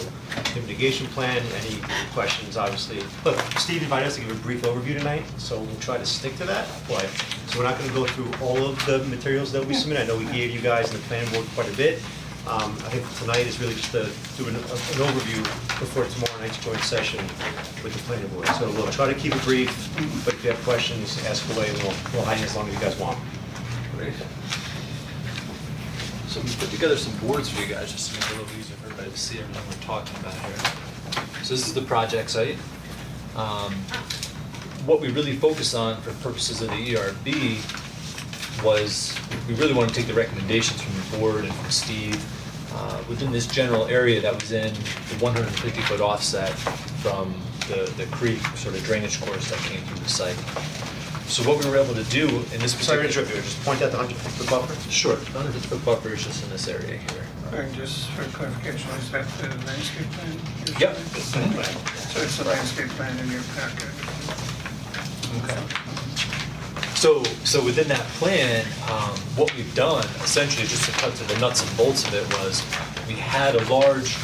M: the mitigation plan, any questions, obviously. Look, Steve invited us to give a brief overview tonight, so we'll try to stick to that. But, so we're not gonna go through all of the materials that we submit. I know we gave you guys in the planning board quite a bit. I think tonight is really just to do an overview before tomorrow night's joint session with the planning board. So we'll try to keep it brief, but if you have questions, ask away, and we'll hang as long as you guys want.
I: Great. So we put together some boards for you guys, just to make it a little easier for everybody to see everything we're talking about here. So this is the project site. What we really focus on for purposes of the ERB was, we really want to take the recommendations from the board and from Steve within this general area that was in the 150-foot offset from the creek sort of drainage course that came through the site. So what we were able to do in this
M: Sorry
I: particular...
M: to interrupt you, just point out the 100-foot buffer.
I: Sure, 100-foot buffer is just in this area here.
A: And just for clarification, is that the landscape plan? you're
I: Yep.
A: saying? So it's the landscape plan in your packet.
I: Okay. So within that plan, what we've done, essentially, just to cut to the nuts and bolts of it, was we had a large,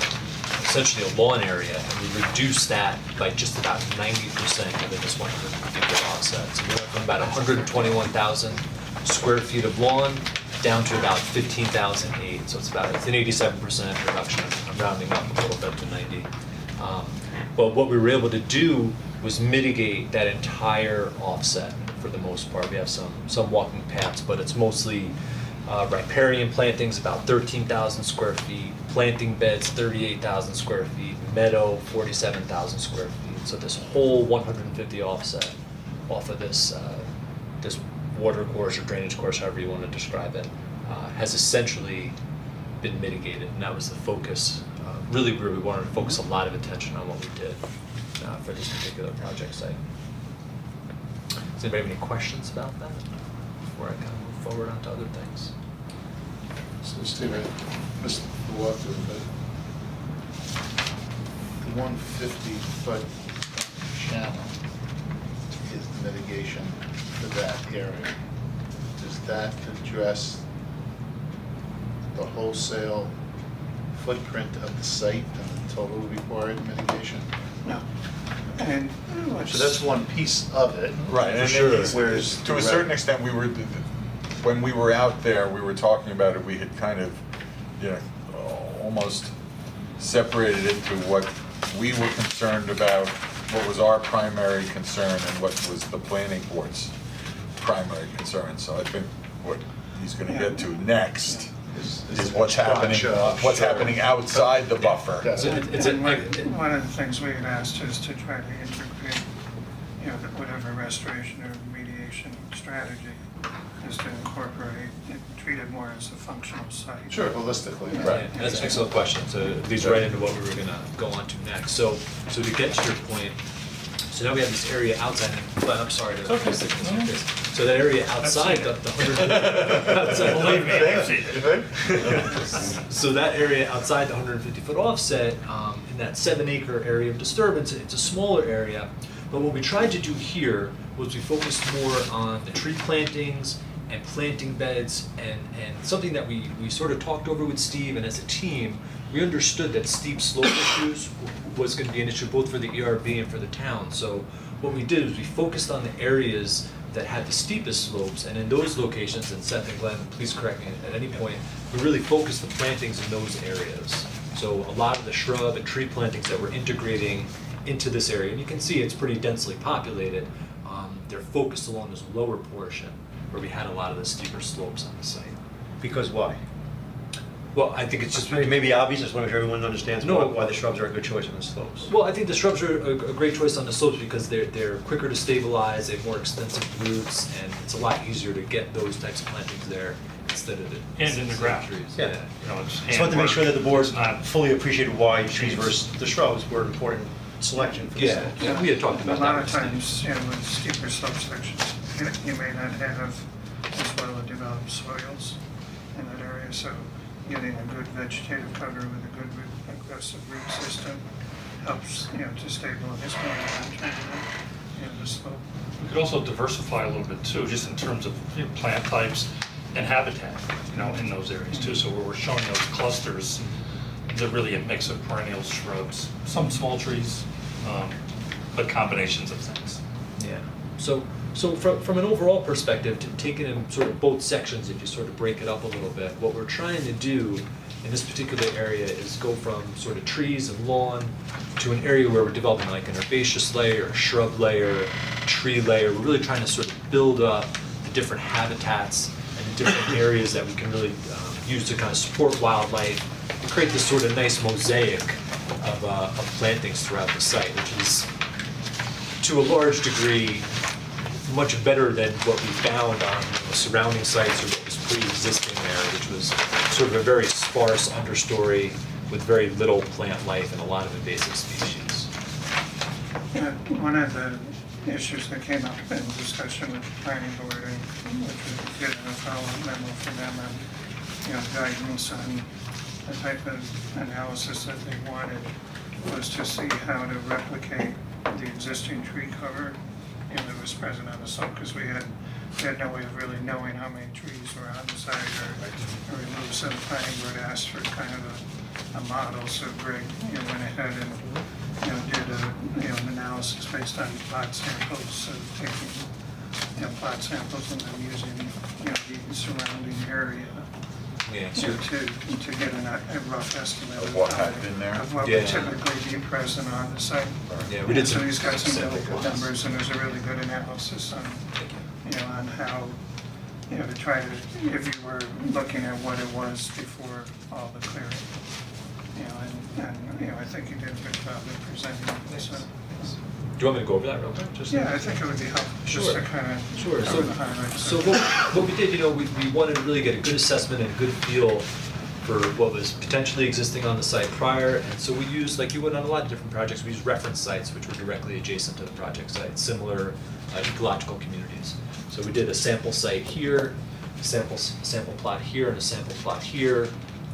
I: essentially a lawn area, and we reduced that by just about 90% within this 150-foot offset. So we went from about 121,000 square feet of lawn down to about 15,008. So it's an 87% reduction. I'm rounding up a little bit to 90. But what we were able to do was mitigate that entire offset for the most part. We have some walking paths, but it's mostly riparian plantings, about 13,000 square feet, planting beds, 38,000 square feet, meadow, 47,000 square feet. So this whole 150 offset off of this water course or drainage course, however you want to describe it, has essentially been mitigated, and that was the focus, really where we wanted to focus a lot of attention on what we did for this particular project site. Does anybody have any questions about that before I kind of move forward onto other things?
F: So Steve,
K: walk through, but
F: The 150-foot channel is the mitigation for that area. Does that address the wholesale footprint of the site and the total required mitigation?
A: No. And
F: So that's one piece of it.
D: Right,
F: For
D: and
F: sure.
D: whereas to a certain extent, when we were out there, we were talking about it, we had kind of, almost separated into what we were concerned about, what was our primary concern, and what was the planning board's primary concern. So I think what he's gonna get to next is what's happening outside the buffer.
A: one of the things we had asked is to try to integrate, whatever restoration or remediation strategy is to incorporate and treat it more as a functional site.
F: Sure, holistically.
D: Right.
N: That's an excellent question, so it leads right into what we were gonna go on to next. So to get to your point, so now we have this area outside, but I'm sorry to stick this in your face. So that area outside the 100.
M: Believe me, I've seen it.
N: So that area outside the 150-foot offset, in that 7-acre area of disturbance, it's a smaller area. But what we tried to do here was we focused more on the tree plantings and planting beds and something that we sort of talked over with Steve, and as a team, we understood that steep slope issues was gonna be an issue both for the ERB and for the town. So what we did is we focused on the areas that had the steepest slopes, and in those locations, and Seth and Glenn, please correct me at any point, we really focused the plantings in those areas. So a lot of the shrub and tree plantings that we're integrating into this area, and you can see it's pretty densely populated, they're focused along this lower portion where we had a lot of the steeper slopes on the site.
M: Because why?
N: Well, I think it's just.
M: It may be obvious, I just want to make sure everyone understands
N: No.
M: why the shrubs are a good choice on the slopes.
N: Well, I think the shrubs are a great choice on the slopes because they're quicker to stabilize, they have more extensive roots, and it's a lot easier to get those types of plantings there instead of the.
O: And in the ground.
N: trees.
M: Yeah.
O: It's
M: Just want to make sure that the board's
O: not
M: fully appreciated why trees versus the shrubs were an important selection for the
N: Yeah,
M: slopes.
N: yeah, we had talked about
A: A
N: that.
A: lot of
N: with Steve.
A: times, with steeper slope sections, you may not have as well developed soils in that area, so getting a good vegetative cover with a good aggressive root system helps, to stabilize the slope.
O: We could also diversify a little bit too, just in terms of plant types and habitat, in those areas too. So where we're showing those clusters, they're really a mix of perennials, shrubs, some small trees, but combinations of things.
N: Yeah, so from an overall perspective, taking in sort of both sections, if you sort of break it up a little bit, what we're trying to do in this particular area is go from sort of trees and lawn to an area where we're developing like an herbaceous layer, a shrub layer, a tree layer. We're really trying to sort of build up the different habitats and the different areas that we can really use to kind of support wildlife and create this sort of nice mosaic of plantings throughout the site, which is to a large degree much better than what we found on surrounding sites or what was pre-existing there, which was sort of a very sparse understory with very little plant life and a lot of invasive species.
A: One of the issues that came up in discussion with the planning board, and which was given a follow-up memo from them, and guidance on the type of analysis that they wanted, was to see how to replicate the existing tree cover that was present on the slope, because we had no way of really knowing how many trees were on the site or removed. So the planning board asked for kind of a model. So Greg went ahead and did an analysis based on plot samples, so taking plot samples and then using the surrounding area to get a rough estimate
D: Of what had been there?
A: of what would typically be present on the site.
N: Yeah, we did
A: So
N: some
A: he's got some
N: sample
A: really good
N: plots.
A: numbers, and there's a really good analysis on, on how, to try to, if you were looking at what it was before all the clearing. And I think you did a good job of presenting it, so.
N: Do you want me to go over that real quick? Just-
A: Yeah, I think it would be helpful, just to kind of
N: Sure.
A: cover the highlights.
N: So what we did, we wanted to really get a good assessment and a good feel for what was potentially existing on the site prior, and so we used, like you would on a lot of different projects, we used reference sites which were directly adjacent to the project site, similar ecological communities. So we did a sample site here, a sample plot here, and a sample plot here.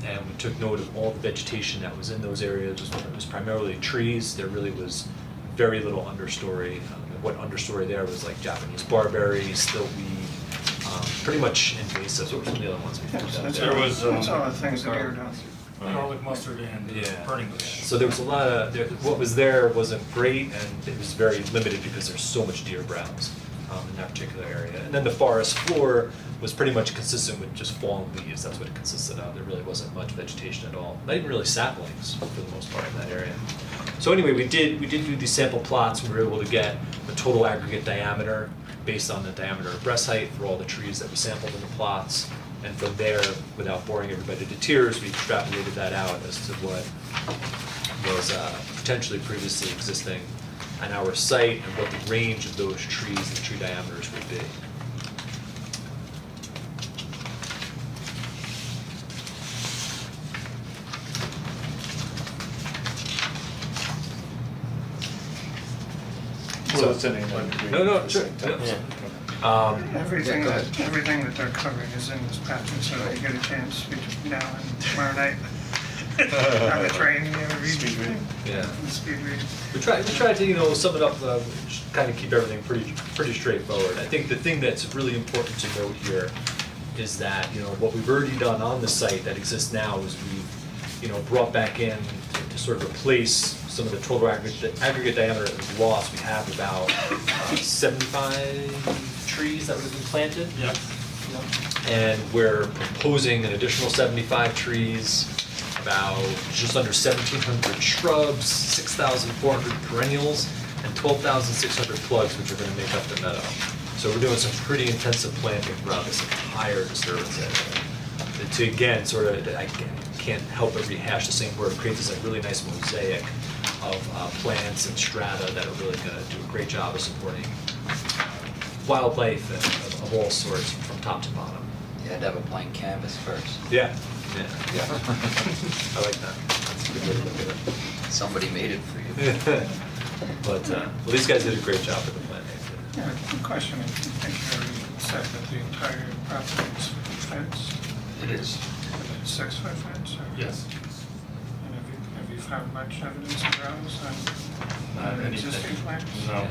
N: and we took note of all the vegetation that was in those areas. It was primarily trees. There really was very little understory. What understory there was like Japanese barberry, stillweed, pretty much invasive. What were some of the other ones we found out
A: That's
N: there?
O: There was,
A: That's all the things that you're doing.
O: garlic mustard and
N: Yeah.
O: burning bush.
N: So there was a lot of, what was there wasn't great, and it was very limited because there's so much deer browse in that particular area. And then the forest floor was pretty much consistent with just fallen leaves. That's what it consisted of. There really wasn't much vegetation at all. Not even really saplings for the most part in that area. So anyway, we did do these sample plots. We were able to get the total aggregate diameter based on the diameter of breast height for all the trees that we sampled in the plots. And from there, without boring everybody to tears, we extrapolated that out as to what was potentially previously existing on our site and what the range of those trees and tree diameters would be.
F: So it's any one degree.
N: No, sure.
A: Everything that they're covering is in this packet, so you get a chance between now and tomorrow night. On the train, you know, read.
F: Speed reading.
N: Yeah.
A: Speed reading.
N: We tried to, sum it up, kind of keep everything pretty straightforward. I think the thing that's really important to note here is that, what we've already done on the site that exists now is we've, brought back in to sort of replace some of the total aggregate diameter that was lost. We have about 75 trees that would have been planted.
O: Yep.
N: And we're proposing an additional 75 trees, about just under 1,700 shrubs, 6,400 perennials, and 12,600 plugs, which are going to make up the meadow. So we're doing some pretty intensive planting throughout this entire disturbance area. To again, I can't help but rehash the same word, create this really nice mosaic of plants and strata that are really going to do a great job of supporting wildlife of all sorts from top to bottom.
E: You had to have a blank canvas first.
N: Yeah. I like that. That's a good way to look at it.
E: Somebody made it for you.
N: But, these guys did a great job with the planting.
A: Yeah, good question. I think you already said that the entire property is fenced.
O: It is.
A: Is it 6-foot fence or?
O: Yes.
A: And have you found much evidence of those
O: Not
A: on
O: anything.
A: existing plans?
O: No.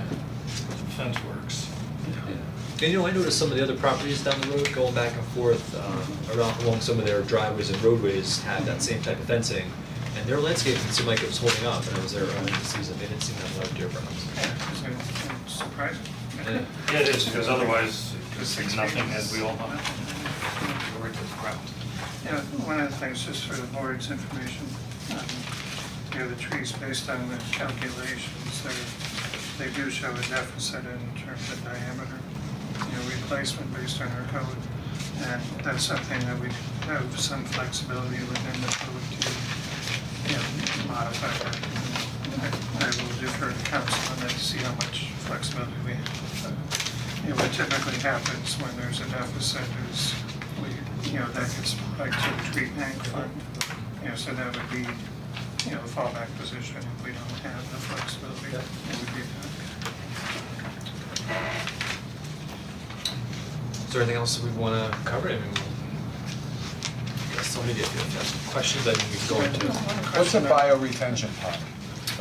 O: Fence works.
N: And I noticed some of the other properties down the road going back and forth along some of their driveways and roadways had that same type of fencing. And their landscaping seemed like it was holding up, and I was there early in the season, they didn't seem to have a lot of deer browns.
A: Yeah, it's surprising.
N: Yeah.
O: Yeah, it is, because otherwise, it's nothing, as we all know. Go right to the ground.
A: Yeah, one of the things, just for the board's information, the trees, based on the calculations, they do show a deficit in terms of diameter, replacement based on our code. And that's something that we have some flexibility within the code to, modify that. I will defer to council on that to see how much flexibility we have. What typically happens when there's a deficit is that gets applied to the tree bank fund. So that would be, a fallback position if we don't have the flexibility.
N: Yeah.
A: It would be that.
N: Is there anything else that we want to cover? I mean, somebody, if you have some questions, I think we can go into.
K: What's a bioretention pond,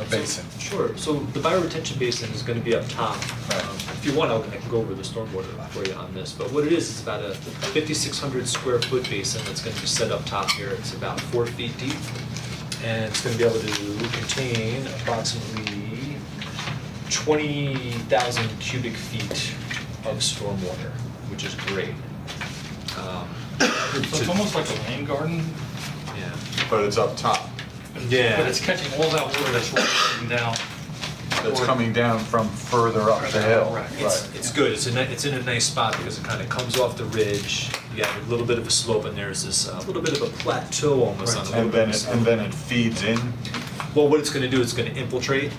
K: a basin?
N: Sure, so the bioretention basin is gonna be up top.
K: Right.
N: If you want, I can go over the stormwater for you on this, but what it is about a 5,600 square foot basin that's gonna be set up top here. It's about 4 feet deep, and it's gonna be able to contain approximately 20,000 cubic feet of stormwater, which is great.
O: So it's almost like a rain garden,
N: Yeah.
D: But it's up top.
N: Yeah.
O: but it's catching all that water that's rolling down.
D: That's coming down from further up the hill.
O: Right.
N: It's good, it's in a nice spot because it kind of comes off the ridge, you have a little bit of a slope, and there's this little bit of a plateau almost on the
D: And then it feeds in.
N: Well, what it's gonna do, it's gonna infiltrate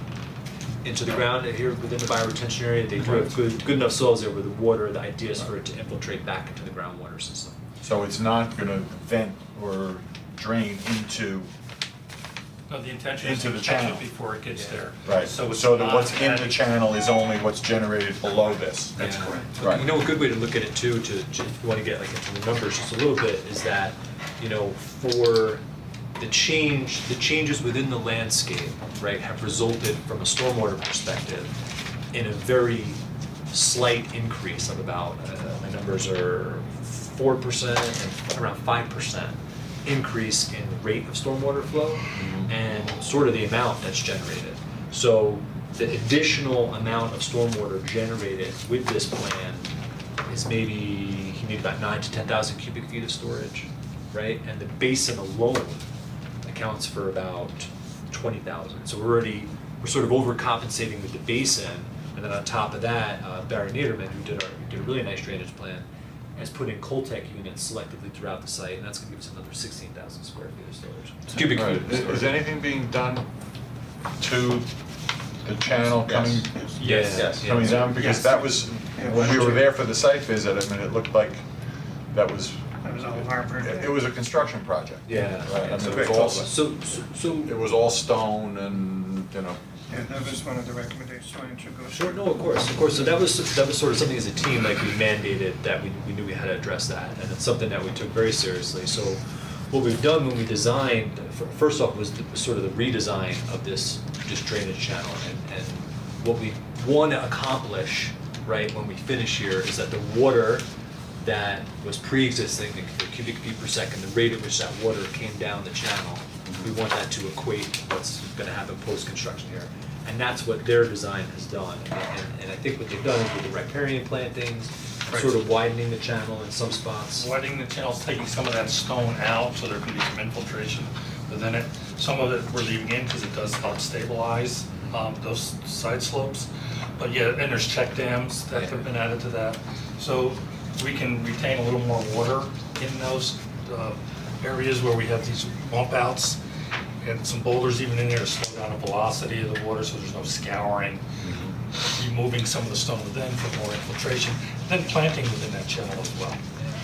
N: into the ground here within the bioretention area. They do have good enough soils there with the water, the idea is for it to infiltrate back into the groundwater system.
D: So it's not gonna vent or drain into
O: No, the intention is
D: Into
O: to
D: the
O: catch
D: channel.
O: it before it gets there.
D: Right,
O: So it's
D: so that
O: not
D: what's in the
O: adding-
D: channel is only what's generated below this.
O: That's
N: Yeah.
O: correct.
D: Right.
N: You know, a good way to look at it too, if you wanna get like into the numbers just a little bit, is that, you know, for the changes within the landscape, right, have resulted from a stormwater perspective in a very slight increase of about, my numbers are 4% and around 5% increase in rate of stormwater flow and sort of the amount that's generated. So the additional amount of stormwater generated with this plan is maybe, you need about 9 to 10,000 cubic feet of storage, right? And the basin alone accounts for about 20,000. So we're sort of overcompensating with the basin. And then on top of that, Barry Niederman, who did a really nice drainage plan, has put in Coltech units selectively throughout the site, and that's gonna give us another 16,000 square feet of storage. Cubic
D: Right.
N: feet of storage.
D: Is anything being done to the channel coming,
N: Yes.
D: coming down? Because that was, when we were there for the site visit, I mean, it looked like that was,
A: That was all Harvard.
D: it was a construction project.
N: Yeah.
D: Right, I
N: So
D: mean, it was all,
N: So,
D: it was all stone and, you know,
A: Yeah, that was one of the recommendations, why don't you go?
N: sure, no, of course. So that was sort of something as a team, like we mandated that we knew we had to address that, and it's something that we took very seriously. So what we've done when we designed, first off, was sort of the redesign of this drainage channel, and what we want to accomplish, right, when we finish here, is that the water that was pre-existing, the cubic feet per second, the rate at which that water came down the channel, we want that to equate to what's gonna happen post-construction here. And that's what their design has done. And I think what they've done is with the riparian plantings, sort of widening the channel in some spots.
O: Widening the channels, taking some of that stone out so there can be some infiltration within it. Some of it we're leaving in because it does help stabilize those side slopes. But yeah, and there's check dams that have been added to that. So we can retain a little more water in those areas where we have these bump outs, and some boulders even in there to slow down the velocity of the water so there's no scouring. Removing some of the stone within for more infiltration, then planting within that channel as well.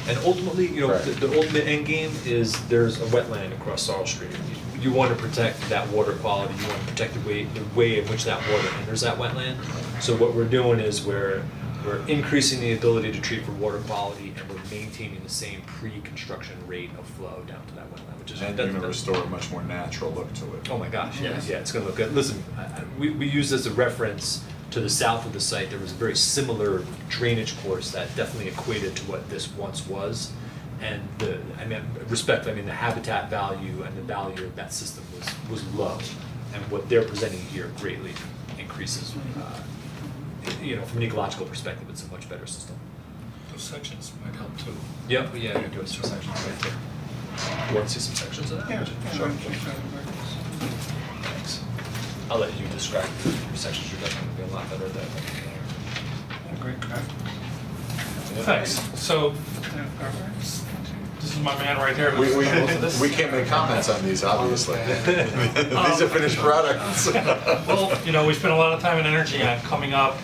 N: And ultimately, you know,
D: Right.
N: the ultimate end game is there's a wetland across Sorrel Street. You want to protect that water quality, you want to protect the way in which that water enters that wetland. So what we're doing is we're increasing the ability to treat for water quality, and we're maintaining the same pre-construction rate of flow down to that wetland, which is.
D: and you're gonna restore a much more natural look to it.
N: Oh my gosh, yeah, it's gonna look good. Listen, we use this as a reference to the south of the site. There was a very similar drainage course that definitely equated to what this once was. And the habitat value and the value of that system was low. And what they're presenting here greatly increases, from an ecological perspective, it's a much better system.
O: Those sections might help too.
N: Yep, yeah, you're doing some sections right there. You want to see some sections of that?
A: Yeah,
N: Sure.
A: yeah.
N: Thanks. I'll let you describe the sections you're definitely gonna be a lot better at that.
A: Great craft.
O: Thanks. So, this is my man right here.
D: We can't make comments on these, obviously. These are finished products.
O: Well, we spent a lot of time and energy on coming up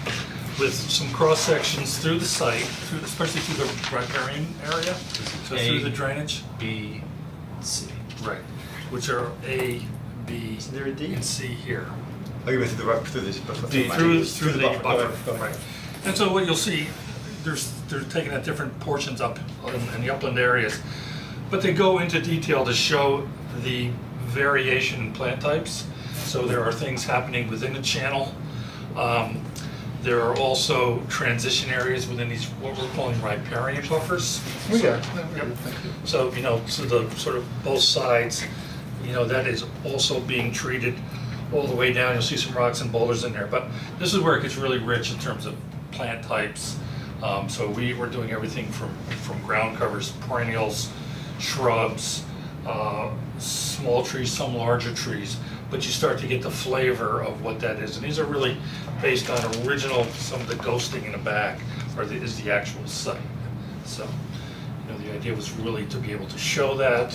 O: with some cross sections through the site, especially through the riparian area, so through the drainage.
N: B, C.
O: Right. Which are A, B,
M: Isn't there a D?
O: and C here.
M: Oh, you went through the
O: Through the buffer, right. And so what you'll see, they're taking at different portions up in the upland areas, but they go into detail to show the variation in plant types. So there are things happening within the channel. There are also transition areas within these, what we're calling riparian buffers. Yep. So, so the sort of both sides, that is also being treated all the way down. You'll see some rocks and boulders in there, but this is where it gets really rich in terms of plant types. So we're doing everything from ground covers, perennials, shrubs, small trees, some larger trees, but you start to get the flavor of what that is. And these are really based on some of the ghosting in the back is the actual site. So, the idea was really to be able to show that,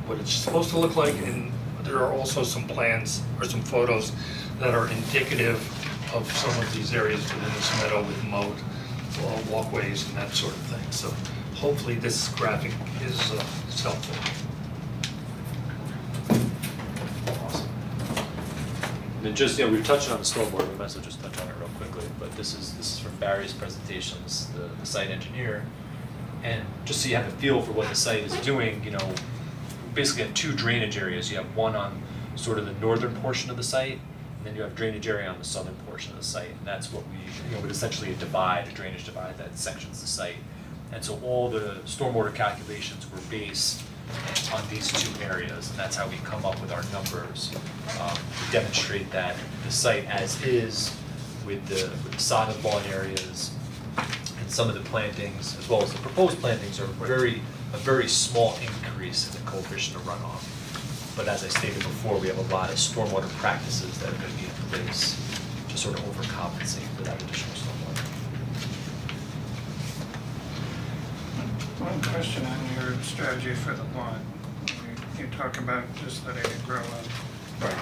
O: what it's supposed to look like, and there are also some plans or some photos that are indicative of some of these areas within this meadow with moat, walkways and that sort of thing. So hopefully this graphic is helpful.
N: Awesome. And then just, we've touched on the stormwater, we might as well just touch on it real quickly, but this is from Barry's presentations, the site engineer. And just so you have a feel for what the site is doing, basically have two drainage areas. You have one on sort of the northern portion of the site, and then you have drainage area on the southern portion of the site. And that's what we, would essentially a drainage divide that sections the site. And so all the stormwater calculations were based on these two areas, and that's how we come up with our numbers. To demonstrate that the site as is with the sod and lawn areas and some of the plantings, as well as the proposed plantings, are a very small increase in the coefficient of runoff. But as I stated before, we have a lot of stormwater practices that are going to be in place to sort of overcompensate for that additional stormwater.
A: One question on your strategy for the lawn. You talk about just letting it grow up.
N: Right.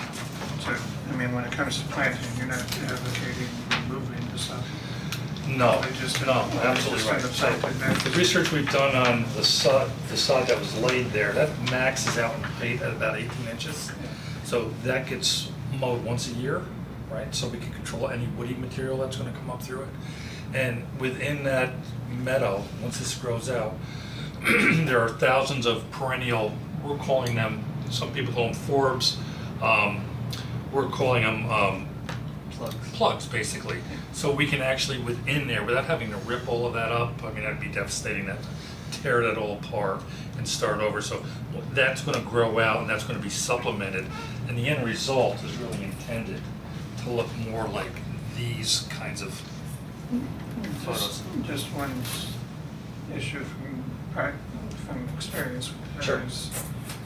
A: So, when it comes to planting, you're not advocating removing the sod?
O: No,
A: They just-
O: no, absolutely
A: just
O: right.
A: in the
O: So
A: planted bed.
O: the research we've done on the sod that was laid there, that maxes out in height at about 18 inches. So that gets mowed once a year, right? So we can control any woody material that's gonna come up through it. And within that meadow, once this grows out, there are thousands of perennial, we're calling them, some people call them forbs, we're calling them plugs, basically. So we can actually, within there, without having to rip all of that up, that'd be devastating, that tear that all apart and start over. So that's gonna grow out and that's gonna be supplemented. And the end result is really intended to look more like these kinds of photos.
A: Just one issue from experience with
O: Sure.
A: that is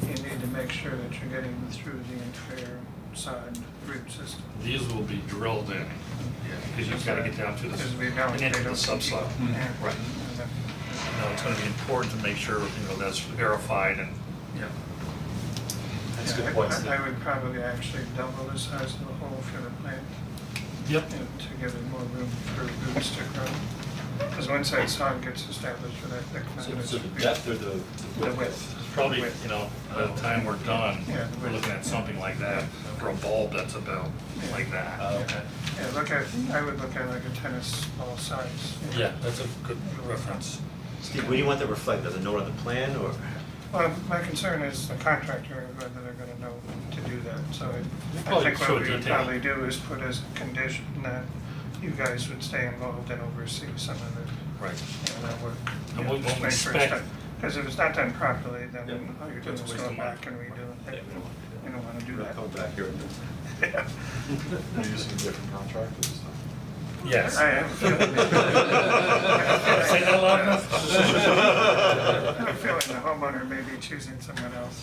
A: you need to make sure that you're getting through the entire sod root system.
O: These will be drilled in, because you've gotta get down to the,
A: Because we know
O: and
A: they
O: into the
A: don't
O: subsoil.
A: Yeah.
O: Right. It's gonna be important to make sure, that's verified and,
N: That's a
A: Yeah,
N: good point,
A: I
N: Steve.
A: would probably actually double the size of the hole for the plant.
O: Yep.
A: To give it more room for roots to grow. Because once that sod gets established for that thick plant.
N: So
A: it's-
N: the depth or the
A: The width.
O: Probably,
A: Width.
O: by the time we're done,
A: Yeah.
O: we're looking at something like that, for a bulb that's about like that.
N: Okay.
A: Yeah, I would look at like a tennis ball size.
O: Yeah, that's a good reference.
M: Steve, what do you want that reflect? Does it note on the plan or?
A: Well, my concern is the contractor, whether they're gonna know to do that, so I
O: Probably
A: think
O: show
A: what we would
O: detail.
A: probably do is put as a condition that you guys would stay involved and oversee some of the,
O: Right.
A: that work.
O: And we'll
A: Just make sure it's
O: inspect-
A: done. Because if it's not done properly, then
N: Yeah.
A: all you're doing
O: That's a
A: is
O: waste
A: going
O: of money.
A: back and redoing
N: Yeah,
A: it.
N: we don't want to do that.
A: You don't wanna do that.
D: Come back here and
A: Yeah.
D: You're using different contractors.
O: Yes.
A: I have a feeling.
O: Say that loud enough?
A: I have a feeling the homeowner may be choosing someone else.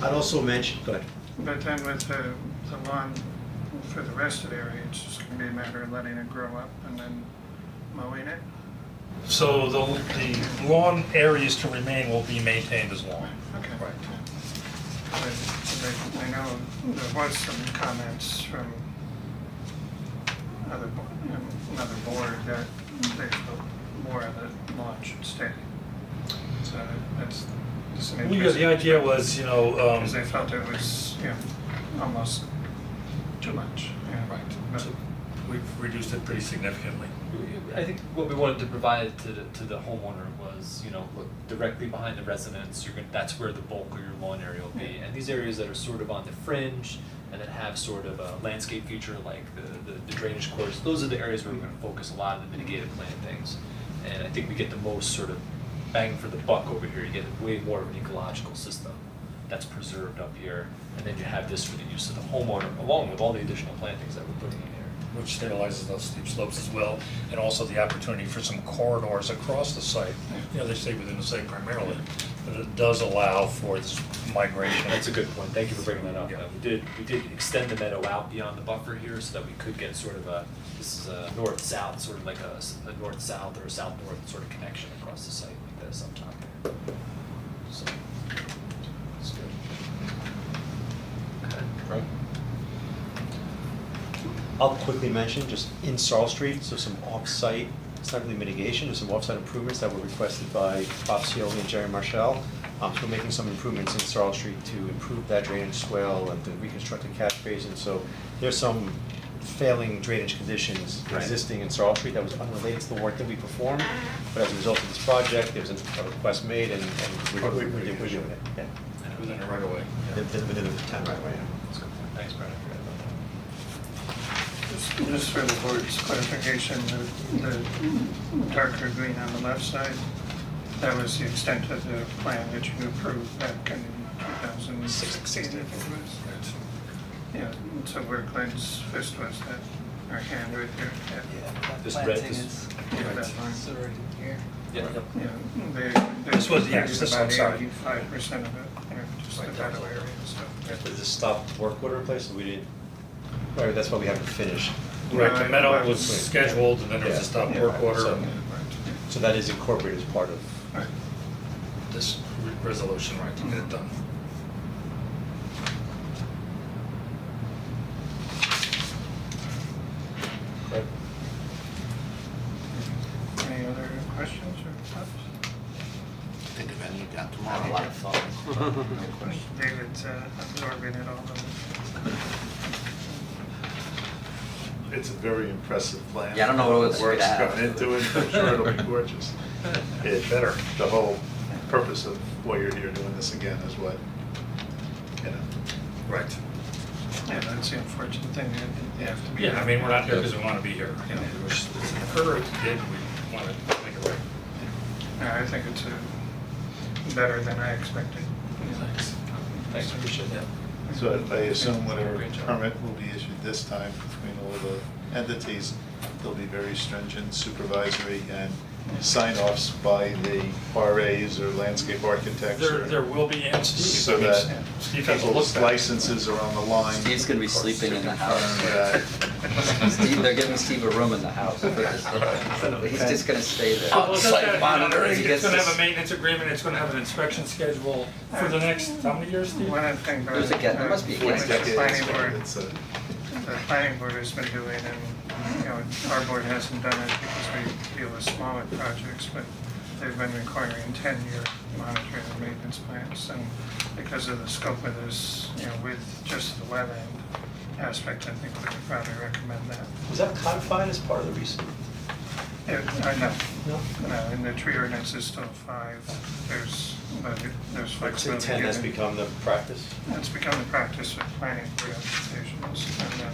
M: I'd also mention, go ahead.
A: But then with the lawn, for the rest of the area, it's just gonna be a matter of letting it grow up and then mowing it.
O: So the lawn areas to remain will be maintained as lawn.
A: Okay. But I know there was some comments from another board that they felt more of the lawn should stay. So that's just an
O: Well, yeah,
A: interesting.
O: the idea was,
A: Because they felt it was, almost too much.
O: Right.
A: But-
O: So we've reduced it pretty significantly.
N: I think what we wanted to provide to the homeowner was, look, directly behind the residence, that's where the bulk of your lawn area will be. And these areas that are sort of on the fringe and that have sort of a landscape feature like the drainage course, those are the areas where we're gonna focus a lot of the mitigated plantings. And I think we get the most sort of bang for the buck over here. You get way more of an ecological system that's preserved up here. And then you have this for the use of the homeowner, along with all the additional plantings that we're putting in here.
O: Which stabilizes those steep slopes as well, and also the opportunity for some corridors across the site. They stay within the site primarily, but it does allow for this migration.
N: That's a good point, thank you for bringing that up.
O: Yeah.
N: We did extend the meadow out beyond the buffer here so that we could get sort of this is a north-south, sort of like a north-south or a south-north sort of connection across the site like this up top here. So, that's good. Okay.
D: Right?
M: I'll quickly mention, just in Sarl Street, so some off-site, it's not really mitigation, there's some off-site improvements that were requested by Bob Cioli and Jerry Marshall. So we're making some improvements in Sorrel Street to improve that drainage swale and to reconstruct a catch basin. So there's some failing drainage conditions existing in Sorrel Street that was unrelated to the work that we performed. But as a result of this project, there was a request made and we're doing it, yeah.
O: Within a right of way.
M: Within the town right away, yeah.
N: Thanks, Brad, I forgot about that.
A: Just for the board's clarification, the darker green on the left side, that was the extent of the plan that you approved back in 2016, I think it was. Yeah, so where Glenn's fist was, that, our hand right there, yeah.
M: This red, this,
A: Yeah, that line.
N: Yeah.
A: Yeah, they
O: This was- yeah,
A: used
O: this-
A: about
O: I'm sorry.
A: 85% of it, you know, just the battle area and stuff.
M: Did this stop work order in place, so we didn't, right, that's why we haven't finished.
O: Right, the meadow was scheduled and then there was a stop work order.
M: So- So that is incorporated as part of.
A: Right.
O: This resolution, right, to get it done.
M: Right.
A: Any other questions or thoughts?
C: Think of any, got tomorrow, a lot of fun.
A: David's absorbing it all.
F: It's a very impressive plan.
E: Yeah, I don't know what else we're
F: Work's
E: gonna have.
F: going into it, I'm sure it'll be gorgeous. It better, the whole purpose of why you're here doing this again is what, you know.
O: Right.
A: Yeah, that's the unfortunate thing, you have to be.
O: Yeah, I mean, we're not here because we want to be here. You know, it's an occurred, did, we want to make it right.
A: Yeah, I think it's better than I expected.
N: Thanks, appreciate that.
F: So I assume whatever
N: Great job.
F: permit will be issued this time between all the entities, they'll be very stringent supervisory and sign-offs by the RAs or landscape architects.
O: There will be, and Steve,
F: So
O: I mean,
F: that
O: Steve has a look
F: people's
O: back.
F: licenses are on the line.
E: Steve's gonna be sleeping in the house.
F: That
E: Steve, they're giving Steve a room in the house for this. He's just gonna stay there.
O: Well, it's just that,
E: monitoring.
O: It's gonna have a maintenance agreement, it's gonna have an inspection schedule for the next, how many years, Steve?
A: One of the things.
E: There's a there must be a
A: What
E: gas
A: the
E: station.
A: planning board,
F: it's a,
A: the planning board has been doing, and, you know, our board hasn't done it because we deal with smaller projects, but they've been requiring 10-year monitoring and maintenance plans, and because of the scope of this, you know, with just the wetland aspect, I think we would probably recommend that.
M: Was that codified as part of the recent?
A: No, in the tree ordinance is still 5, there's
M: So
A: flexibility.
M: 10 has
A: given.
M: become the practice?
A: It's become the practice with planning board applications, and then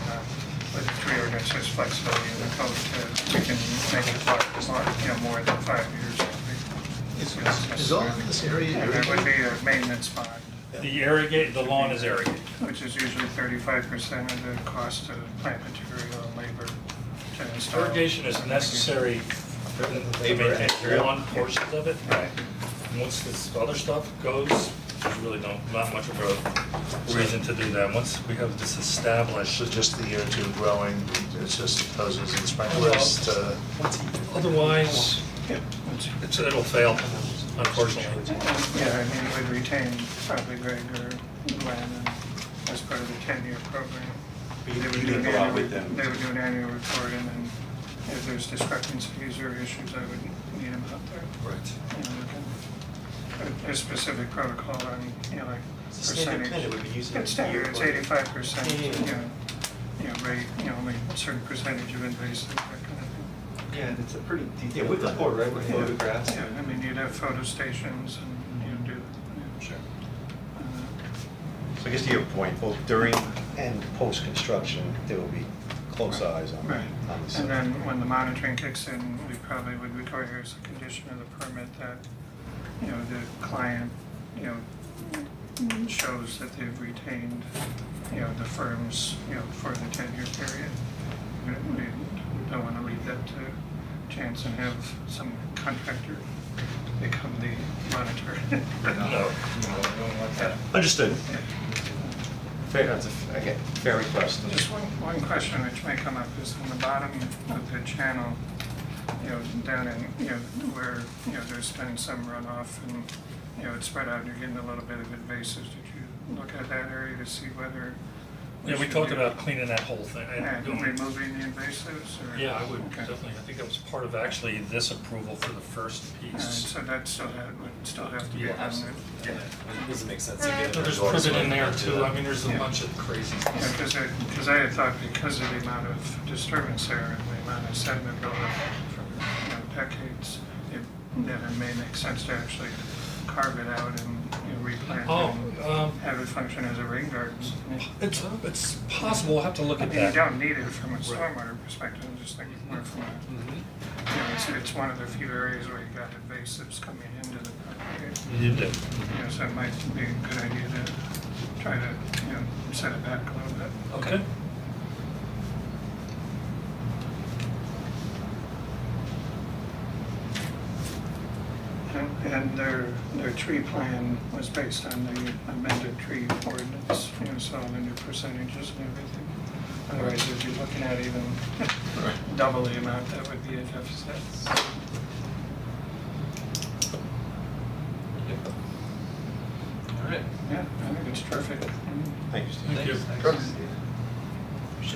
A: with the tree ordinance, there's flexibility in the code to, we can make it more than 5 years.
F: is all of this area
A: And there would
F: irrigated?
A: be a maintenance bond,
O: The lawn is irrigated.
A: which is usually 35% of the cost of plant material and labor to install.
O: Irrigation is necessary for the maintain lawn portions of it.
A: Right.
O: And once this other stuff goes, there's really not much of a reason to do that. Once we have this established,
F: So just the year 2 growing, it's just hoses and sprinklers to,
O: otherwise, it'll fail, unfortunately.
A: Yeah, I mean, we'd retain probably Greg or Glenn as part of the 10-year program.
M: You
A: They would do
M: didn't
A: an
M: go out
A: annual-
M: with them?
A: They would do an annual report, and then if there's discrepancies or issues, I would need them out there.
O: Right.
A: You know, a specific protocol on, you know, like
M: It's a standard
A: percentage.
M: plan that we've been using.
A: It's standard, it's 85%,
M: Yeah, yeah, yeah.
A: you know, rate, you know, only a certain percentage of invasive, that kind of thing.
M: Yeah, it's a pretty detailed. Yeah, with the board, right, with photographs?
A: Yeah, I mean, you'd have photo stations and, you know, do,
M: Sure.
A: uh,
M: So I guess to your point, both during and post-construction, there will be close eyes on
A: Right,
M: on the site.
A: and then when the monitoring kicks in, we probably would require as a condition of the permit that, you know, the client, you know, shows that they've retained, you know, the firms, you know, for the 10-year period. We don't wanna leave that to chance and have some contractor become the monitor.
O: No, don't want that.
M: Understood.
A: Yeah.
M: Fair, that's again, fair request.
A: Just one question which may come up is on the bottom of the channel, you know, down in, you know, where, you know, there's been some runoff and, you know, it's spread out, and you're getting a little bit of invasives. Did you look at that area to see whether
O: Yeah, we talked about cleaning that whole thing.
A: And removing the invasives, or?
O: Yeah, I would
A: Okay.
O: definitely, I think that was part of actually this approval for the first
A: Alright,
O: piece.
A: so that would still have to be
O: Yeah,
A: done.
O: absolutely.
N: Yeah, it doesn't make sense to get
O: So
N: it.
O: there's privet in there too, I mean, there's a
A: Yeah.
O: bunch of crazy
A: Yeah,
O: stuff.
A: because I had thought because of the amount of disturbance there and the amount of sediment buildup for, decades, that it may make sense to actually carve it out and, replant it and have it function as a rain garden.
O: It's possible, we'll have to look
A: I
O: at
A: mean, you
O: that.
A: don't need it from a stormwater perspective, I'm just thinking more from a, it's one of the few areas where you got invasives coming into the property.
O: You did.
A: So it might be a good idea to try to, set it back a little bit.
O: Okay.
A: And their tree plan was based on the amended tree ordinance, so all the new percentages and everything. Otherwise, you'd be looking at even double the amount that would be a deficit.
N: All right.
A: Yeah, I think it's terrific.
M: Thank you, Steve.
O: Thank you.
N: Thanks.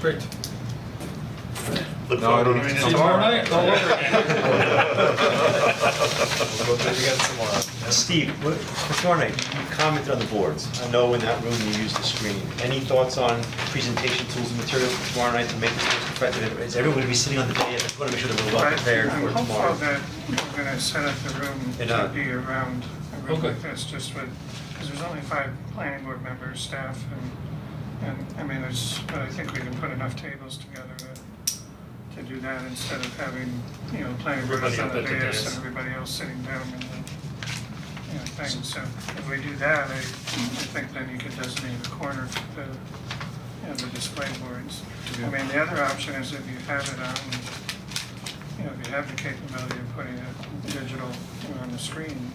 O: Great.
M: Look
D: No,
M: forward
D: I
M: to
D: don't
M: meeting
D: think
M: you
D: so.
O: Tomorrow
M: tomorrow.
O: night, all over
N: We'll go through it again tomorrow.
M: Steve, for tomorrow night, you commented on the boards. I know in that room you used the screen. Any thoughts on presentation tools and materials for tomorrow night to make this most effective? Is everyone going to be sitting on the day? I just want to make sure that we're well prepared
A: I'm
M: for
A: hopeful
M: tomorrow.
A: that we're gonna set up the room
M: And,
A: to be around a room
O: Okay.
A: like this, just with, because there's only 5 planning board members, staff, and I mean, but I think we can put enough tables together to do that instead of having, planning board
O: Everybody
A: on
O: up
A: the
O: at the
A: dais
O: dais.
A: and everybody else sitting down in the, thing. So if we do that, I think then you could designate a corner for the display boards. I mean, the other option is if you have it on, if you have the capability of putting it digital on the screen.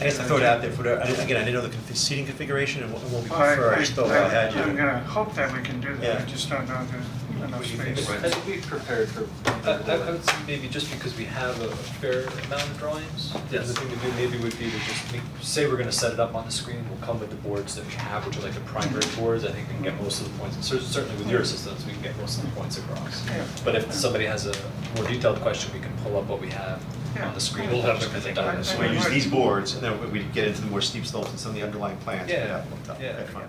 M: I guess I throw it out there for the, again, I didn't know the seating configuration and what we
A: Well, I-
M: prefer. I just thought I had you.
A: I'm gonna hope that we can do that, I
M: Yeah.
A: just don't know if there's enough
M: What do you think,
A: space.
M: Brent?
N: I think we prepared for. I would say maybe just because we have a fair amount of drawings.
L: Yes.
N: The thing to do maybe would be to just say we're gonna set it up on the screen, we'll come with the boards that we have, which are like the primary boards. I think we can get most of the points, and certainly with your assistance, we can get most of the points across.
A: Yeah.
N: But if somebody has a more detailed question, we can pull up what we have on the screen.
O: We'll have
N: Look at
O: everything.
N: the diagram.
M: So we use these boards and then we get into the more steep slopes and some of the underlying plans.
N: Yeah,
M: Okay,
N: yeah.
M: fine.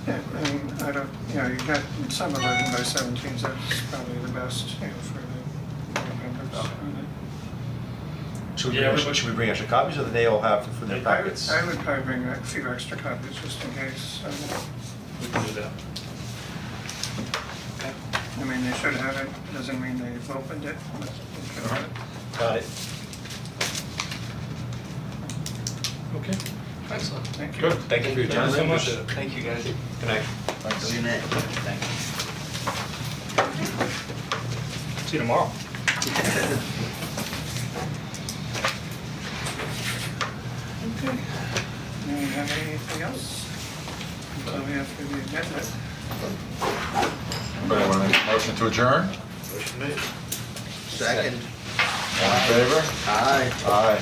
A: Yeah, and I don't, you've got some 11 by 17s, that's probably the best, for the members.
M: Should we bring extra copies or do they all have for their packets?
A: I would probably bring a few extra copies just in case.
O: We can do that.
A: I mean, they should have it, doesn't mean they've opened it, but they should have it.
M: Got it.
O: Okay.
N: Excellent.
A: Thank you.
N: Good, thank you for your time.
O: Thank you so much.
N: Appreciate it. Thank you, guys.
M: Good night.
D: Thanks.
C: Good night. Thank you.
O: See you tomorrow.
A: Okay. Do you have anything else? So we have to do the agenda.
D: Anybody want to make a motion to adjourn?
M: Motion made.
C: Second.
D: All in favor?
C: Aye.
D: Aye.